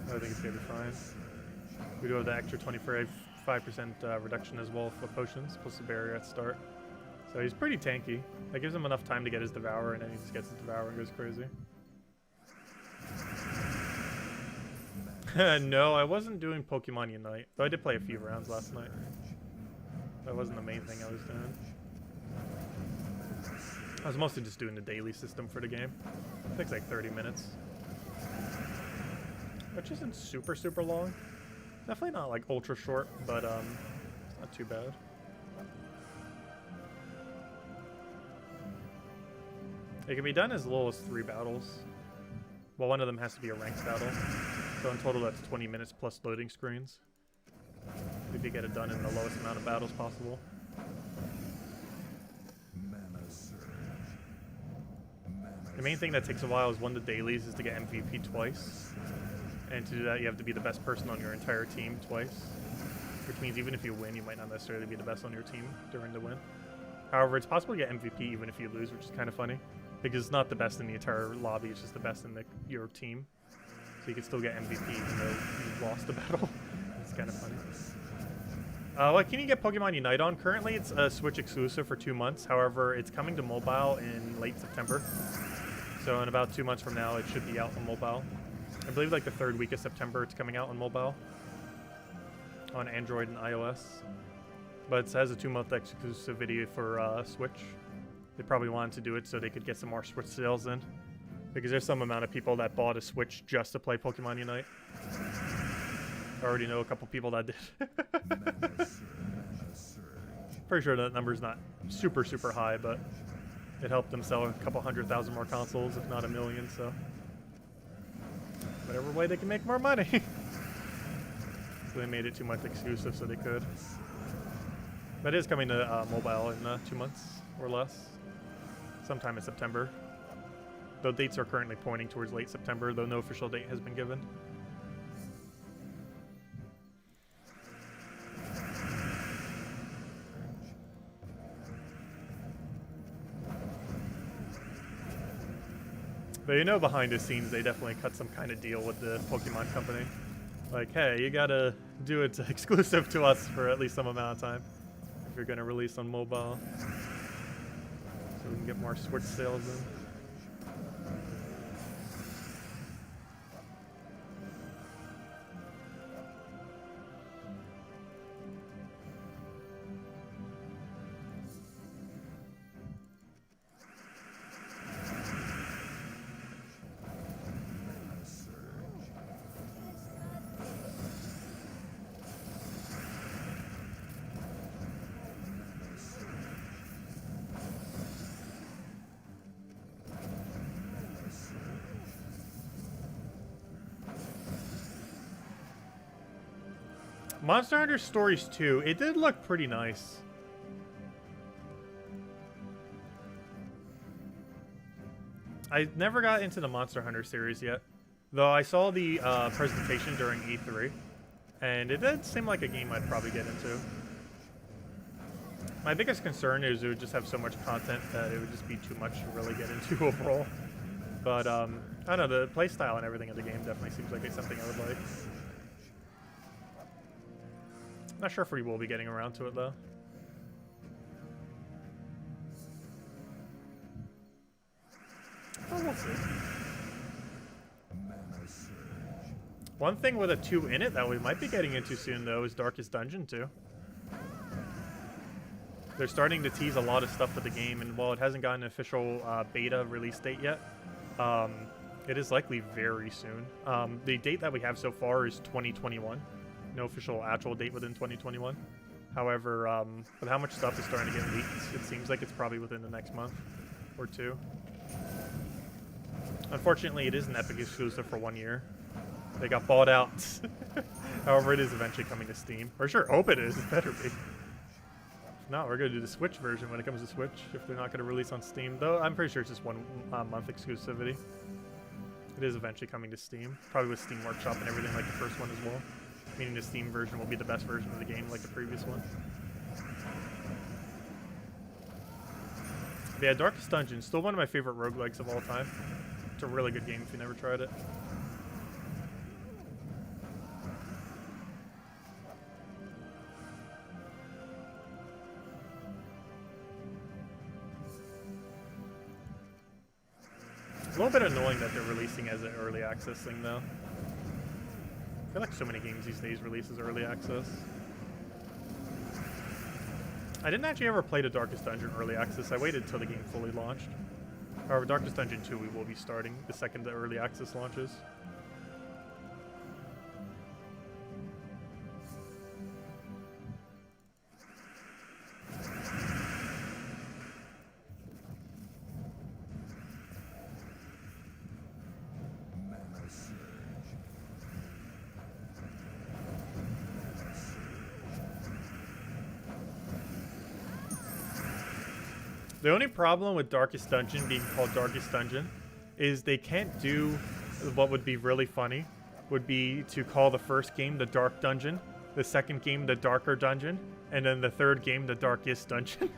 I think it's gonna be fine. We do have the extra 25% reduction as well for potions, plus the barrier at start. So he's pretty tanky. That gives him enough time to get his Devour, and then he just gets his Devour and goes crazy. No, I wasn't doing Pokemon Unite. Though I did play a few rounds last night. That wasn't the main thing I was doing. I was mostly just doing the daily system for the game. It takes like 30 minutes. Which isn't super, super long. Definitely not like ultra short, but it's not too bad. It can be done as little as 3 battles. Well, one of them has to be a ranked battle. So in total that's 20 minutes plus loading screens. If you get it done in the lowest amount of battles possible. The main thing that takes a while is one of the dailies is to get MVP twice. And to do that you have to be the best person on your entire team twice. Which means even if you win, you might not necessarily be the best on your team during the win. However, it's possible to get MVP even if you lose, which is kind of funny. Because it's not the best in the entire lobby, it's just the best in your team. So you can still get MVP even though you lost the battle. It's kind of funny. What can you get Pokemon Unite on? Currently it's a Switch exclusive for 2 months. However, it's coming to mobile in late September. So in about 2 months from now, it should be out on mobile. I believe like the 3rd week of September it's coming out on mobile. on Android and iOS. But it has a 2-month exclusivity for Switch. They probably wanted to do it so they could get some more Switch sales in. Because there's some amount of people that bought a Switch just to play Pokemon Unite. I already know a couple people that did. Pretty sure that number's not super, super high, but it helped them sell a couple 100,000 more consoles, if not 1 million, so. Whatever way they can make more money. So they made it 2-month exclusive so they could. That is coming to mobile in 2 months or less. Sometime in September. Though dates are currently pointing towards late September, though no official date has been given. But you know, behind the scenes, they definitely cut some kind of deal with the Pokemon company. Like, hey, you gotta do it exclusive to us for at least some amount of time if you're gonna release on mobile. So we can get more Switch sales in. Monster Hunter Stories 2, it did look pretty nice. I never got into the Monster Hunter series yet, though I saw the presentation during E3, and it did seem like a game I'd probably get into. My biggest concern is it would just have so much content that it would just be too much to really get into overall. But, I don't know, the playstyle and everything of the game definitely seems like it's something I would like. Not sure if we will be getting around to it, though. Oh, we'll see. One thing with a 2 in it that we might be getting into soon, though, is Darkest Dungeon 2. They're starting to tease a lot of stuff for the game, and while it hasn't gotten an official beta release date yet, it is likely very soon. The date that we have so far is 2021. No official actual date within 2021. However, with how much stuff is starting to get leaked, it seems like it's probably within the next month or 2. Unfortunately, it is an Epic exclusive for 1 year. They got bought out. However, it is eventually coming to Steam. Or sure, hope it is. It better be. If not, we're going to do the Switch version when it comes to Switch, if they're not going to release on Steam. Though, I'm pretty sure it's just 1 month exclusivity. It is eventually coming to Steam. Probably with Steam Workshop and everything like the first one as well. Meaning the Steam version will be the best version of the game like the previous one. But yeah, Darkest Dungeon, still one of my favorite roguelikes of all time. It's a really good game if you never tried it. It's a little bit annoying that they're releasing as an early access thing, though. I feel like so many games these days release as early access. I didn't actually ever play the Darkest Dungeon early access. I waited until the game fully launched. However, Darkest Dungeon 2 we will be starting the second the early access launches. The only problem with Darkest Dungeon being called Darkest Dungeon is they can't do what would be really funny, would be to call the first game the Dark Dungeon, the second game the Darker Dungeon, and then the third game the Darkest Dungeon.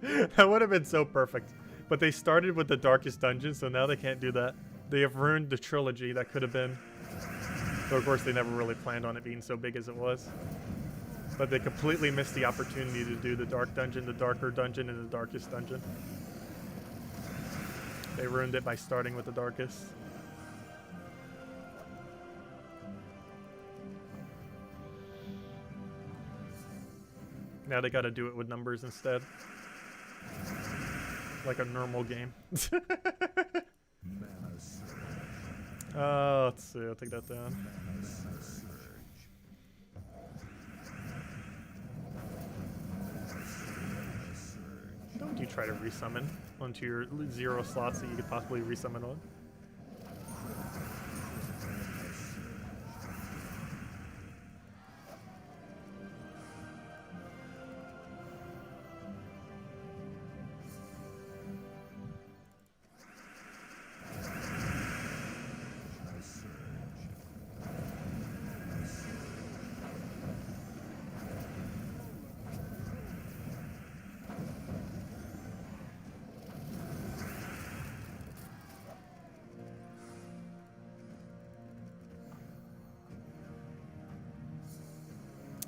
That would have been so perfect. But they started with the Darkest Dungeon, so now they can't do that. They have ruined the trilogy that could have been. Though of course they never really planned on it being so big as it was. But they completely missed the opportunity to do the Dark Dungeon, the Darker Dungeon, and the Darkest Dungeon. They ruined it by starting with the Darkest. Now they gotta do it with numbers instead. Like a normal game. Let's see, I'll take that down. Don't you try to resummon onto your 0 slots that you could possibly resummon on.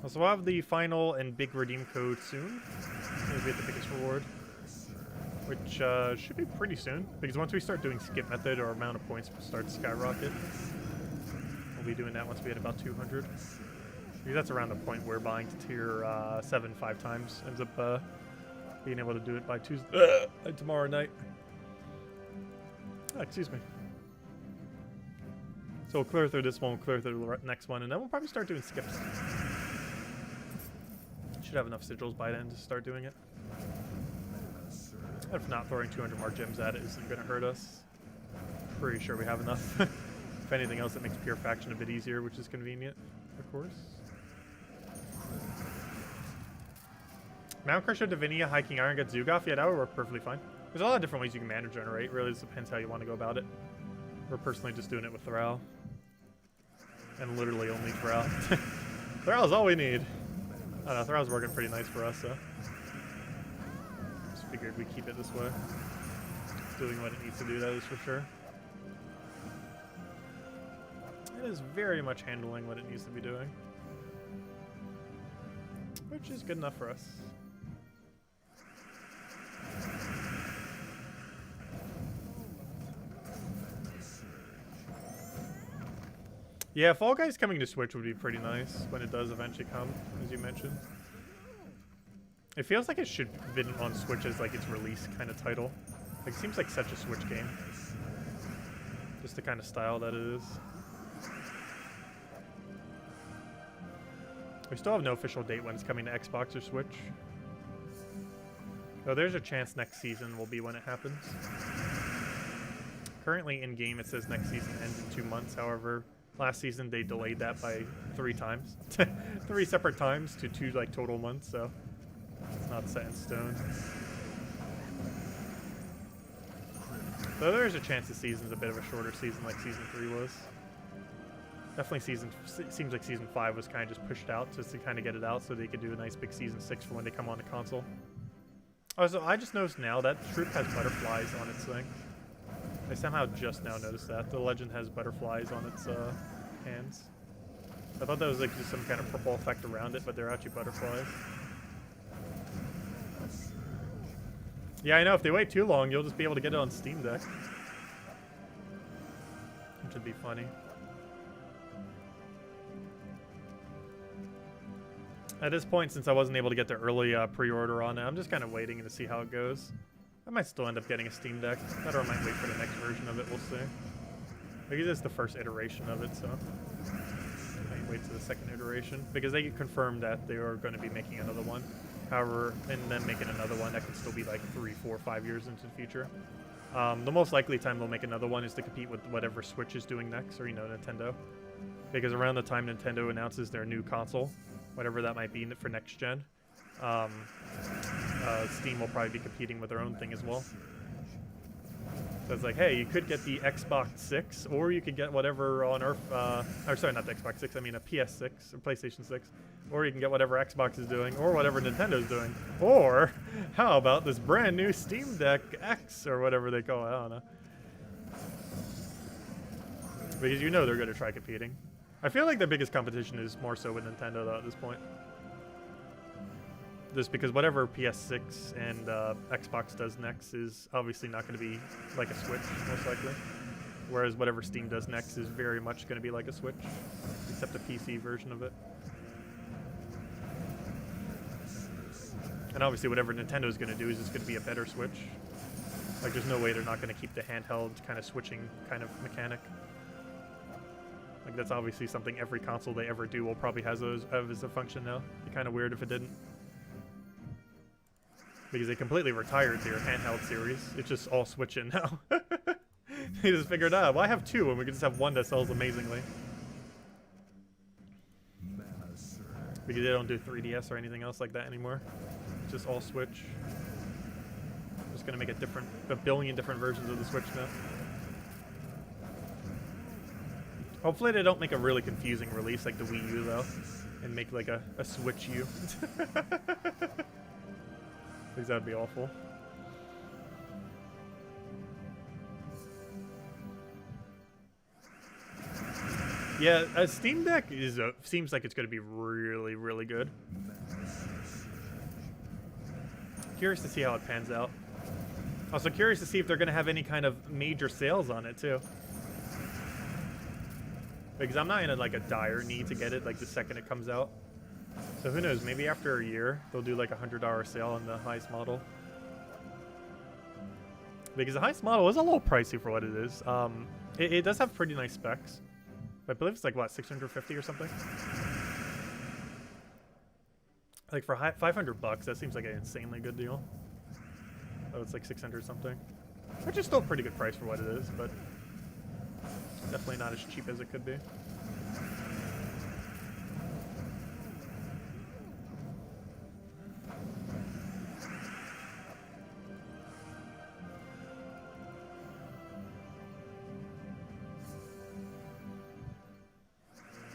So we'll have the final and big redeem code soon. We'll get the biggest reward, which should be pretty soon, because once we start doing skip method, our amount of points will start to skyrocket. We'll be doing that once we hit about 200. Because that's around the point where buying to tier 7 5 times ends up being able to do it by Tuesday, tomorrow night. Oh, excuse me. So we'll clear through this one, we'll clear through the next one, and then we'll probably start doing skips. Should have enough sigils by then to start doing it. If not, throwing 200 more gems at it isn't going to hurt us. Pretty sure we have enough. If anything else, it makes pure faction a bit easier, which is convenient, of course. Mount Crusher, Divinia, Hiking Iron, get Zugoff. Yeah, that would work perfectly fine. There's a lot of different ways you can mana generate. Really, just depends how you want to go about it. We're personally just doing it with Thrall. And literally only Thrall. Thrall is all we need. I don't know, Thrall's working pretty nice for us, so. Just figured we'd keep it this way. It's doing what it needs to do, that is for sure. It is very much handling what it needs to be doing. Which is good enough for us. Yeah, Fall Guys coming to Switch would be pretty nice when it does eventually come, as you mentioned. It feels like it should have been on Switch as like its release kind of title. Like, it seems like such a Switch game. Just the kind of style that it is. We still have no official date when it's coming to Xbox or Switch. Though there's a chance next season will be when it happens. Currently in game it says next season ends in 2 months, however, last season they delayed that by 3 times. 3 separate times to 2 like total months, so it's not set in stone. Though there is a chance the season's a bit of a shorter season like season 3 was. Definitely seems like season 5 was kind of just pushed out just to kind of get it out so they could do a nice big season 6 for when they come on the console. Oh, so I just noticed now that troop has butterflies on its thing. I somehow just now noticed that. The legend has butterflies on its hands. I thought that was like just some kind of purple effect around it, but they're actually butterflies. Yeah, I know. If they wait too long, you'll just be able to get it on Steam Deck. Which would be funny. At this point, since I wasn't able to get the early pre-order on it, I'm just kind of waiting to see how it goes. I might still end up getting a Steam Deck. That or I might wait for the next version of it, we'll see. Because it's the first iteration of it, so I might wait to the second iteration. Because they confirmed that they are going to be making another one. However, and then making another one, that could still be like 3, 4, 5 years into the future. The most likely time they'll make another one is to compete with whatever Switch is doing next, or, you know, Nintendo. Because around the time Nintendo announces their new console, whatever that might be for next gen, Steam will probably be competing with their own thing as well. So it's like, hey, you could get the Xbox 6, or you could get whatever on Earth, or sorry, not the Xbox 6, I mean a PS6 or PlayStation 6, or you can get whatever Xbox is doing, or whatever Nintendo's doing, or how about this brand new Steam Deck X, or whatever they call it, I don't know. Because you know they're going to try competing. I feel like the biggest competition is more so with Nintendo, though, at this point. Just because whatever PS6 and Xbox does next is obviously not going to be like a Switch, most likely. Whereas whatever Steam does next is very much going to be like a Switch, except a PC version of it. And obviously whatever Nintendo's going to do is just going to be a better Switch. Like, there's no way they're not going to keep the handheld kind of switching kind of mechanic. Like, that's obviously something every console they ever do will probably have as a function now. It'd be kind of weird if it didn't. Because they completely retired their handheld series. It's just all switching now. They just figured out, well, I have two, and we can just have one that sells amazingly. Because they don't do 3DS or anything else like that anymore. It's just all Switch. Just gonna make a billion different versions of the Switch now. Hopefully they don't make a really confusing release like the Wii U though, and make like a Switch U. Because that'd be awful. Yeah, a Steam Deck seems like it's going to be really, really good. Curious to see how it pans out. Also curious to see if they're going to have any kind of major sales on it too. Because I'm not in like a dire need to get it like the second it comes out. So who knows, maybe after a year they'll do like a $100 sale on the highest model. Because the highest model is a little pricey for what it is. It does have pretty nice specs. I believe it's like, what, 650 or something? Like for 500 bucks, that seems like an insanely good deal. Oh, it's like 600 something. Which is still a pretty good price for what it is, but definitely not as cheap as it could be.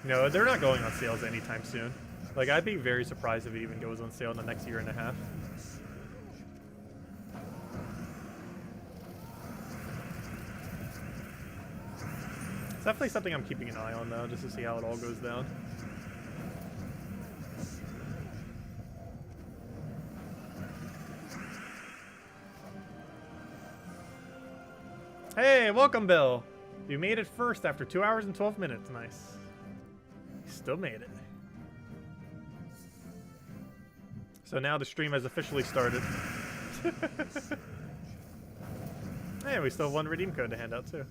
No, they're not going on sales anytime soon. Like, I'd be very surprised if it even goes on sale in the next year and a half. It's definitely something I'm keeping an eye on, though, just to see how it all goes down. Hey, welcome, Bill! You made it first after 2 hours and 12 minutes. Nice. Still made it. So now the stream has officially started. Hey, we still have one redeem code to hand out too.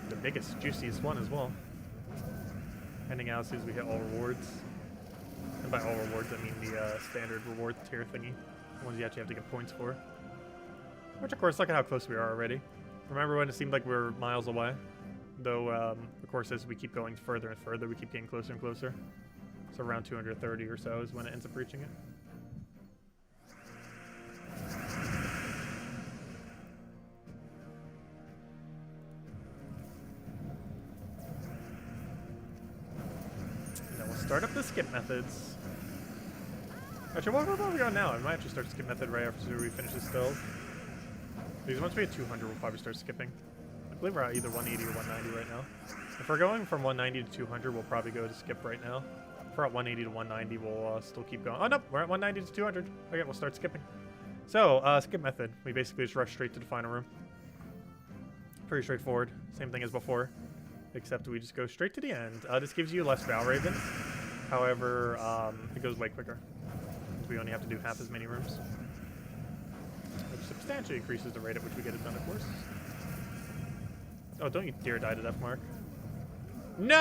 The biggest, juiciest one as well. Handing out as soon as we hit all rewards. And by all rewards, I mean the standard reward tier thingy. The ones you actually have to get points for. Which, of course, look at how close we are already. Remember when it seemed like we were miles away? Though, of course, as we keep going further and further, we keep getting closer and closer. So around 230 or so is when it ends up reaching it. And then we'll start up the skip methods. Actually, what are we on now? I might actually start skip method right after we finish this build. Because once we hit 200, we'll probably start skipping. I believe we're at either 180 or 190 right now. If we're going from 190 to 200, we'll probably go to skip right now. If we're at 180 to 190, we'll still keep going. Oh, no, we're at 190 to 200. Okay, we'll start skipping. So, skip method. We basically just rush straight to the final room. Pretty straightforward. Same thing as before, except we just go straight to the end. This gives you less Val Ravens. However, it goes way quicker. We only have to do half as many rooms. Which substantially increases the rate at which we get it done, of course. Oh, don't you dare die to death, Mark. No!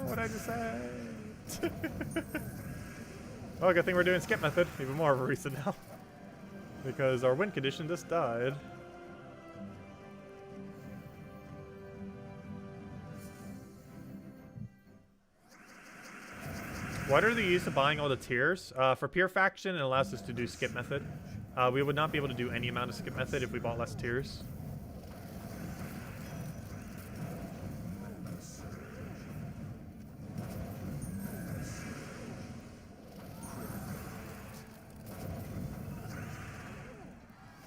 What'd I just say? Oh, good thing we're doing skip method. Even more of a reason now. Because our win condition just died. What are the use of buying all the tiers? For pure faction, it allows us to do skip method. We would not be able to do any amount of skip method if we bought less tiers.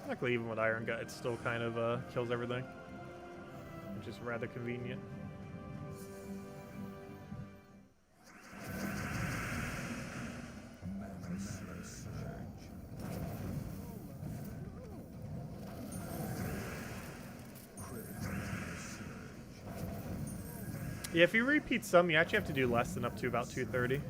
Luckily, even with Iron Gut, it still kind of kills everything, which is rather convenient. Yeah, if you repeat some, you actually have to do less than up to about 230.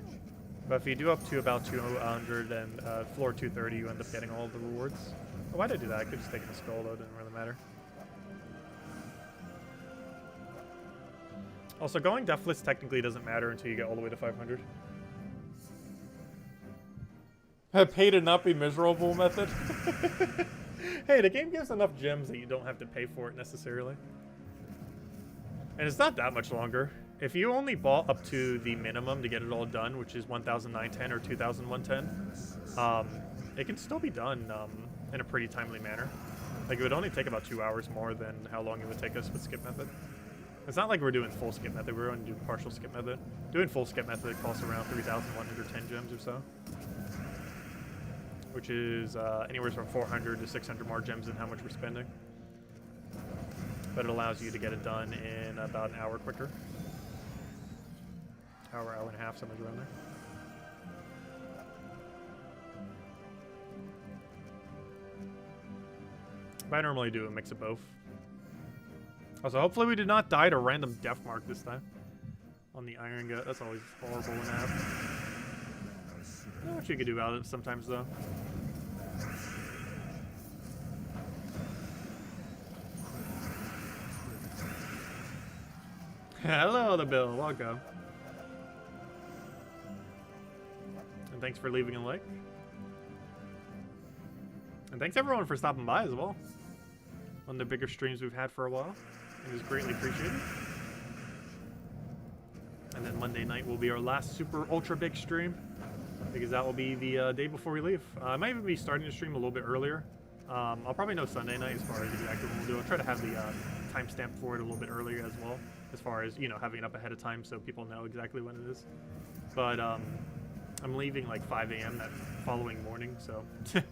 But if you do up to about 200 and floor 230, you end up getting all of the rewards. Oh, why did I do that? I could just take a skull though, it didn't really matter. Also, going deathless technically doesn't matter until you get all the way to 500. Pay to not be miserable method. Hey, the game gives enough gems that you don't have to pay for it necessarily. And it's not that much longer. If you only bought up to the minimum to get it all done, which is 1,910 or 2,110, it can still be done in a pretty timely manner. Like, it would only take about 2 hours more than how long it would take us with skip method. It's not like we're doing full skip method, we're going to do partial skip method. Doing full skip method costs around 3,110 gems or so. Which is anywhere from 400 to 600 more gems than how much we're spending. But it allows you to get it done in about an hour quicker. Hour and a half, somewhere around there. But I normally do a mix of both. Also, hopefully we did not die to random death mark this time. On the iron gut, that's always horrible when that happens. Not much you can do about it sometimes though. Hello, the Bill. Welcome. And thanks for leaving a like. And thanks everyone for stopping by as well. One of the bigger streams we've had for a while. It is greatly appreciated. And then Monday night will be our last super ultra big stream, because that will be the day before we leave. I might even be starting the stream a little bit earlier. I'll probably know Sunday night as far as exactly what we'll do. I'll try to have the timestamp for it a little bit earlier as well, as far as, you know, having it up ahead of time so people know exactly when it is. But I'm leaving like 5 a.m. that following morning, so I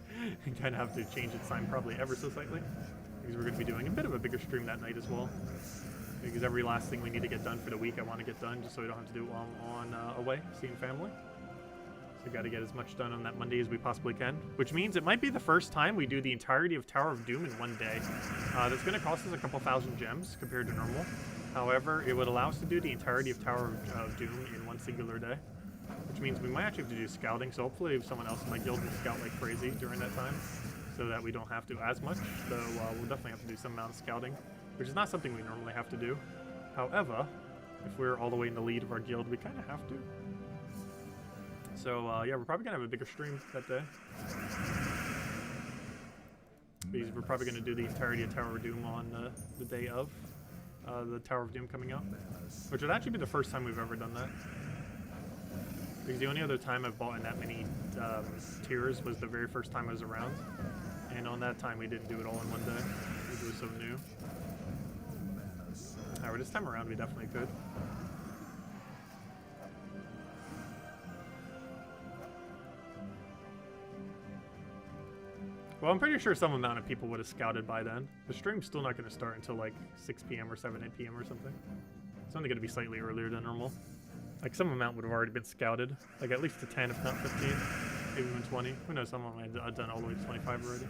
kind of have to change its time probably ever so slightly, because we're going to be doing a bit of a bigger stream that night as well. Because every last thing we need to get done for the week I want to get done, just so we don't have to do it while I'm on away, seeing family. So we got to get as much done on that Monday as we possibly can, which means it might be the first time we do the entirety of Tower of Doom in one day. That's going to cost us a couple thousand gems compared to normal. However, it would allow us to do the entirety of Tower of Doom in one singular day, which means we might actually have to do scouting. So hopefully someone else in my guild will scout like crazy during that time, so that we don't have to as much. So we'll definitely have to do some amount of scouting, which is not something we normally have to do. However, if we're all the way in the lead of our guild, we kind of have to. So yeah, we're probably gonna have a bigger stream that day, because we're probably gonna do the entirety of Tower of Doom on the day of the Tower of Doom coming out, which would actually be the first time we've ever done that. Because the only other time I've bought in that many tiers was the very first time I was around, and on that time we didn't do it all in one day because it was so new. However, this time around we definitely could. Well, I'm pretty sure some amount of people would have scouted by then. The stream's still not going to start until like 6 p.m. or 7, 8 p.m. or something. It's only going to be slightly earlier than normal. Like, some amount would have already been scouted. Like, at least to 10, if not 15. Maybe even 20. Who knows, some of them I've done all the way to 25 already.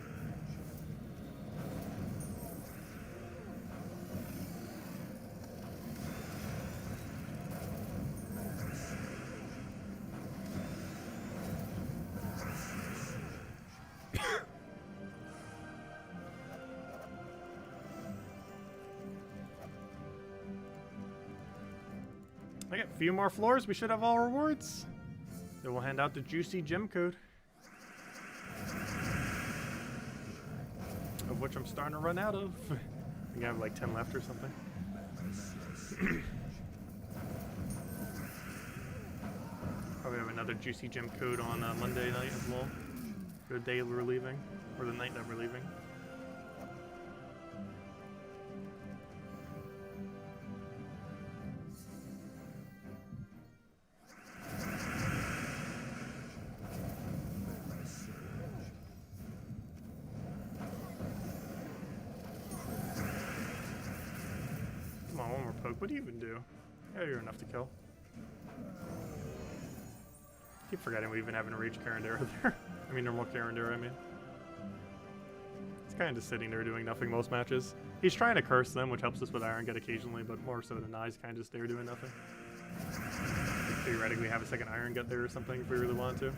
I got a few more floors, we should have all rewards. Then we'll hand out the juicy gem code, of which I'm starting to run out of. I think I have like 10 left or something. Probably have another juicy gem code on Monday night as well, for the day we're leaving, or the night that we're leaving. What do you even do? Yeah, you're enough to kill. Keep forgetting we even have an Rage Carandera there. I mean, normal Carandera, I mean. He's kind of just sitting there doing nothing most matches. He's trying to curse them, which helps us with Iron Gut occasionally, but more so than I, he's kind of just there doing nothing. theoretically have a second Iron Gut there or something if we really wanted to.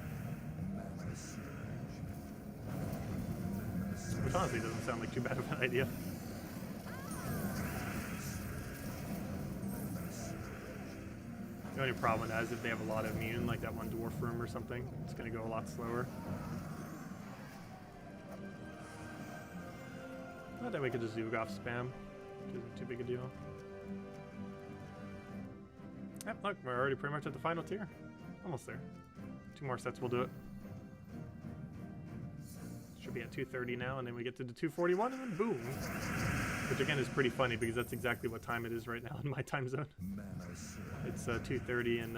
Which honestly doesn't sound like too bad of an idea. The only problem is if they have a lot of immune, like that one dwarf room or something, it's going to go a lot slower. Not that we could just Zug off spam, which isn't too big a deal. Yep, look, we're already pretty much at the final tier. Almost there. 2 more sets will do it. Should be at 230 now, and then we get to the 241, and then boom. Which again is pretty funny because that's exactly what time it is right now in my time zone. It's 2:30 in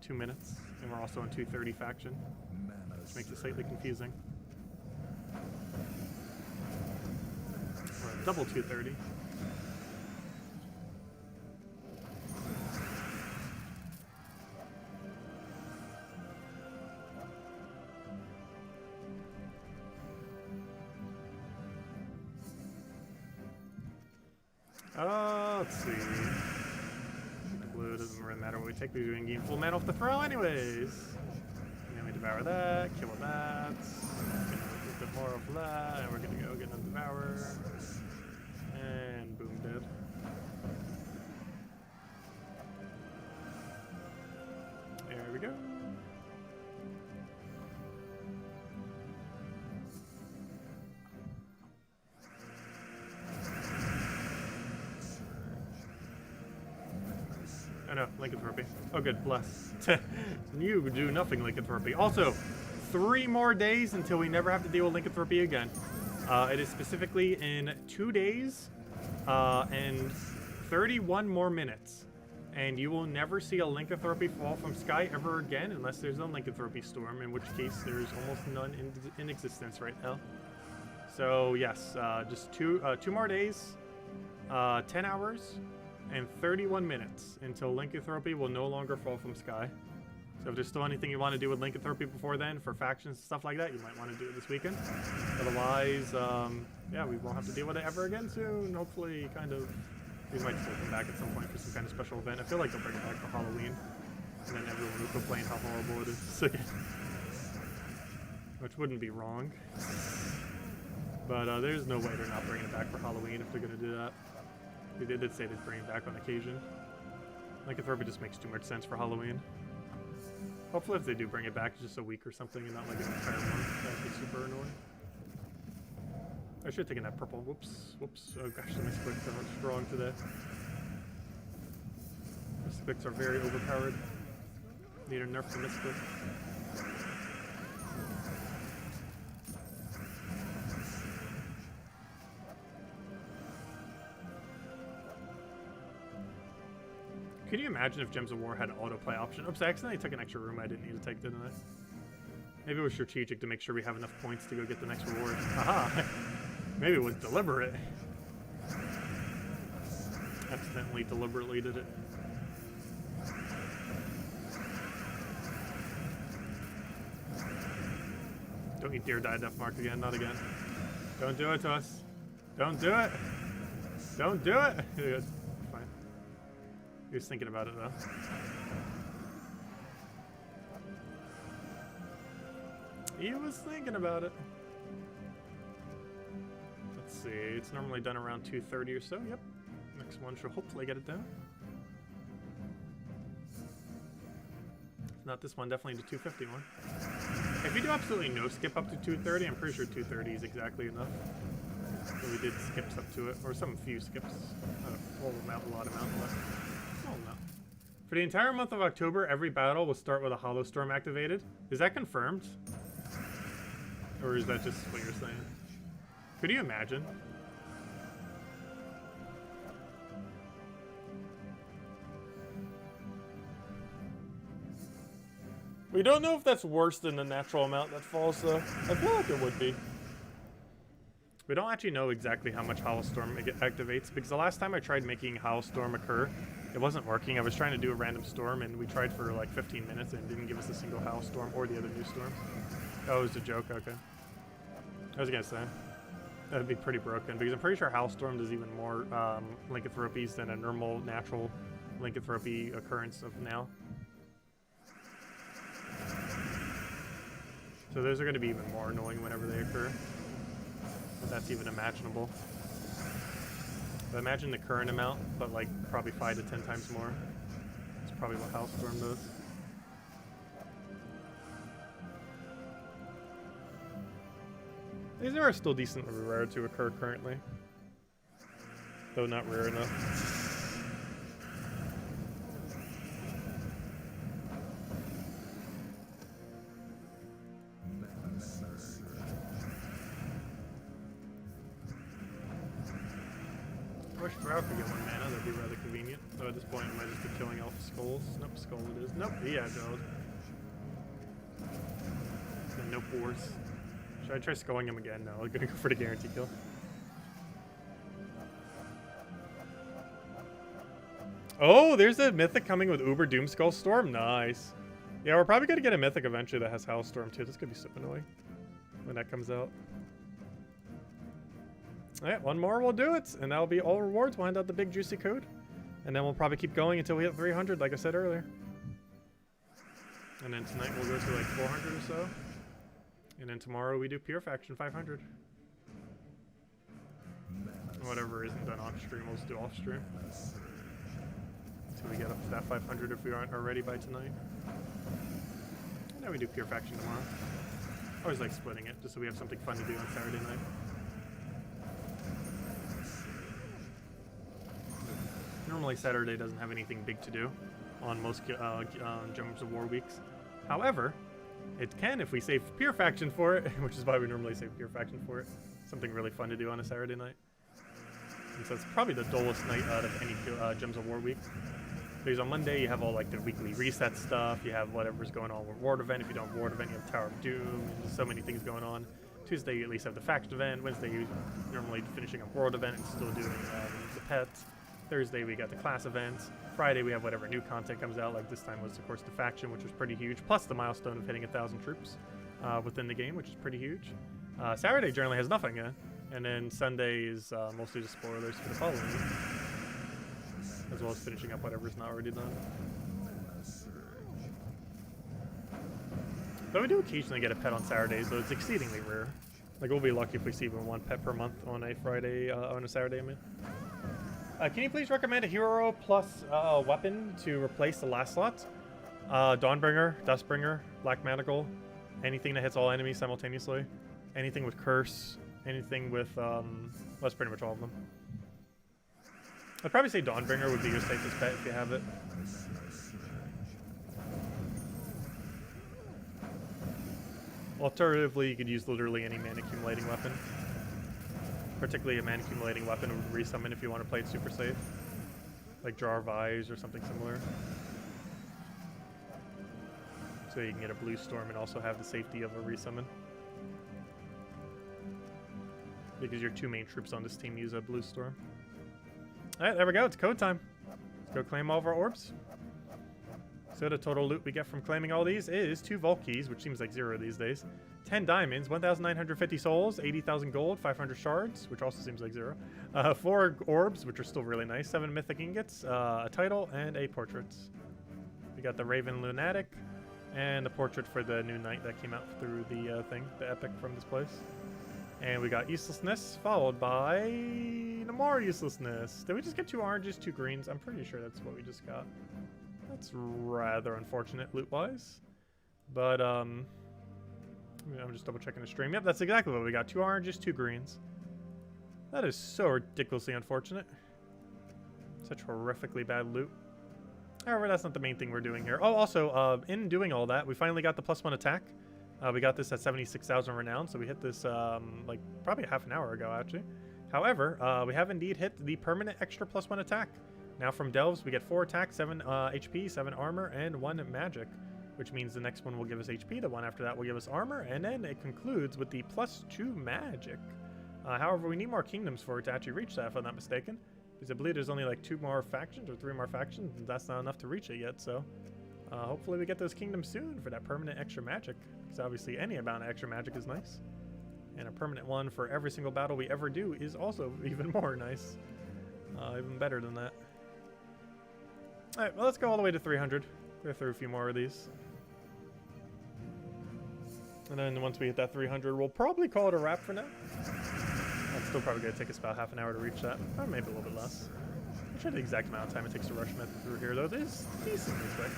2 minutes, and we're also in 2:30 faction, which makes it slightly confusing. We're at double 2:30. Let's see. The blue doesn't really matter what we take. We're doing game full man off the throw anyways. And then we devour that, kill that. Get a bit more of that, and we're gonna go get another devour. And boom, dead. There we go. Oh no, lycanthropy. Oh good, bless. You do nothing lycanthropy. Also, 3 more days until we never have to deal with lycanthropy again. It is specifically in 2 days and 31 more minutes. And you will never see a lycanthropy fall from sky ever again unless there's a lycanthropy storm, in which case there's almost none in existence right now. So yes, just two more days, 10 hours, and 31 minutes until lycanthropy will no longer fall from sky. So if there's still anything you want to do with lycanthropy before then, for factions and stuff like that, you might want to do it this weekend. Otherwise, yeah, we won't have to deal with it ever again soon. Hopefully, kind of, we might still come back at some point for some kind of special event. I feel like they'll bring it back for Halloween, and then everyone will complain how horrible it is again. Which wouldn't be wrong. But there's no way they're not bringing it back for Halloween if they're going to do that. They did say they'd bring it back on occasion. Lycanthropy just makes too much sense for Halloween. Hopefully if they do bring it back, it's just a week or something and not like an entire month. That would be super annoying. I should have taken that purple. Whoops. Whoops. Oh gosh, the misclicks are strong today. Misclicks are very overpowered. Need a nerf to misclick. Could you imagine if Gems of War had an autoplay option? Oops, I accidentally took an extra room I didn't need to take, didn't I? Maybe it was strategic to make sure we have enough points to go get the next reward. Aha! Maybe it was deliberate. Accidentally, deliberately did it. Don't you dare die Death Mark again, not again. Don't do it to us. Don't do it! Don't do it! Good. Fine. He was thinking about it though. He was thinking about it. Let's see, it's normally done around 2:30 or so. Yep. Next one should hopefully get it done. If not this one, definitely the 250 one. If you do absolutely no skip up to 2:30, I'm pretty sure 2:30 is exactly enough. So we did skips up to it, or some few skips. Not a full amount, a lot amount left. Small amount. For the entire month of October, every battle will start with a Hollow Storm activated. Is that confirmed? Or is that just what you're saying? Could you imagine? We don't know if that's worse than the natural amount that falls, though. I feel like it would be. We don't actually know exactly how much Hollow Storm it activates, because the last time I tried making Hollow Storm occur, it wasn't working. I was trying to do a random storm, and we tried for like 15 minutes, and it didn't give us a single Hollow Storm or the other new storms. Oh, it was a joke? Okay. I was gonna say, that'd be pretty broken, because I'm pretty sure Hollow Storm does even more lycanthropies than a normal, natural lycanthropy occurrence of now. So those are going to be even more annoying whenever they occur. If that's even imaginable. But imagine the current amount, but like probably 5 to 10 times more. That's probably what Hellstorm does. These are still decently rare to occur currently. Though not rare enough. I wish Drought could get 1 mana, that'd be rather convenient. Though at this point I might just be killing off skulls. Nope, skull it is. Nope, he agiled. And no force. Should I try sculling him again? No, I'm gonna go for the guarantee kill. Oh, there's a mythic coming with Uber Doomskull Storm. Nice. Yeah, we're probably gonna get a mythic eventually that has Hellstorm too. This could be so annoying when that comes out. Alright, 1 more will do it, and that'll be all rewards. We'll hand out the big juicy code. And then we'll probably keep going until we hit 300, like I said earlier. And then tonight we'll go to like 400 or so. And then tomorrow we do Pure Faction 500. Whatever isn't done off stream, we'll just do off stream. Until we get up to that 500 if we aren't already by tonight. And then we do Pure Faction tomorrow. I always like splitting it, just so we have something fun to do on Saturday night. Normally Saturday doesn't have anything big to do on most Gems of War weeks. However, it can if we save Pure Faction for it, which is why we normally save Pure Faction for it. Something really fun to do on a Saturday night. And so it's probably the dullest night out of any Gems of War week. Because on Monday you have all like the weekly reset stuff, you have whatever's going on with Reward event. If you don't have Reward event, you have Tower of Doom, and there's so many things going on. Tuesday you at least have the Faction event. Wednesday you're normally finishing up World event and still doing the pets. Thursday we got the class events. Friday we have whatever new content comes out, like this time was of course the faction, which was pretty huge, plus the milestone of hitting 1,000 troops within the game, which is pretty huge. Saturday generally has nothing, and then Sunday is mostly just spoilers for the following week, as well as finishing up whatever's not already done. Though we do occasionally get a pet on Saturdays, though it's exceedingly rare. Like we'll be lucky if we see even 1 pet per month on a Friday, on a Saturday, I mean. Can you please recommend a hero plus weapon to replace the last slot? Dawnbringer, Dustbringer, Black Manacle, anything that hits all enemies simultaneously, anything with Curse, anything with, well, that's pretty much all of them. I'd probably say Dawnbringer would be your safest bet if you have it. Alternatively, you could use literally any mana accumulating weapon. Particularly a mana accumulating weapon would resummon if you want to play it super safe. Like Jar of Eyes or something similar. So you can get a blue storm and also have the safety of a resummon. Because your 2 main troops on this team use a blue storm. Alright, there we go, it's code time. Let's go claim all of our orbs. So the total loot we get from claiming all these is 2 Vault Keys, which seems like 0 these days. 10 diamonds, 1,950 souls, 80,000 gold, 500 shards, which also seems like 0. 4 orbs, which are still really nice. 7 mythic ingots, a title, and a portrait. We got the Raven Lunatic, and the portrait for the new knight that came out through the thing, the epic from this place. And we got Uselessness, followed by no more Uselessness. Did we just get 2 oranges, 2 greens? I'm pretty sure that's what we just got. That's rather unfortunate loot-wise. But, I'm just double-checking the stream. Yep, that's exactly what we got. 2 oranges, 2 greens. That is so ridiculously unfortunate. Such horrifically bad loot. However, that's not the main thing we're doing here. Oh, also, in doing all that, we finally got the +1 attack. We got this at 76,000 renown, so we hit this, like, probably half an hour ago, actually. However, we have indeed hit the permanent extra +1 attack. Now from Delves, we get 4 attack, 7 HP, 7 armor, and 1 magic. Which means the next one will give us HP, the one after that will give us armor, and then it concludes with the +2 magic. However, we need more kingdoms for it to actually reach that, if I'm not mistaken. Because I believe there's only like 2 more factions or 3 more factions, and that's not enough to reach it yet, so... hopefully we get those kingdoms soon for that permanent extra magic. Because obviously any amount of extra magic is nice. And a permanent one for every single battle we ever do is also even more nice. Even better than that. Alright, well let's go all the way to 300. Go through a few more of these. And then once we hit that 300, we'll probably call it a wrap for now. That's still probably going to take us about half an hour to reach that, or maybe a little bit less. I'm not sure the exact amount of time it takes to rush method through here, though. It is decently quick.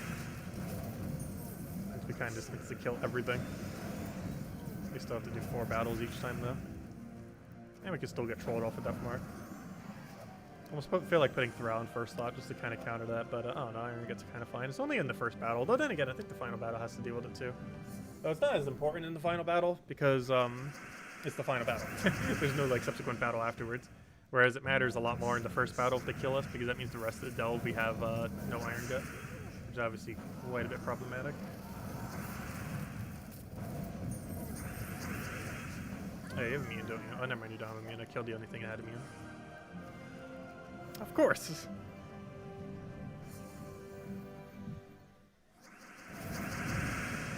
We kind of just needs to kill everything. We still have to do 4 battles each time, though. And we can still get trolled off at that mark. Almost feel like putting Thrall in first slot just to kind of counter that, but I don't know, Iron gets kind of fine. It's only in the first battle, though then again, I think the final battle has to deal with it too. Though it's not as important in the final battle, because it's the final battle. There's no like subsequent battle afterwards. Whereas it matters a lot more in the first battle if they kill us, because that means the rest of the delve we have no Iron Gut, which is obviously quite a bit problematic. Oh, you have immune, don't you? Oh, never mind, you don't have immune. I killed the only thing I had immune. Of course!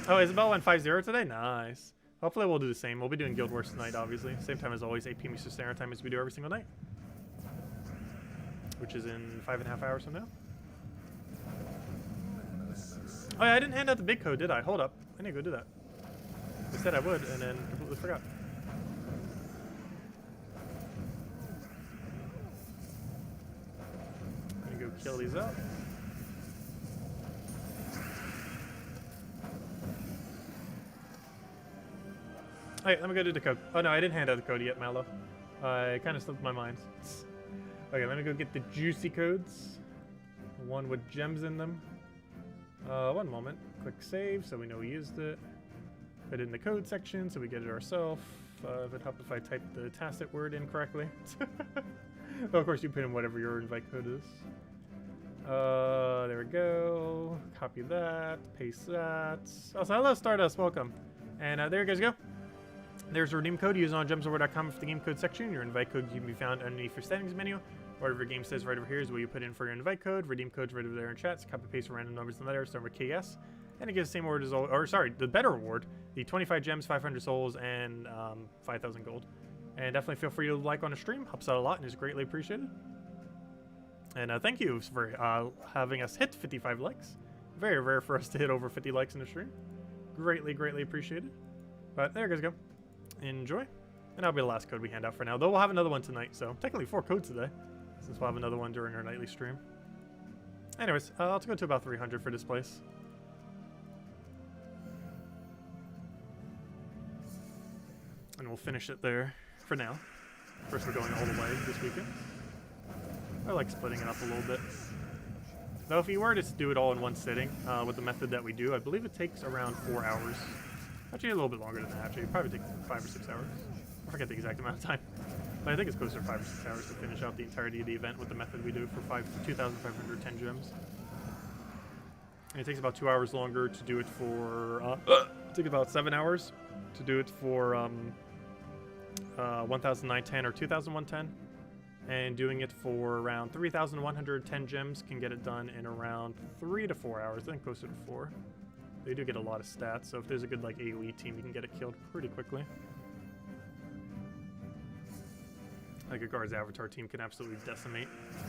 Oh, Isabel went 5-0 today? Nice. Hopefully we'll do the same. We'll be doing Guild Wars tonight, obviously. Same time as always, 8 p.m. Eastern Standard Time as we do every single night. Which is in 5.5 hours from now. Oh yeah, I didn't hand out the big code, did I? Hold up. I need to go do that. I said I would, and then completely forgot. I'm gonna go kill these up. Alright, let me go do the code. Oh no, I didn't hand out the code yet, Mallow. I kind of slipped my mind. Okay, let me go get the juicy codes. One with gems in them. One moment. Click save so we know we used it. Put it in the code section so we get it ourselves. If it helped if I type the tacit word in correctly. Well, of course, you put in whatever your invite code is. There we go. Copy that. Paste that. Also, hello, Stardust. Welcome. And there you guys go. There's a redeem code. Use it on gemsofwar.com for the game code section. Your invite code can be found underneath your settings menu. Whatever your game says right over here is what you put in for your invite code. Redeem code's right over there in chats. Copy paste random numbers and letters. Start with KS. And it gives the same reward as, or sorry, the better reward. The 25 gems, 500 souls, and 5,000 gold. And definitely feel free to like on the stream. Helps out a lot and is greatly appreciated. And thank you for having us hit 55 likes. Very rare for us to hit over 50 likes in the stream. Greatly, greatly appreciated. But there you guys go. Enjoy. And that'll be the last code we hand out for now. Though we'll have another one tonight, so technically 4 codes today. Since we'll have another one during our nightly stream. Anyways, let's go to about 300 for this place. And we'll finish it there for now. First we're going all the way this weekend. I like splitting it up a little bit. Though if you were to do it all in one sitting, with the method that we do, I believe it takes around 4 hours. Actually a little bit longer than that, actually. It probably takes 5 or 6 hours. I forget the exact amount of time. But I think it's closer to 5 or 6 hours to finish out the entirety of the event with the method we do for 2,510 gems. And it takes about 2 hours longer to do it for, it takes about 7 hours to do it for 1,910 or 2,110. And doing it for around 3,110 gems can get it done in around 3 to 4 hours, I think closer to 4. They do get a lot of stats, so if there's a good like AoE team, you can get it killed pretty quickly. Like a guard's avatar team can absolutely decimate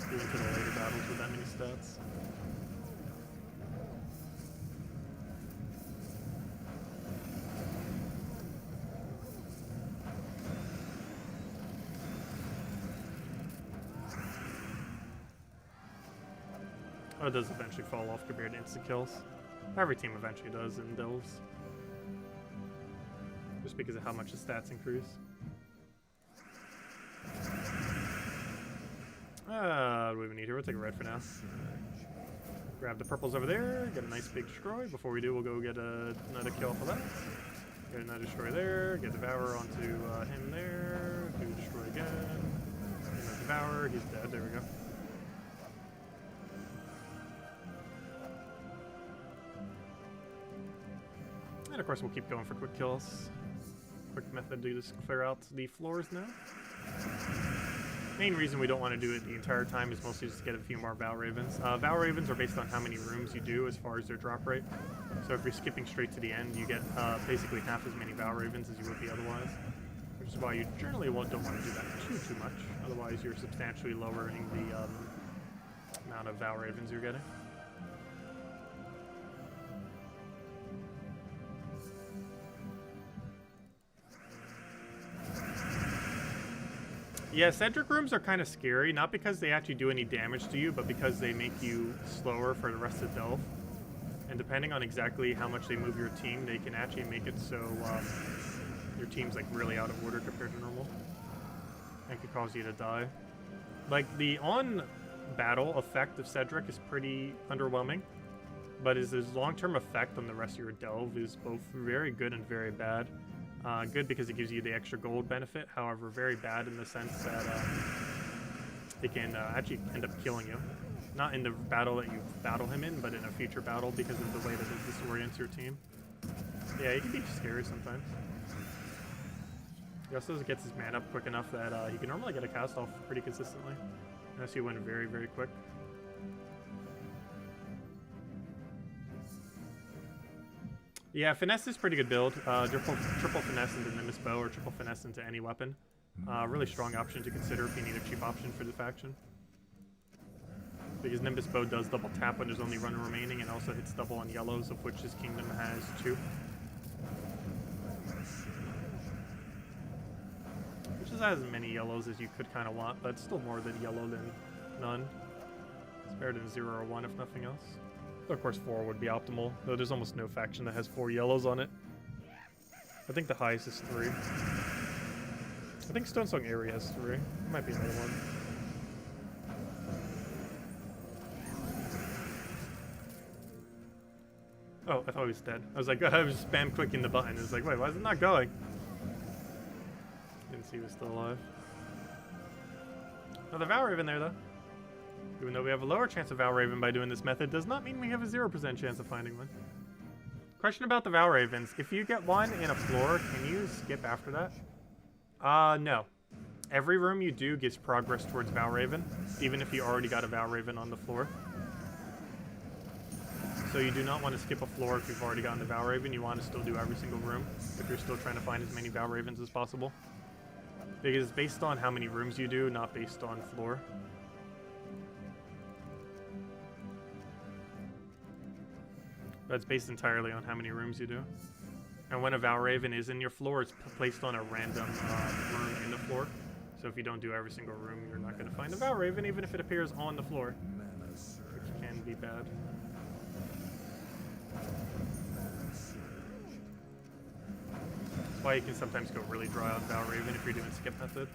even to the later battles with that many stats. Oh, it does eventually fall off compared to instant kills. Every team eventually does in delves. Just because of how much the stats increase. What do we even need here? We'll take a red for now. Grab the purples over there, get a nice big destroy. Before we do, we'll go get another kill off of that. Get another destroy there, get Devour onto him there, do destroy again. Get another Devour, he's dead, there we go. And of course we'll keep going for quick kills. Quick method to just clear out the floors now. Main reason we don't want to do it the entire time is mostly just to get a few more Val Ravens. Val Ravens are based on how many rooms you do as far as their drop rate. So if you're skipping straight to the end, you get basically half as many Val Ravens as you would be otherwise. Which is why you generally don't want to do that too much. Otherwise you're substantially lowering the amount of Val Ravens you're getting. Yeah, Cedric rooms are kind of scary, not because they actually do any damage to you, but because they make you slower for the rest of the delve. And depending on exactly how much they move your team, they can actually make it so your team's like really out of order compared to normal. And could cause you to die. Like, the on-battle effect of Cedric is pretty underwhelming, but his long-term effect on the rest of your delve is both very good and very bad. Good because it gives you the extra gold benefit, however very bad in the sense that it can actually end up killing you. Not in the battle that you battle him in, but in a future battle because of the way that it disorients your team. Yeah, it can be scary sometimes. He also gets his mana up quick enough that he can normally get a cast off pretty consistently, unless you win very, very quick. Yeah, finesse is pretty good build. Triple finesse into Nimbus Bow or triple finesse into any weapon. Really strong option to consider if you need a cheap option for the faction. Because Nimbus Bow does double tap when there's only run remaining and also hits double on yellows, of which his kingdom has 2. Which is as many yellows as you could kind of want, but it's still more than yellow than none. It's better than 0 or 1 if nothing else. Of course 4 would be optimal, though theres almost no faction that has 4 yellows on it. I think the highest is 3. I think Stonesong Aerie has 3. Might be another one. Oh, I thought he was dead. I was like, I was spam clicking the button. It was like, wait, why is it not going? Didn't see he was still alive. Another Valraven there, though. Even though we have a lower chance of Valraven by doing this method, does not mean we have a 0% chance of finding one. Question about the Valravens. If you get one in a floor, can you skip after that? No. Every room you do gives progress towards Valraven, even if you already got a Valraven on the floor. So you do not want to skip a floor if you've already gotten the Valraven. You want to still do every single room if you're still trying to find as many Valravens as possible. Because it's based on how many rooms you do, not based on floor. But it's based entirely on how many rooms you do. And when a Valraven is in your floor, it's placed on a random room in the floor. So if you don't do every single room, you're not going to find a Valraven, even if it appears on the floor. Which can be bad. That's why you can sometimes go really dry on Valraven if you're doing skip method.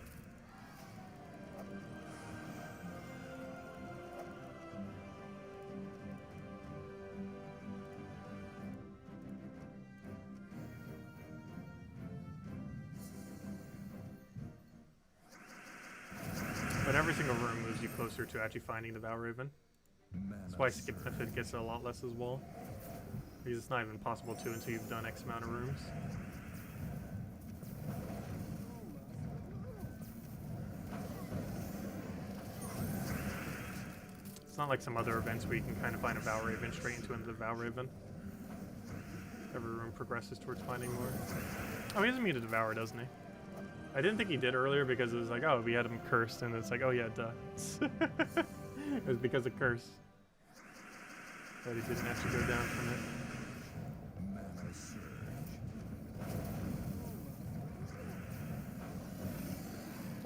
But every single room moves you closer to actually finding the Valraven. That's why skip method gets a lot less as well. Because it's not even possible to until you've done X amount of rooms. It's not like some other events where you can kind of find a Valraven straight into another Valraven. Every room progresses towards finding more. Oh, he has a muted Devour, doesn't he? I didn't think he did earlier because it was like, oh, we had him cursed, and it's like, oh yeah, duh. It was because of curse. But he didn't actually go down from it.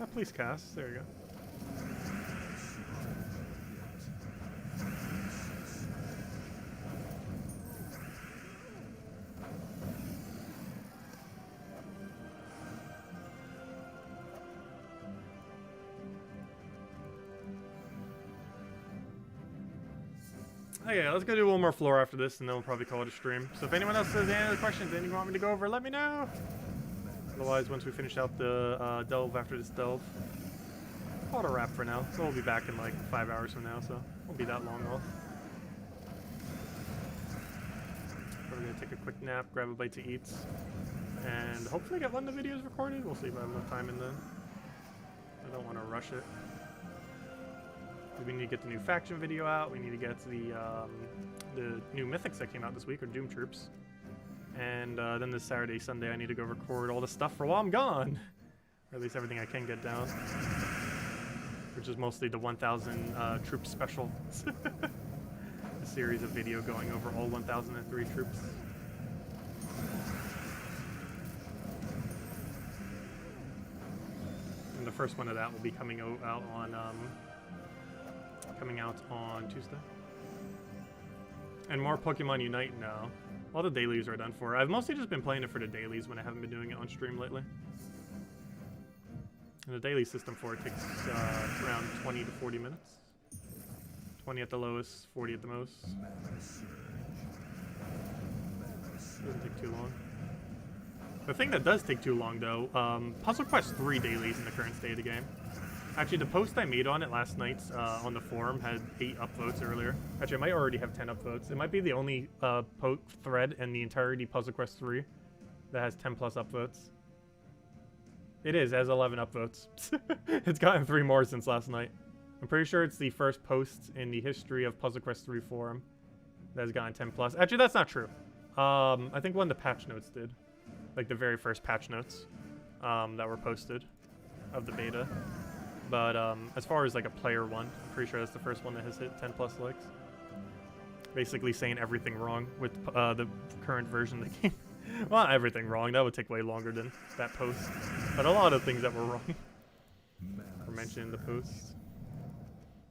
Oh, please cast. There you go. Okay, let's go do one more floor after this, and then we'll probably call it a stream. So if anyone else has any other questions, anything you want me to go over, let me know. Otherwise, once we finish out the delve after this delve, call it a wrap for now. So we'll be back in like 5 hours from now, so it won't be that long off. We're gonna take a quick nap, grab a bite to eat, and hopefully get one of the videos recorded. We'll see if I have enough time in then. I don't want to rush it. We need to get the new faction video out. We need to get the new mythics that came out this week, or Doom Troops. And then this Saturday, Sunday, I need to go record all the stuff for while I'm gone. Or at least everything I can get down. Which is mostly the 1,000 troops special. A series of video going over all 1,003 troops. And the first one of that will be coming out on Tuesday. And more Pokemon Unite now. All the dailies are done for. I've mostly just been playing it for the dailies when I haven't been doing it on stream lately. And the daily system for it takes around 20 to 40 minutes. 20 at the lowest, 40 at the most. Doesn't take too long. The thing that does take too long, though, Puzzle Quest 3 dailies in the current state of the game. Actually, the post I made on it last night on the forum had 8 upvotes earlier. Actually, I might already have 10 upvotes. It might be the only thread in the entirety Puzzle Quest 3 that has 10 plus upvotes. It has 11 upvotes. It's gotten 3 more since last night. I'm pretty sure it's the first post in the history of Puzzle Quest 3 forum that has gotten 10 plus. Actually, that's not true. I think one of the patch notes did. Like the very first patch notes that were posted of the beta. But as far as like a player one, I'm pretty sure that's the first one that has hit 10 plus likes. Basically saying everything wrong with the current version of the game. Well, not everything wrong. That would take way longer than that post. But a lot of things that were wrong were mentioned in the post.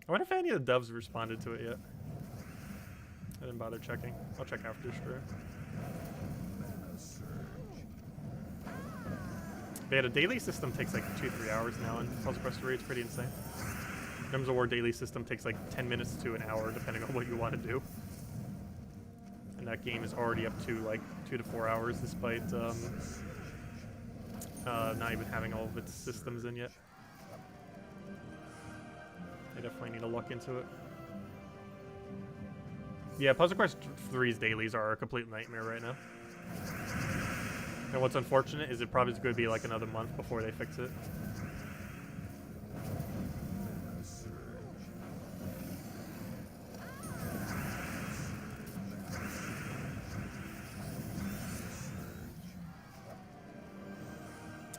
I wonder if any of the devs responded to it yet. I didn't bother checking. I'll check after stream. But yeah, the daily system takes like 2-3 hours now in Puzzle Quest 3. It's pretty insane. Gems of War daily system takes like 10 minutes to an hour, depending on what you want to do. And that game is already up to like 2 to 4 hours, despite not even having all of its systems in yet. I definitely need to look into it. Yeah, Puzzle Quest 3's dailies are a complete nightmare right now. And what's unfortunate is it probably is going to be like another month before they fix it.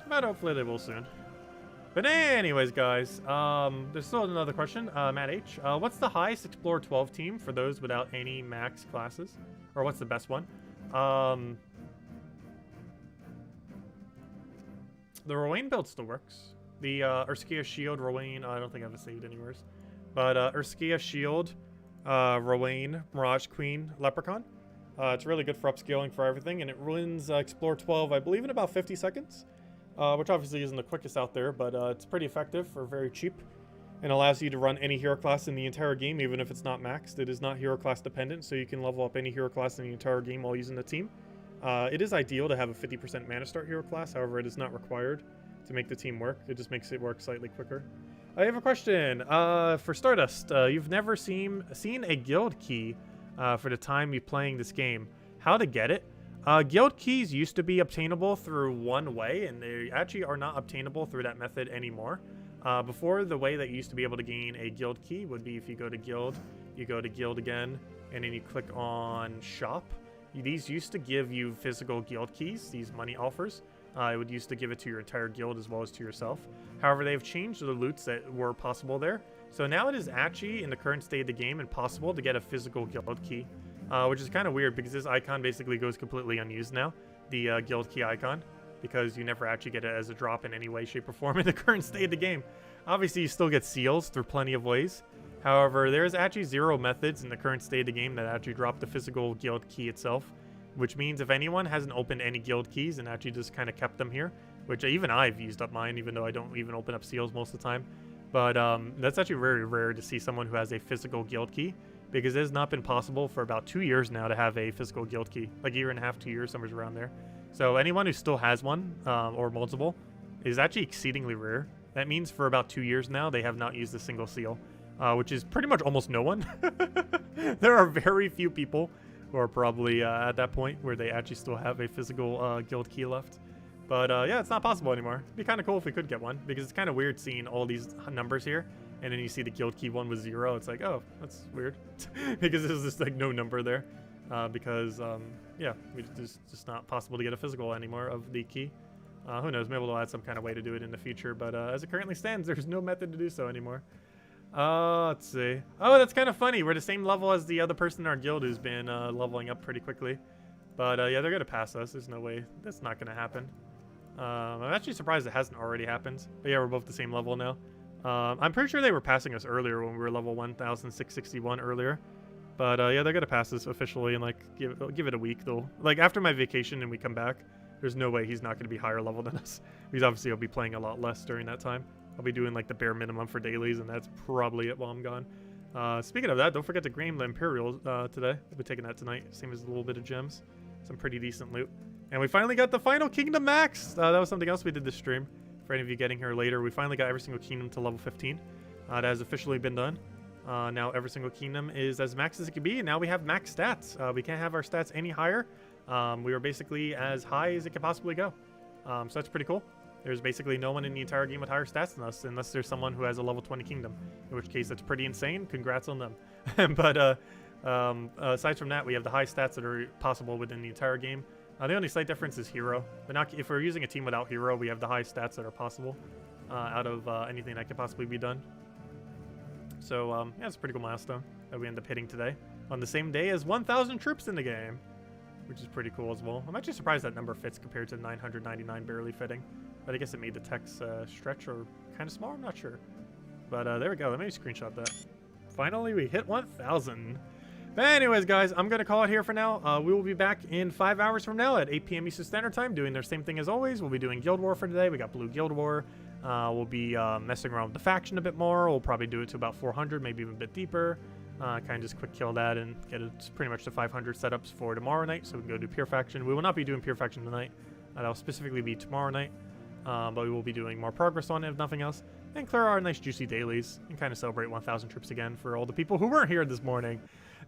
But hopefully they will soon. But anyways, guys, there's still another question. Matt H. What's the highest Explorer 12 team for those without any max classes? Or what's the best one? The Rowan build still works. The Urskia Shield, Rowan, I don't think I have it saved anywhere. But Urskia Shield, Rowan, Mirage Queen, Leprechaun. It's really good for upscaling for everything, and it runs Explorer 12, I believe, in about 50 seconds. Which obviously isn't the quickest out there, but it's pretty effective for very cheap. And allows you to run any hero class in the entire game, even if it's not maxed. It is not hero class dependent, so you can level up any hero class in the entire game while using the team. It is ideal to have a 50% mana start hero class, however it is not required to make the team work. It just makes it work slightly quicker. I have a question. For Stardust, you've never seen a guild key for the time you're playing this game. How to get it? Guild keys used to be obtainable through one way, and they actually are not obtainable through that method anymore. Before, the way that you used to be able to gain a guild key would be if you go to guild, you go to guild again, and then you click on shop. These used to give you physical guild keys, these money offers. It would used to give it to your entire guild as well as to yourself. However, they've changed the loots that were possible there. So now it is actually, in the current state of the game, impossible to get a physical guild key. Which is kind of weird because this icon basically goes completely unused now, the guild key icon, because you never actually get it as a drop in any way, shape, or form in the current state of the game. Obviously, you still get seals through plenty of ways. However, there's actually 0 methods in the current state of the game that actually drop the physical guild key itself, which means if anyone hasn't opened any guild keys and actually just kind of kept them here, which even I've used up mine, even though I don't even open up seals most of the time, but that's actually very rare to see someone who has a physical guild key, because it has not been possible for about 2 years now to have a physical guild key, like a year and a half, 2 years, somewhere around there. So anyone who still has one, or multiple, is actually exceedingly rare. That means for about 2 years now, they have not used a single seal, which is pretty much almost no one. There are very few people who are probably at that point where they actually still have a physical guild key left. But yeah, it's not possible anymore. It'd be kind of cool if we could get one, because it's kind of weird seeing all these numbers here, and then you see the guild key one was 0. It's like, oh, that's weird, because there's just like no number there, because yeah, it's just not possible to get a physical anymore of the key. Who knows? Maybe we'll add some kind of way to do it in the future, but as it currently stands, there's no method to do so anymore. Let's see. Oh, that's kind of funny. We're the same level as the other person in our guild who's been leveling up pretty quickly. But yeah, they're gonna pass us. There's no way that's not gonna happen. I'm actually surprised it hasn't already happened. But yeah, we're both the same level now. I'm pretty sure they were passing us earlier when we were level 1,661 earlier. But yeah, they're gonna pass us officially in like give it a week though. Like after my vacation and we come back, there's no way he's not gonna be higher level than us. Because obviously I'll be playing a lot less during that time. I'll be doing like the bare minimum for dailies, and that's probably it while I'm gone. Speaking of that, don't forget to green the Imperial today. I'll be taking that tonight. Same as a little bit of gems. Some pretty decent loot. And we finally got the final Kingdom Max. That was something else we did this stream. For any of you getting here later, we finally got every single kingdom to level 15. That has officially been done. Now every single kingdom is as max as it can be, and now we have max stats. We can't have our stats any higher. We were basically as high as it could possibly go. So that's pretty cool. There's basically no one in the entire game with higher stats than us, unless there's someone who has a level 20 kingdom, in which case that's pretty insane. Congrats on them. But aside from that, we have the high stats that are possible within the entire game. The only slight difference is hero. But now, if we're using a team without hero, we have the high stats that are possible out of anything that could possibly be done. So yeah, it's a pretty cool milestone that we end up hitting today on the same day as 1,000 troops in the game, which is pretty cool as well. I'm actually surprised that number fits compared to 999 barely fitting, but I guess it made the text stretch or kind of small. I'm not sure, but there we go. Let me screenshot that. Finally, we hit 1,000. But anyways, guys, I'm going to call it here for now. We will be back in 5 hours from now at 8 p.m. Eastern Standard Time doing their same thing as always. We'll be doing Guild War for today. We got Blue Guild War. We'll be messing around with the faction a bit more. We'll probably do it to about 400, maybe even a bit deeper. Kind of just quick kill that and get it pretty much to 500 setups for tomorrow night, so we can go do Pure Faction. We will not be doing Pure Faction tonight. That'll specifically be tomorrow night. But we will be doing more progress on it, if nothing else. And clear our nice juicy dailies and kind of celebrate 1,000 troops again for all the people who weren't here this morning.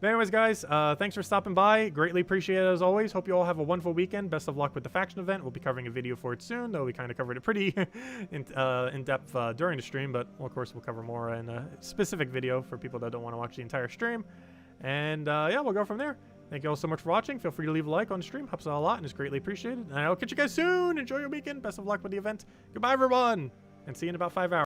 But anyways, guys, thanks for stopping by. Greatly appreciate it as always. Hope you all have a wonderful weekend. Best of luck with the faction event. We'll be covering a video for it soon, though we kind of covered it pretty in depth during the stream. But well, of course, we'll cover more in a specific video for people that don't want to watch the entire stream. And yeah, we'll go from there. Thank you all so much for watching. Feel free to leave a like on the stream. Helps out a lot and is greatly appreciated. And I'll catch you guys soon. Enjoy your weekend. Best of luck with the event. Goodbye, everyone. And see you in about 5 hours.